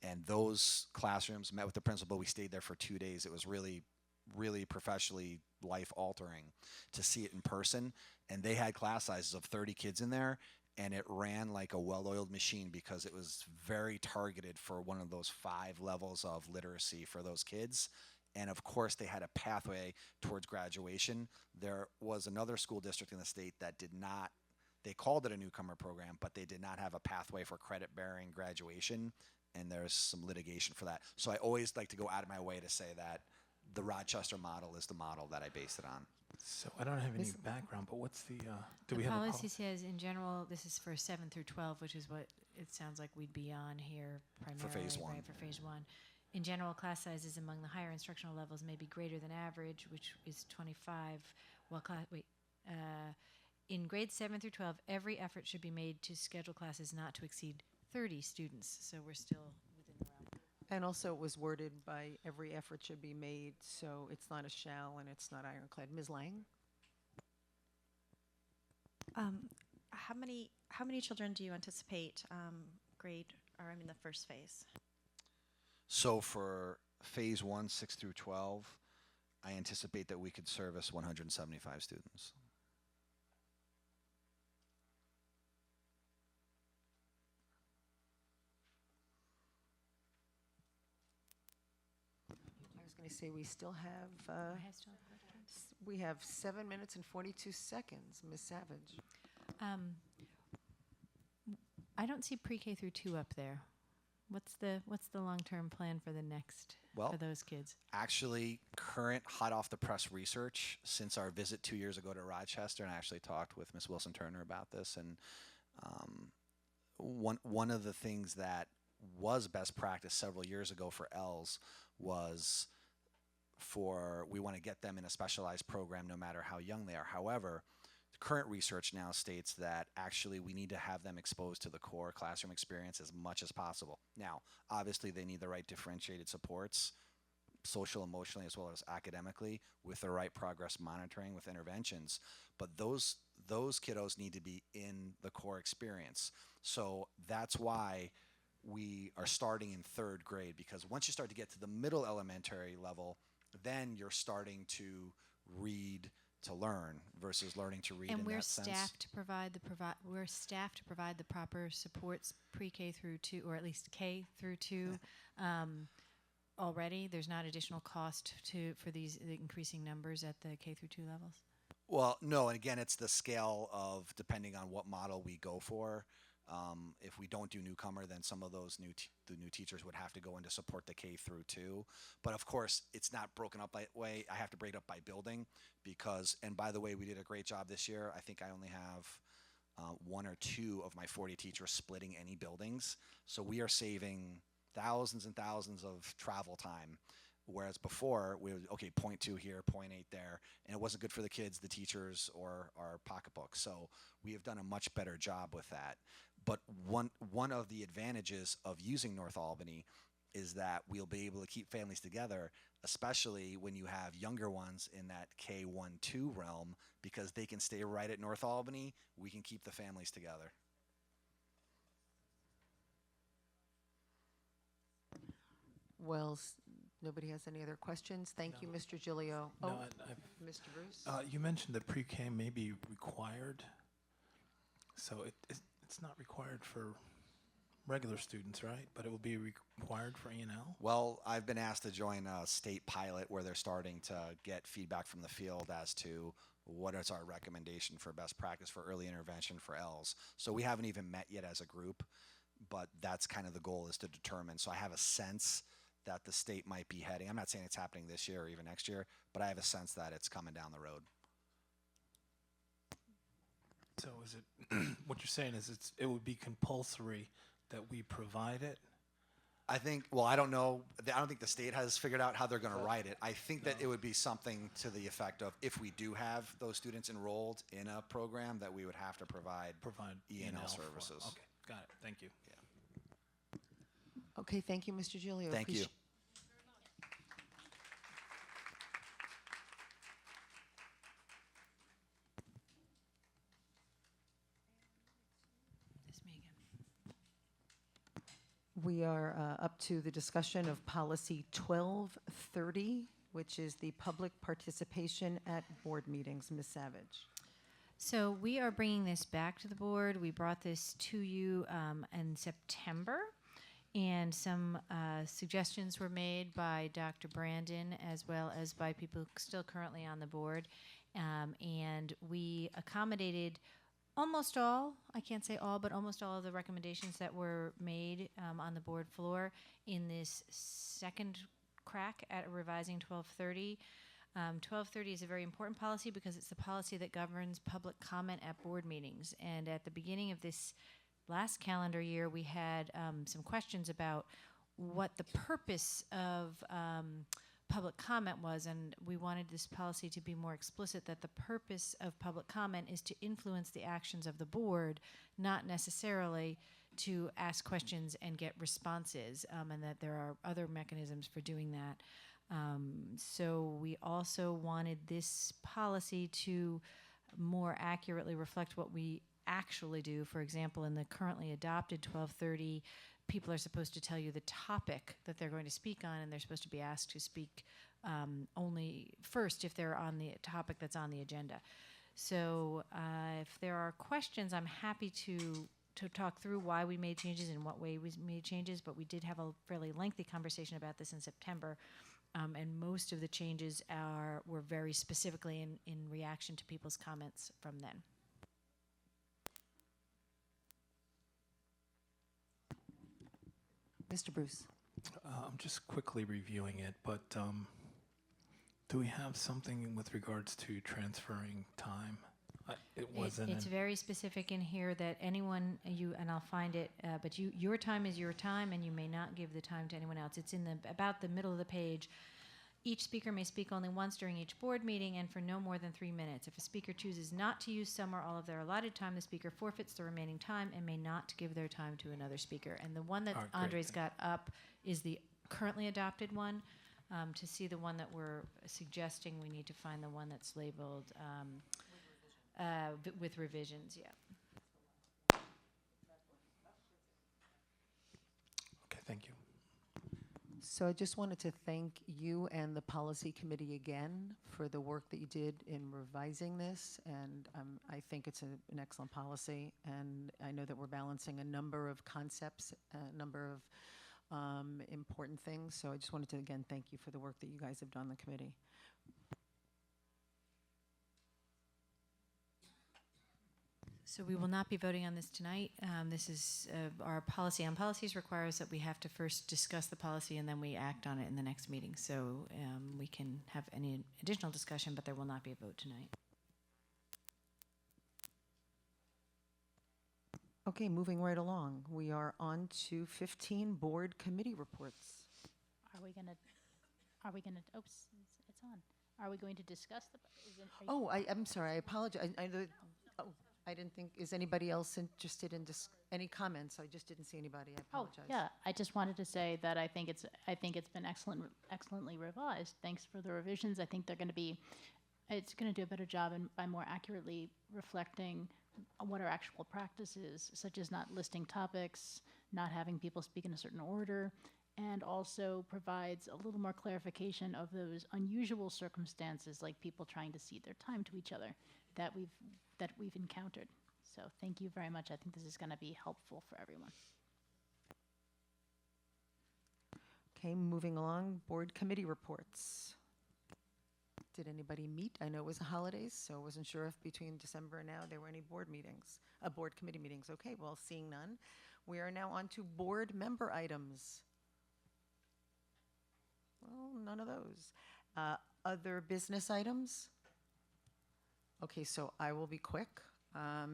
And those classrooms, met with the principal, we stayed there for 2 days. It was really, really professionally life-altering to see it in person. And they had class sizes of 30 kids in there, and it ran like a well-oiled machine because it was very targeted for one of those 5 levels of literacy for those kids. And of course, they had a pathway towards graduation. There was another school district in the state that did not they called it a newcomer program, but they did not have a pathway for credit-bearing graduation, and there's some litigation for that. So I always like to go out of my way to say that the Rochester model is the model that I based it on. So I don't have any background, but what's the, do we have a policy policy? says in general, this is for 7 through 12, which is what it sounds like we'd be on here primarily. phase one. Right, for phase 1. In general, class sizes among the higher instructional levels may be greater than average, which is 25. While in grades 7 through 12, every effort should be made to schedule classes not to exceed 30 students. So we're still within the realm. And also it was worded by every effort should be made, so it's not a shall and it's not ironclad. Ms. Lang? How many children do you anticipate the first phase? So for phase 1, 6 through 12, I anticipate that we could service 175 students. I was going to say we still have, we have 7 minutes and 42 seconds. Ms. Savage? I don't see pre-K through 2 up there. What's the long-term plan for the next for those kids? Actually, current hot off the press research since our visit 2 years ago to Rochester, and I actually talked with Ms. Wilson Turner about this, and one of the things that was best practice several years ago for ELS was we want to get them in a specialized program no matter how young they are. However, current research now states that actually we need to have them exposed to the core classroom experience as much as possible. Now, obviously they need the right differentiated supports, social, emotionally, as well as academically, with the right progress monitoring with interventions. But those kiddos need to be in the core experience. So that's why we are starting in 3rd grade, because once you start to get to the middle elementary level, then you're starting to read to learn versus learning to read. And in we're that sense. staffed to provide the proper supports pre-K through 2, or at least K through 2 already. There's not additional cost for the increasing numbers at the K through 2 levels. Well, no, and again, it's the scale of depending on what model we go for. If we don't do newcomer, then some of those the new teachers would have to go in to support the K through 2. But of course, it's not broken up that way. I have to break it up by building because, and by the way, we did a great job this year. I think I only have 1 or 2 of my 40 teachers splitting any buildings. So we are saving thousands and thousands of travel time. Whereas before, we would, okay, 0.2 here, 0.8 there, and it wasn't good for the kids, the teachers, or our pocketbook. So we have done a much better job with that. But one of the advantages of using North Albany is that we'll be able to keep families together, especially when you have younger ones in that K1-2 realm, because they can stay right at North Albany. We can keep the families together. Well, nobody has any other questions? Thank you, Mr. Giglio. No, Mr. Bruce? You mentioned that pre-K may be required. So it's not required for regular students, right? But it will be required for E&L? Well, I've been asked to join a state pilot where they're starting to get feedback from the field as to what is our recommendation for best practice for early intervention for ELS. So we haven't even met yet as a group, but that's kind of the goal, is to determine. So I have a sense that the state might be heading. I'm not saying it's happening this year or even next year, but I have a sense that it's coming down the road. So is it, what you're saying is it would be compulsory that we provide it? I think, well, I don't know. I don't think the state has figured out how they're going to write it. I think that it would be something to the effect of, if we do have those students enrolled in a program, that we would have to provide E&L services. Okay, got it. Thank you. Yeah. Okay, thank you, Mr. Giglio. Thank you. We are up to the discussion of policy 1230, which is the public participation at board meetings. Ms. Savage. So we are bringing this back to the board. We brought this to you in September, and some suggestions were made by Dr. Brandon as well as by people still currently on the board, and we accommodated Almost all, I can't say all, but almost all of the recommendations that were made on the board floor in this second crack at revising 1230. 1230 is a very important policy because it's the policy that governs public comment at board meetings. And at the beginning of this last calendar year, we had some questions about what the purpose of public comment was, and we wanted this policy to be more explicit that the purpose of public comment is to influence the actions of the board, not necessarily to ask questions and get responses, and that there are other mechanisms for doing that. So we also wanted this policy to more accurately reflect what we actually do. For example, in the currently adopted 1230, people are supposed to tell you the topic that they're going to speak on, and they're supposed to be asked to speak only first if they're on the topic that's on the agenda. So if there are questions, I'm happy to talk through why we made changes and what way we made changes, but we did have a fairly lengthy conversation about this in September, and most of the changes were very specifically in reaction to people's comments from then. Mr. Bruce. I'm just quickly reviewing it, but do we have something with regards to transferring time? It wasn't. It's very specific in here that anyone, and I'll find it, but your time is your time, and you may not give the time to anyone else. It's in about the middle of the page. Each speaker may speak only once during each board meeting and for no more than 3 minutes. If a speaker chooses not to use some or all of their allotted time, the speaker forfeits the remaining time and may not give their time to another speaker. And the one that Andre's got up is the currently adopted one. To see the one that we're suggesting, we need to find the one that's labeled with revisions, yeah. Okay, thank you. So I just wanted to thank you and the policy committee again for the work that you did in revising this, and I think it's an excellent policy, and I know that we're balancing a number of concepts, a number of important things, so I just wanted to again thank you for the work that you guys have done on the committee. So we will not be voting on this tonight. This is our policy on policies requires that we have to first discuss the policy and then we act on it in the next meeting. So we can have any additional discussion, but there will not be a vote tonight. Okay, moving right along. We are on to 15 board committee reports. Are we gonna, oops, it's on. Are we going to discuss the, Oh, I'm sorry, I apologize. I didn't think, is anybody else interested in any comments? I just didn't see anybody, I apologize. yeah, I just wanted to say that I think it's been excellently revised. Thanks for the revisions. I think it's gonna do a better job by more accurately reflecting what our actual practice is, such as not listing topics, not having people speak in a certain order, and also provides a little more clarification of those unusual circumstances like people trying to cede their time to each other that we've encountered. So thank you very much. I think this is going to be helpful for everyone. Okay, moving along, board committee reports. Did anybody meet? I know it was the holidays, so I wasn't sure if between December and now there were any board committee meetings. Okay, well, seeing none, we are now on to board member items. Well, none of those. Other business items? Okay, so I will be quick.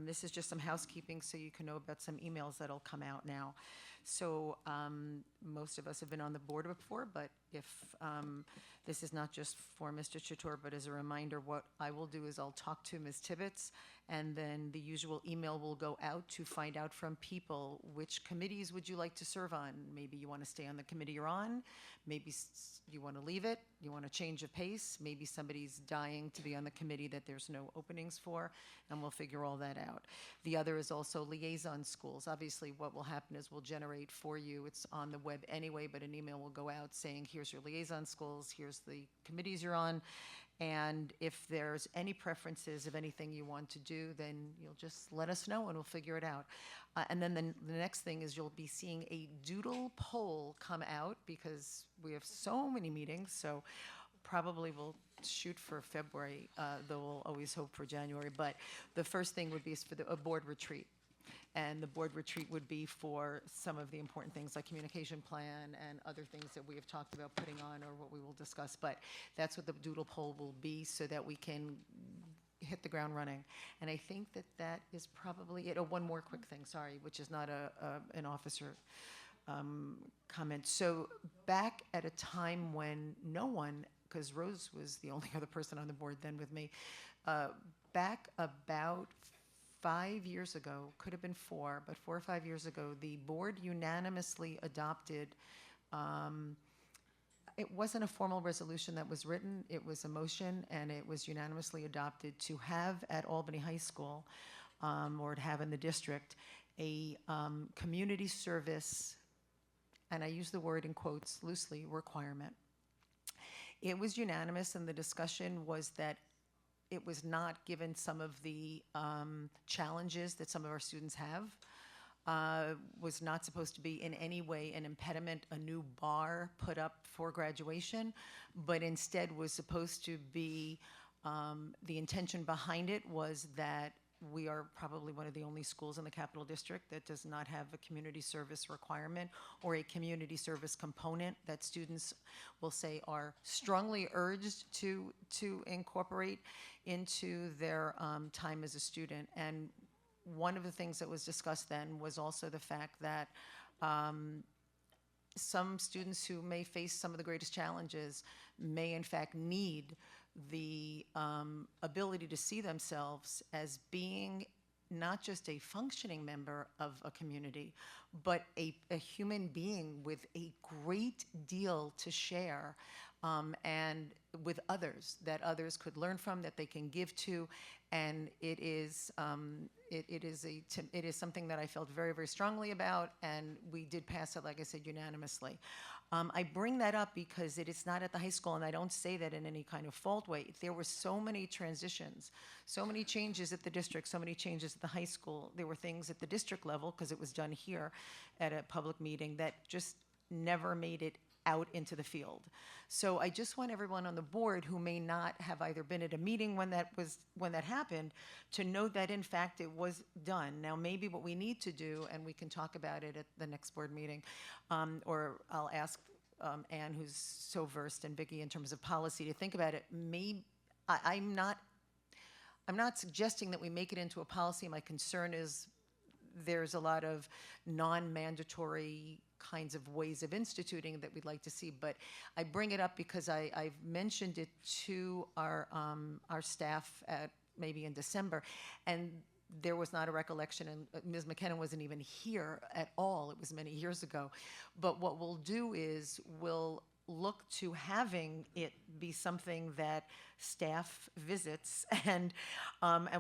This is just some housekeeping so you can know about some emails that'll come out now. So most of us have been on the board before, but if this is not just for Mr. Chatur, but as a reminder, what I will do is I'll talk to Ms. Tibbetts, and then the usual email will go out to find out from people which committees would you like to serve on. Maybe you want to stay on the committee you're on, maybe you want to leave it, you want a change of pace, maybe somebody's dying to be on the committee that there's no openings for, and we'll figure all that out. The other is also liaison schools. Obviously, what will happen is we'll generate for you, it's on the web anyway, but an email will go out saying, here's your liaison schools, here's the committees you're on, and if there's any preferences of anything you want to do, then you'll just let us know and we'll figure it out. And then the next thing is you'll be seeing a doodle poll come out because we have so many meetings. So probably will shoot for February, though we'll always hope for January. But the first thing would be is for a board retreat. And the board retreat would be for some of the important things like communication plan and other things that we have talked about putting on or what we will discuss. But that's what the doodle poll will be so that we can hit the ground running. And I think that that is probably it. Oh, one more quick thing, sorry, which is not an officer comment. So back at a time when no one, because Rose was the only other person on the board then with me, back about 5 years ago, could have been 4, but 4 or 5 years ago, the board unanimously adopted, it wasn't a formal resolution that was written, it was a motion, and it was unanimously adopted to have at Albany High School, or to have in the district, a community service, and I use the word in quotes loosely, requirement. It was unanimous, and the discussion was that it was not given some of the challenges that some of our students have, was not supposed to be in any way an impediment, a new bar put up for graduation, but instead was supposed to be, the intention behind it was that we are probably one of the only schools in the Capital District that does not have a community service requirement or a community service component that students will say are strongly urged to incorporate into their time as a student. And one of the things that was discussed then was also the fact that some students who may face some of the greatest challenges may in fact need the ability to see themselves as being not just a functioning member of a community, but a human being with a great deal to share, and with others, that others could learn from, that they can give to, and it is something that I felt very, very strongly about, and we did pass it, like I said, unanimously. I bring that up because it is not at the high school, and I don't say that in any kind of fault way. There were so many transitions, so many changes at the district, so many changes at the high school. There were things at the district level, because it was done here at a public meeting, that just never made it out into the field. So I just want everyone on the board who may not have either been at a meeting when that happened to know that in fact it was done. Now maybe what we need to do, and we can talk about it at the next board meeting, or I'll ask Anne, who's so versed, and Vicki in terms of policy, to think about it. I'm not suggesting that we make it into a policy. My concern is there's a lot of non-mandatory kinds of ways of instituting that we'd like to see, but I bring it up because I've mentioned it to our staff at maybe in December, and there was not a recollection, and Ms. McKinnon wasn't even here at all. It was many years ago. But what we'll do is we'll look to having it be something that staff visits, and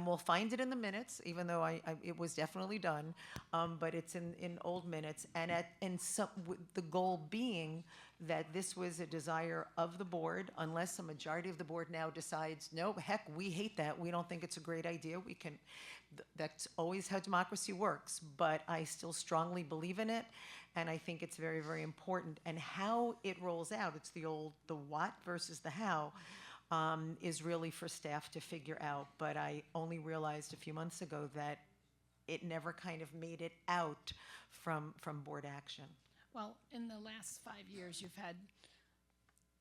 we'll find it in the minutes, even though it was definitely done, but it's in old minutes, and the goal being that this was a desire of the board, unless a majority of the board now decides, no, heck, we hate that, we don't think it's a great idea, we can, that's always how democracy works, but I still strongly believe in it. And I think it's very, very important. And how it rolls out, it's the what versus the how, is really for staff to figure out. But I only realized a few months ago that it never kind of made it out from board action. Well, in the last 5 years, you've had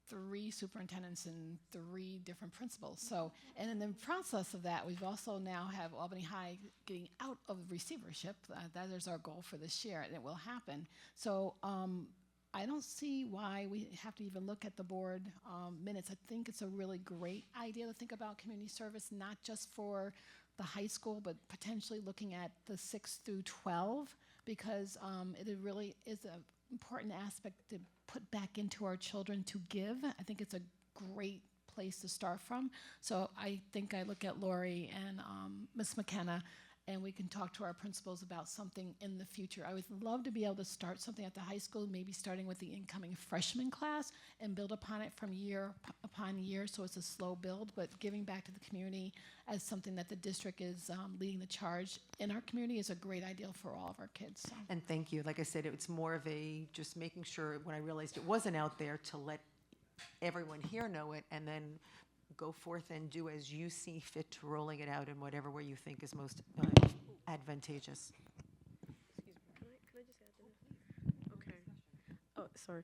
3 superintendents and 3 different principals. So, and in the process of that, we've also now have Albany High getting out of receivership. That is our goal for this year, and it will happen. So I don't see why we have to even look at the board minutes. I think it's a really great idea to think about community service, not just for the high school, but potentially looking at the 6 through 12, because it really is an important aspect to put back into our children to give. I think it's a great place to start from. So I think I look at Lori and Ms. McKenna, and we can talk to our principals about something in the future. I would love to be able to start something at the high school, maybe starting with the incoming freshman class and build upon it from year upon year, so it's a slow build, but giving back to the community as something that the district is leading the charge in our community is a great ideal for all of our kids. So. And thank you. Like I said, it's more of a just making sure, when I realized it wasn't out there, to let everyone here know it, and then go forth and do as you see fit to rolling it out in whatever way you think is most advantageous. Can I just add to that? Okay. Oh, sorry.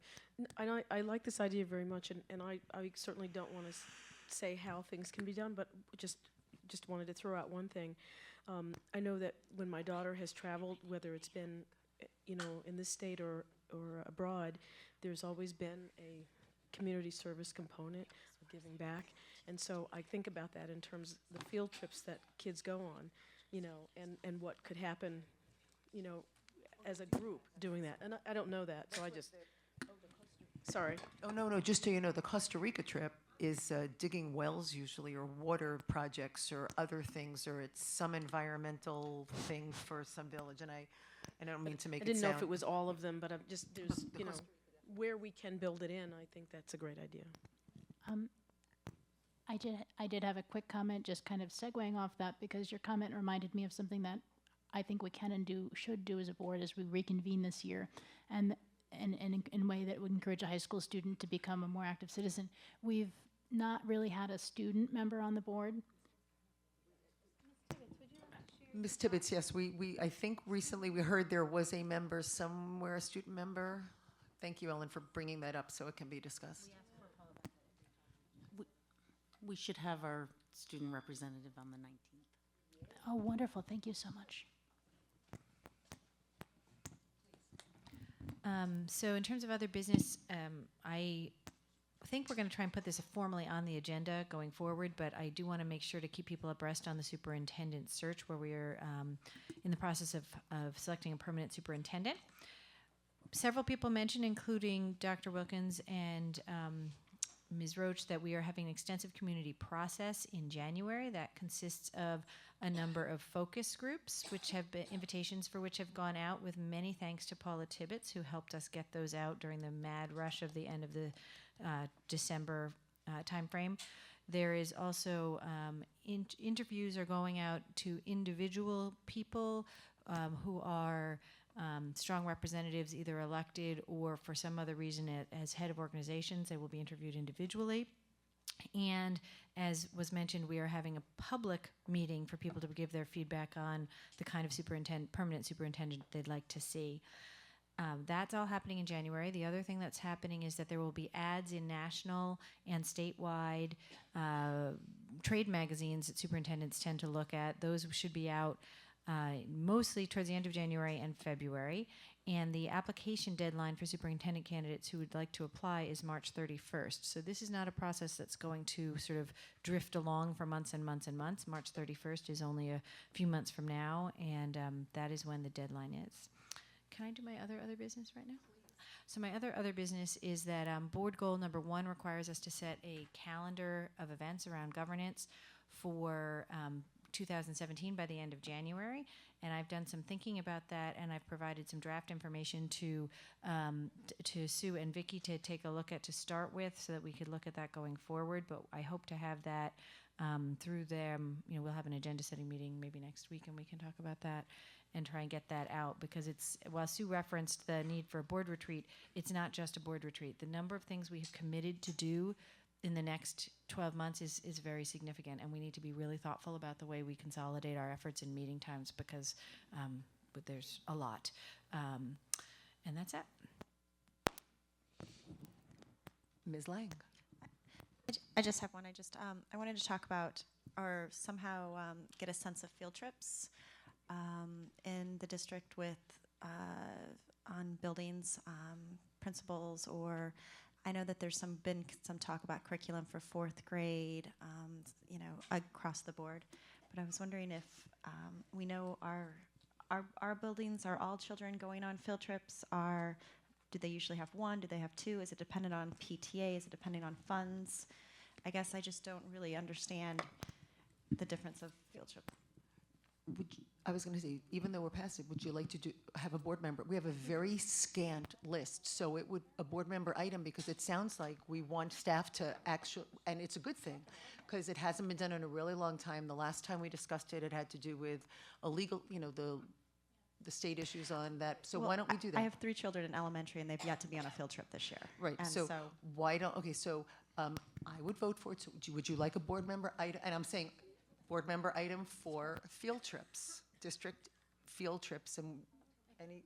I like this idea very much, and I certainly don't want to say how things can be done, but just wanted to throw out one thing. I know that when my daughter has traveled, whether it's been, in this state or abroad, there's always been a community service component of giving back. And so I think about that in terms of the field trips that kids go on, and what could happen, as a group doing that. And I don't know that, so I just, sorry. Oh, no, just so you know, the Costa Rica trip is digging wells usually, or water projects, or other things, or it's some environmental thing for some village, and I don't mean to make it sound. I didn't know if it was all of them, but I'm just, there's, where we can build it in, I think that's a great idea. I did have a quick comment, just kind of segueing off that, because your comment reminded me of something that I think we can and should do as a board as we reconvene this year, and in a way that would encourage a high school student to become a more active citizen. We've not really had a student member on the board. Ms. Tibbetts, yes, I think recently we heard there was a member somewhere, a student member. Thank you, Ellen, for bringing that up so it can be discussed. We should have our student representative on the 19th. Oh, wonderful. Thank you so much. So in terms of other business, I think we're going to try and put this formally on the agenda going forward, but I do want to make sure to keep people abreast on the superintendent search, where we are in the process of selecting a permanent superintendent. Several people mentioned, including Dr. Wilkins and Ms. Roach, that we are having an extensive community process in January that consists of a number of focus groups, which have been invitations for which have gone out, with many thanks to Paula Tibbetts, who helped us get those out during the mad rush of the end of the December timeframe. There is also interviews are going out to individual people who are strong representatives, either elected or for some other reason as head of organizations. They will be interviewed individually. And as was mentioned, we are having a public meeting for people to give their feedback on the kind of permanent superintendent they'd like to see. That's all happening in January. The other thing that's happening is that there will be ads in national and statewide trade magazines that superintendents tend to look at. Those should be out mostly towards the end of January and February. And the application deadline for superintendent candidates who would like to apply is March 31st. So this is not a process that's going to sort of drift along for months and months and months. March 31st is only a few months from now, and that is when the deadline is. Can I do my other business right now? So my other business is that board goal number 1 requires us to set a calendar of events around governance for 2017 by the end of January, and I've done some thinking about that, and I've provided some draft information to Sue and Vicki to take a look at to start with, so that we could look at that going forward. But I hope to have that through them. We'll have an agenda setting meeting maybe next week, and we can talk about that and try and get that out, because while Sue referenced the need for a board retreat, it's not just a board retreat. The number of things we have committed to do in the next 12 months is very significant, and we need to be really thoughtful about the way we consolidate our efforts in meeting times, because but there's a lot. And that's it. Ms. Lang. I just have one. I wanted to talk about, or somehow get a sense of field trips in the district with on buildings, principals, or I know that there's been some talk about curriculum for 4th grade, across the board. But I was wondering if we know our buildings, are all children going on field trips? Do they usually have 1? Do they have 2? Is it dependent on PTA? Is it dependent on funds? I guess I just don't really understand the difference of field trip. I was going to say, even though we're passive, would you like to have a board member? We have a very scant list, so it would a board member item, because it sounds like we want staff to actually, and it's a good thing, because it hasn't been done in a really long time. The last time we discussed it, it had to do with illegal, the the state issues on that. So Well, why don't we do that? I have 3 children in elementary, and they've yet to be on a field trip this year. Right, And so why don't, okay, so I would vote for it. So would you like a board member item? And I'm saying board member item for field trips, district field trips, and any.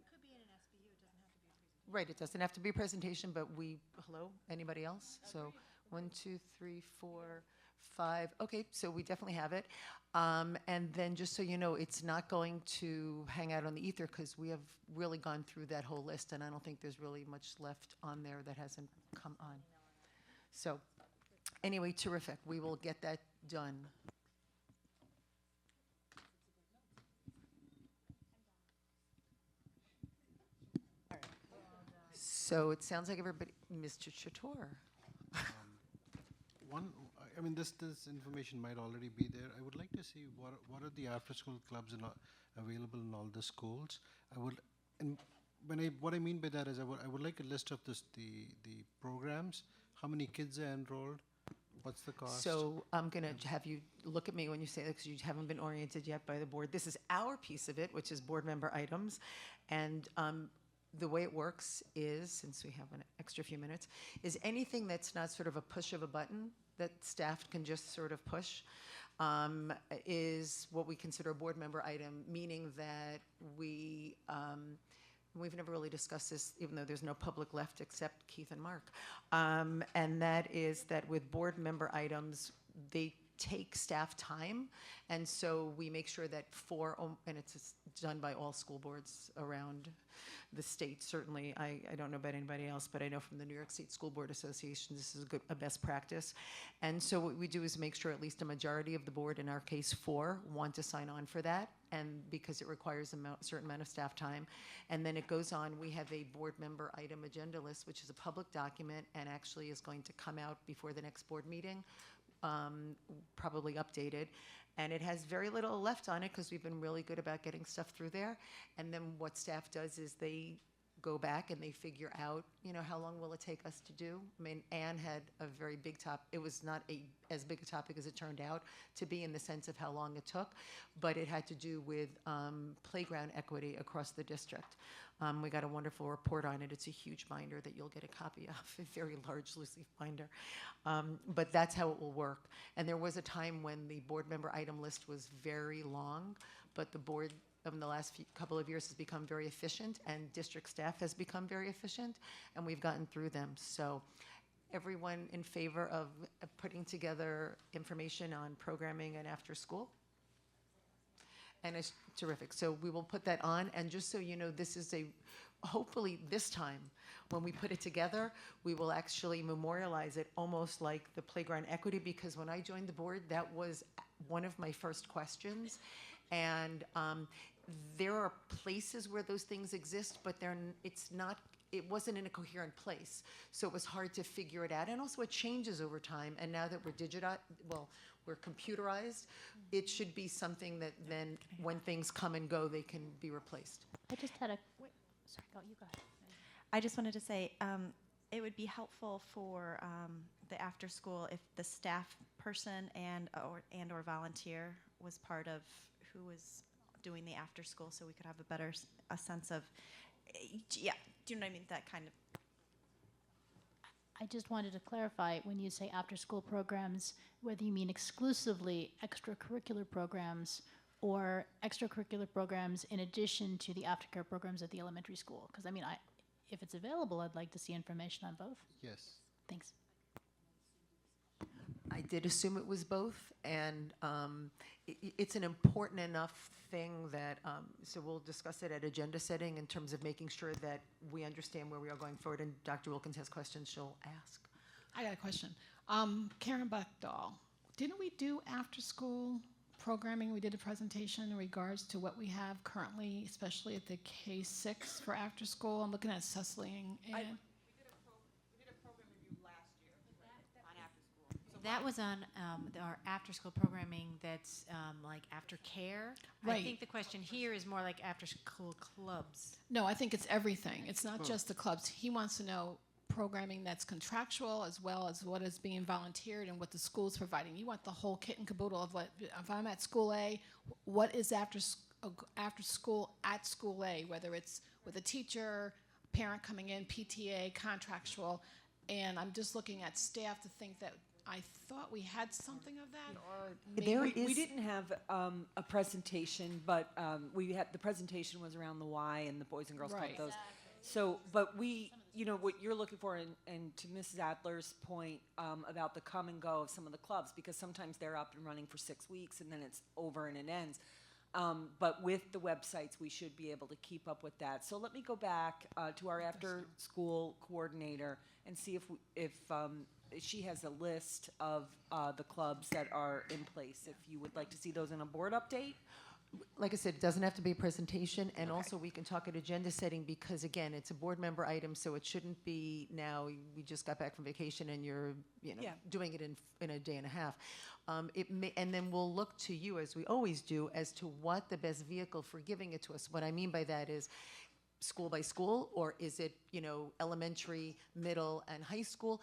Right, it doesn't have to be a presentation, but hello, anybody else? So 1, 2, 3, 4, 5. Okay, so we definitely have it. And then just so you know, it's not going to hang out on the ether because we have really gone through that whole list, and I don't think there's really much left on there that hasn't come on. So anyway, terrific. We will get that done. So it sounds like everybody, Mr. Chator. I mean, this information might already be there. I would like to see what are the after-school clubs available in all the schools. And what I mean by that is I would like a list of the programs. How many kids are enrolled? What's the cost? So I'm going to have you look at me when you say that because you haven't been oriented yet by the board. This is our piece of it, which is board member items. And the way it works is, since we have an extra few minutes, is anything that's not sort of a push of a button that staff can just sort of push is what we consider a board member item, meaning that we've never really discussed this, even though there's no public left except Keith and Mark. And that is that with board member items, they take staff time, and so we make sure that and it's done by all school boards around the state. Certainly, I don't know about anybody else, but I know from the New York State School Board Association, this is a best practice. And so what we do is make sure at least a majority of the board, in our case 4, want to sign on for that, and because it requires a certain amount of staff time. And then it goes on, we have a board member item agenda list, which is a public document and actually is going to come out before the next board meeting, probably updated. And it has very little left on it because we've been really good about getting stuff through there. And then what staff does is they go back and they figure out, how long will it take us to do? I mean, Anne had a very big topic. It was not as big a topic as it turned out to be in the sense of how long it took, but it had to do with playground equity across the district. We got a wonderful report on it. It's a huge binder that you'll get a copy of, a very large loose leaf binder. But that's how it will work. And there was a time when the board member item list was very long, but the board in the last couple of years has become very efficient, and district staff has become very efficient, and we've gotten through them. So everyone in favor of putting together information on programming and after school? And it's terrific. So we will put that on, and just so you know, this is hopefully this time, when we put it together, we will actually memorialize it almost like the playground equity, because when I joined the board, that was one of my first questions. And there are places where those things exist, but it wasn't in a coherent place. So it was hard to figure it out. And also it changes over time. And now that we're computerized, it should be something that then when things come and go, they can be replaced. I just had sorry, go, you go ahead. I just wanted to say it would be helpful for the after school if the staff person and or volunteer was part of who was doing the after school, so we could have a sense of, yeah, do you know what I mean? That kind of. I just wanted to clarify, when you say after-school programs, whether you mean exclusively extracurricular programs or extracurricular programs in addition to the aftercare programs at the elementary school. Because, I mean, if it's available, I'd like to see information on both. Yes. Thanks. I did assume it was both, and it's an important enough thing that, so we'll discuss it at agenda setting in terms of making sure that we understand where we are going forward, and Dr. Wilkins has questions she'll ask. I got a question. Karen Buckdahl, didn't we do after-school programming? We did a presentation in regards to what we have currently, especially at the K-6 for after-school. I'm looking at Cecily and That was on our after-school programming that's like aftercare. Right. I think the question here is more like after-school clubs. No, I think it's everything. It's not just the clubs. He wants to know programming that's contractual as well as what is being volunteered and what the school's providing. You want the whole kit and caboodle of what, if I'm at school A, what is after school at school A, whether it's with a teacher, parent coming in, PTA, contractual, and I'm just looking at staff to think that I thought we had something of that, or maybe We didn't have a presentation, but we had, the presentation was around the Y and the Boys and Girls Club, Right. those. So, but we, you know, what you're looking for, and to Mrs. Adler's point about the come and go of some of the clubs, because sometimes they're up and running for 6 weeks and then it's over and it ends. But with the websites, we should be able to keep up with that. So let me go back to our after-school coordinator and see if she has a list of the clubs that are in place, if you would like to see those in a board update. Like I said, it doesn't have to be a presentation, and also we can talk at agenda setting, because again, it's a board member item, so it shouldn't be now, we just got back from vacation and you're, you know, Yeah. doing it in a day and a half. It may, and then we'll look to you, as we always do, as to what the best vehicle for giving it to us. What I mean by that is, school by school, or is it, you know, elementary, middle, and high school?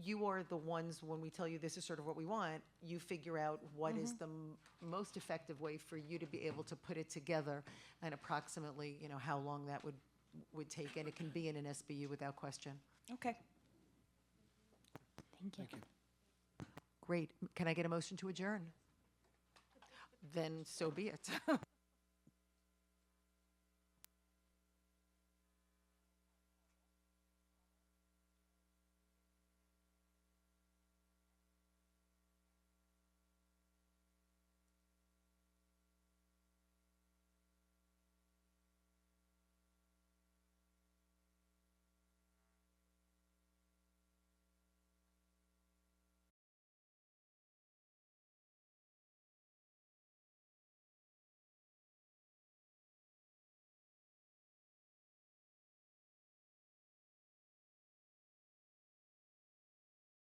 You are the ones, when we tell you this is sort of what we want, you figure out what is the most effective way for you to be able to put it together, and approximately, you know, how long that would take, and it can be in an SBU without question. Okay. Thank you. Great. Can I get a motion to adjourn? Then so be it.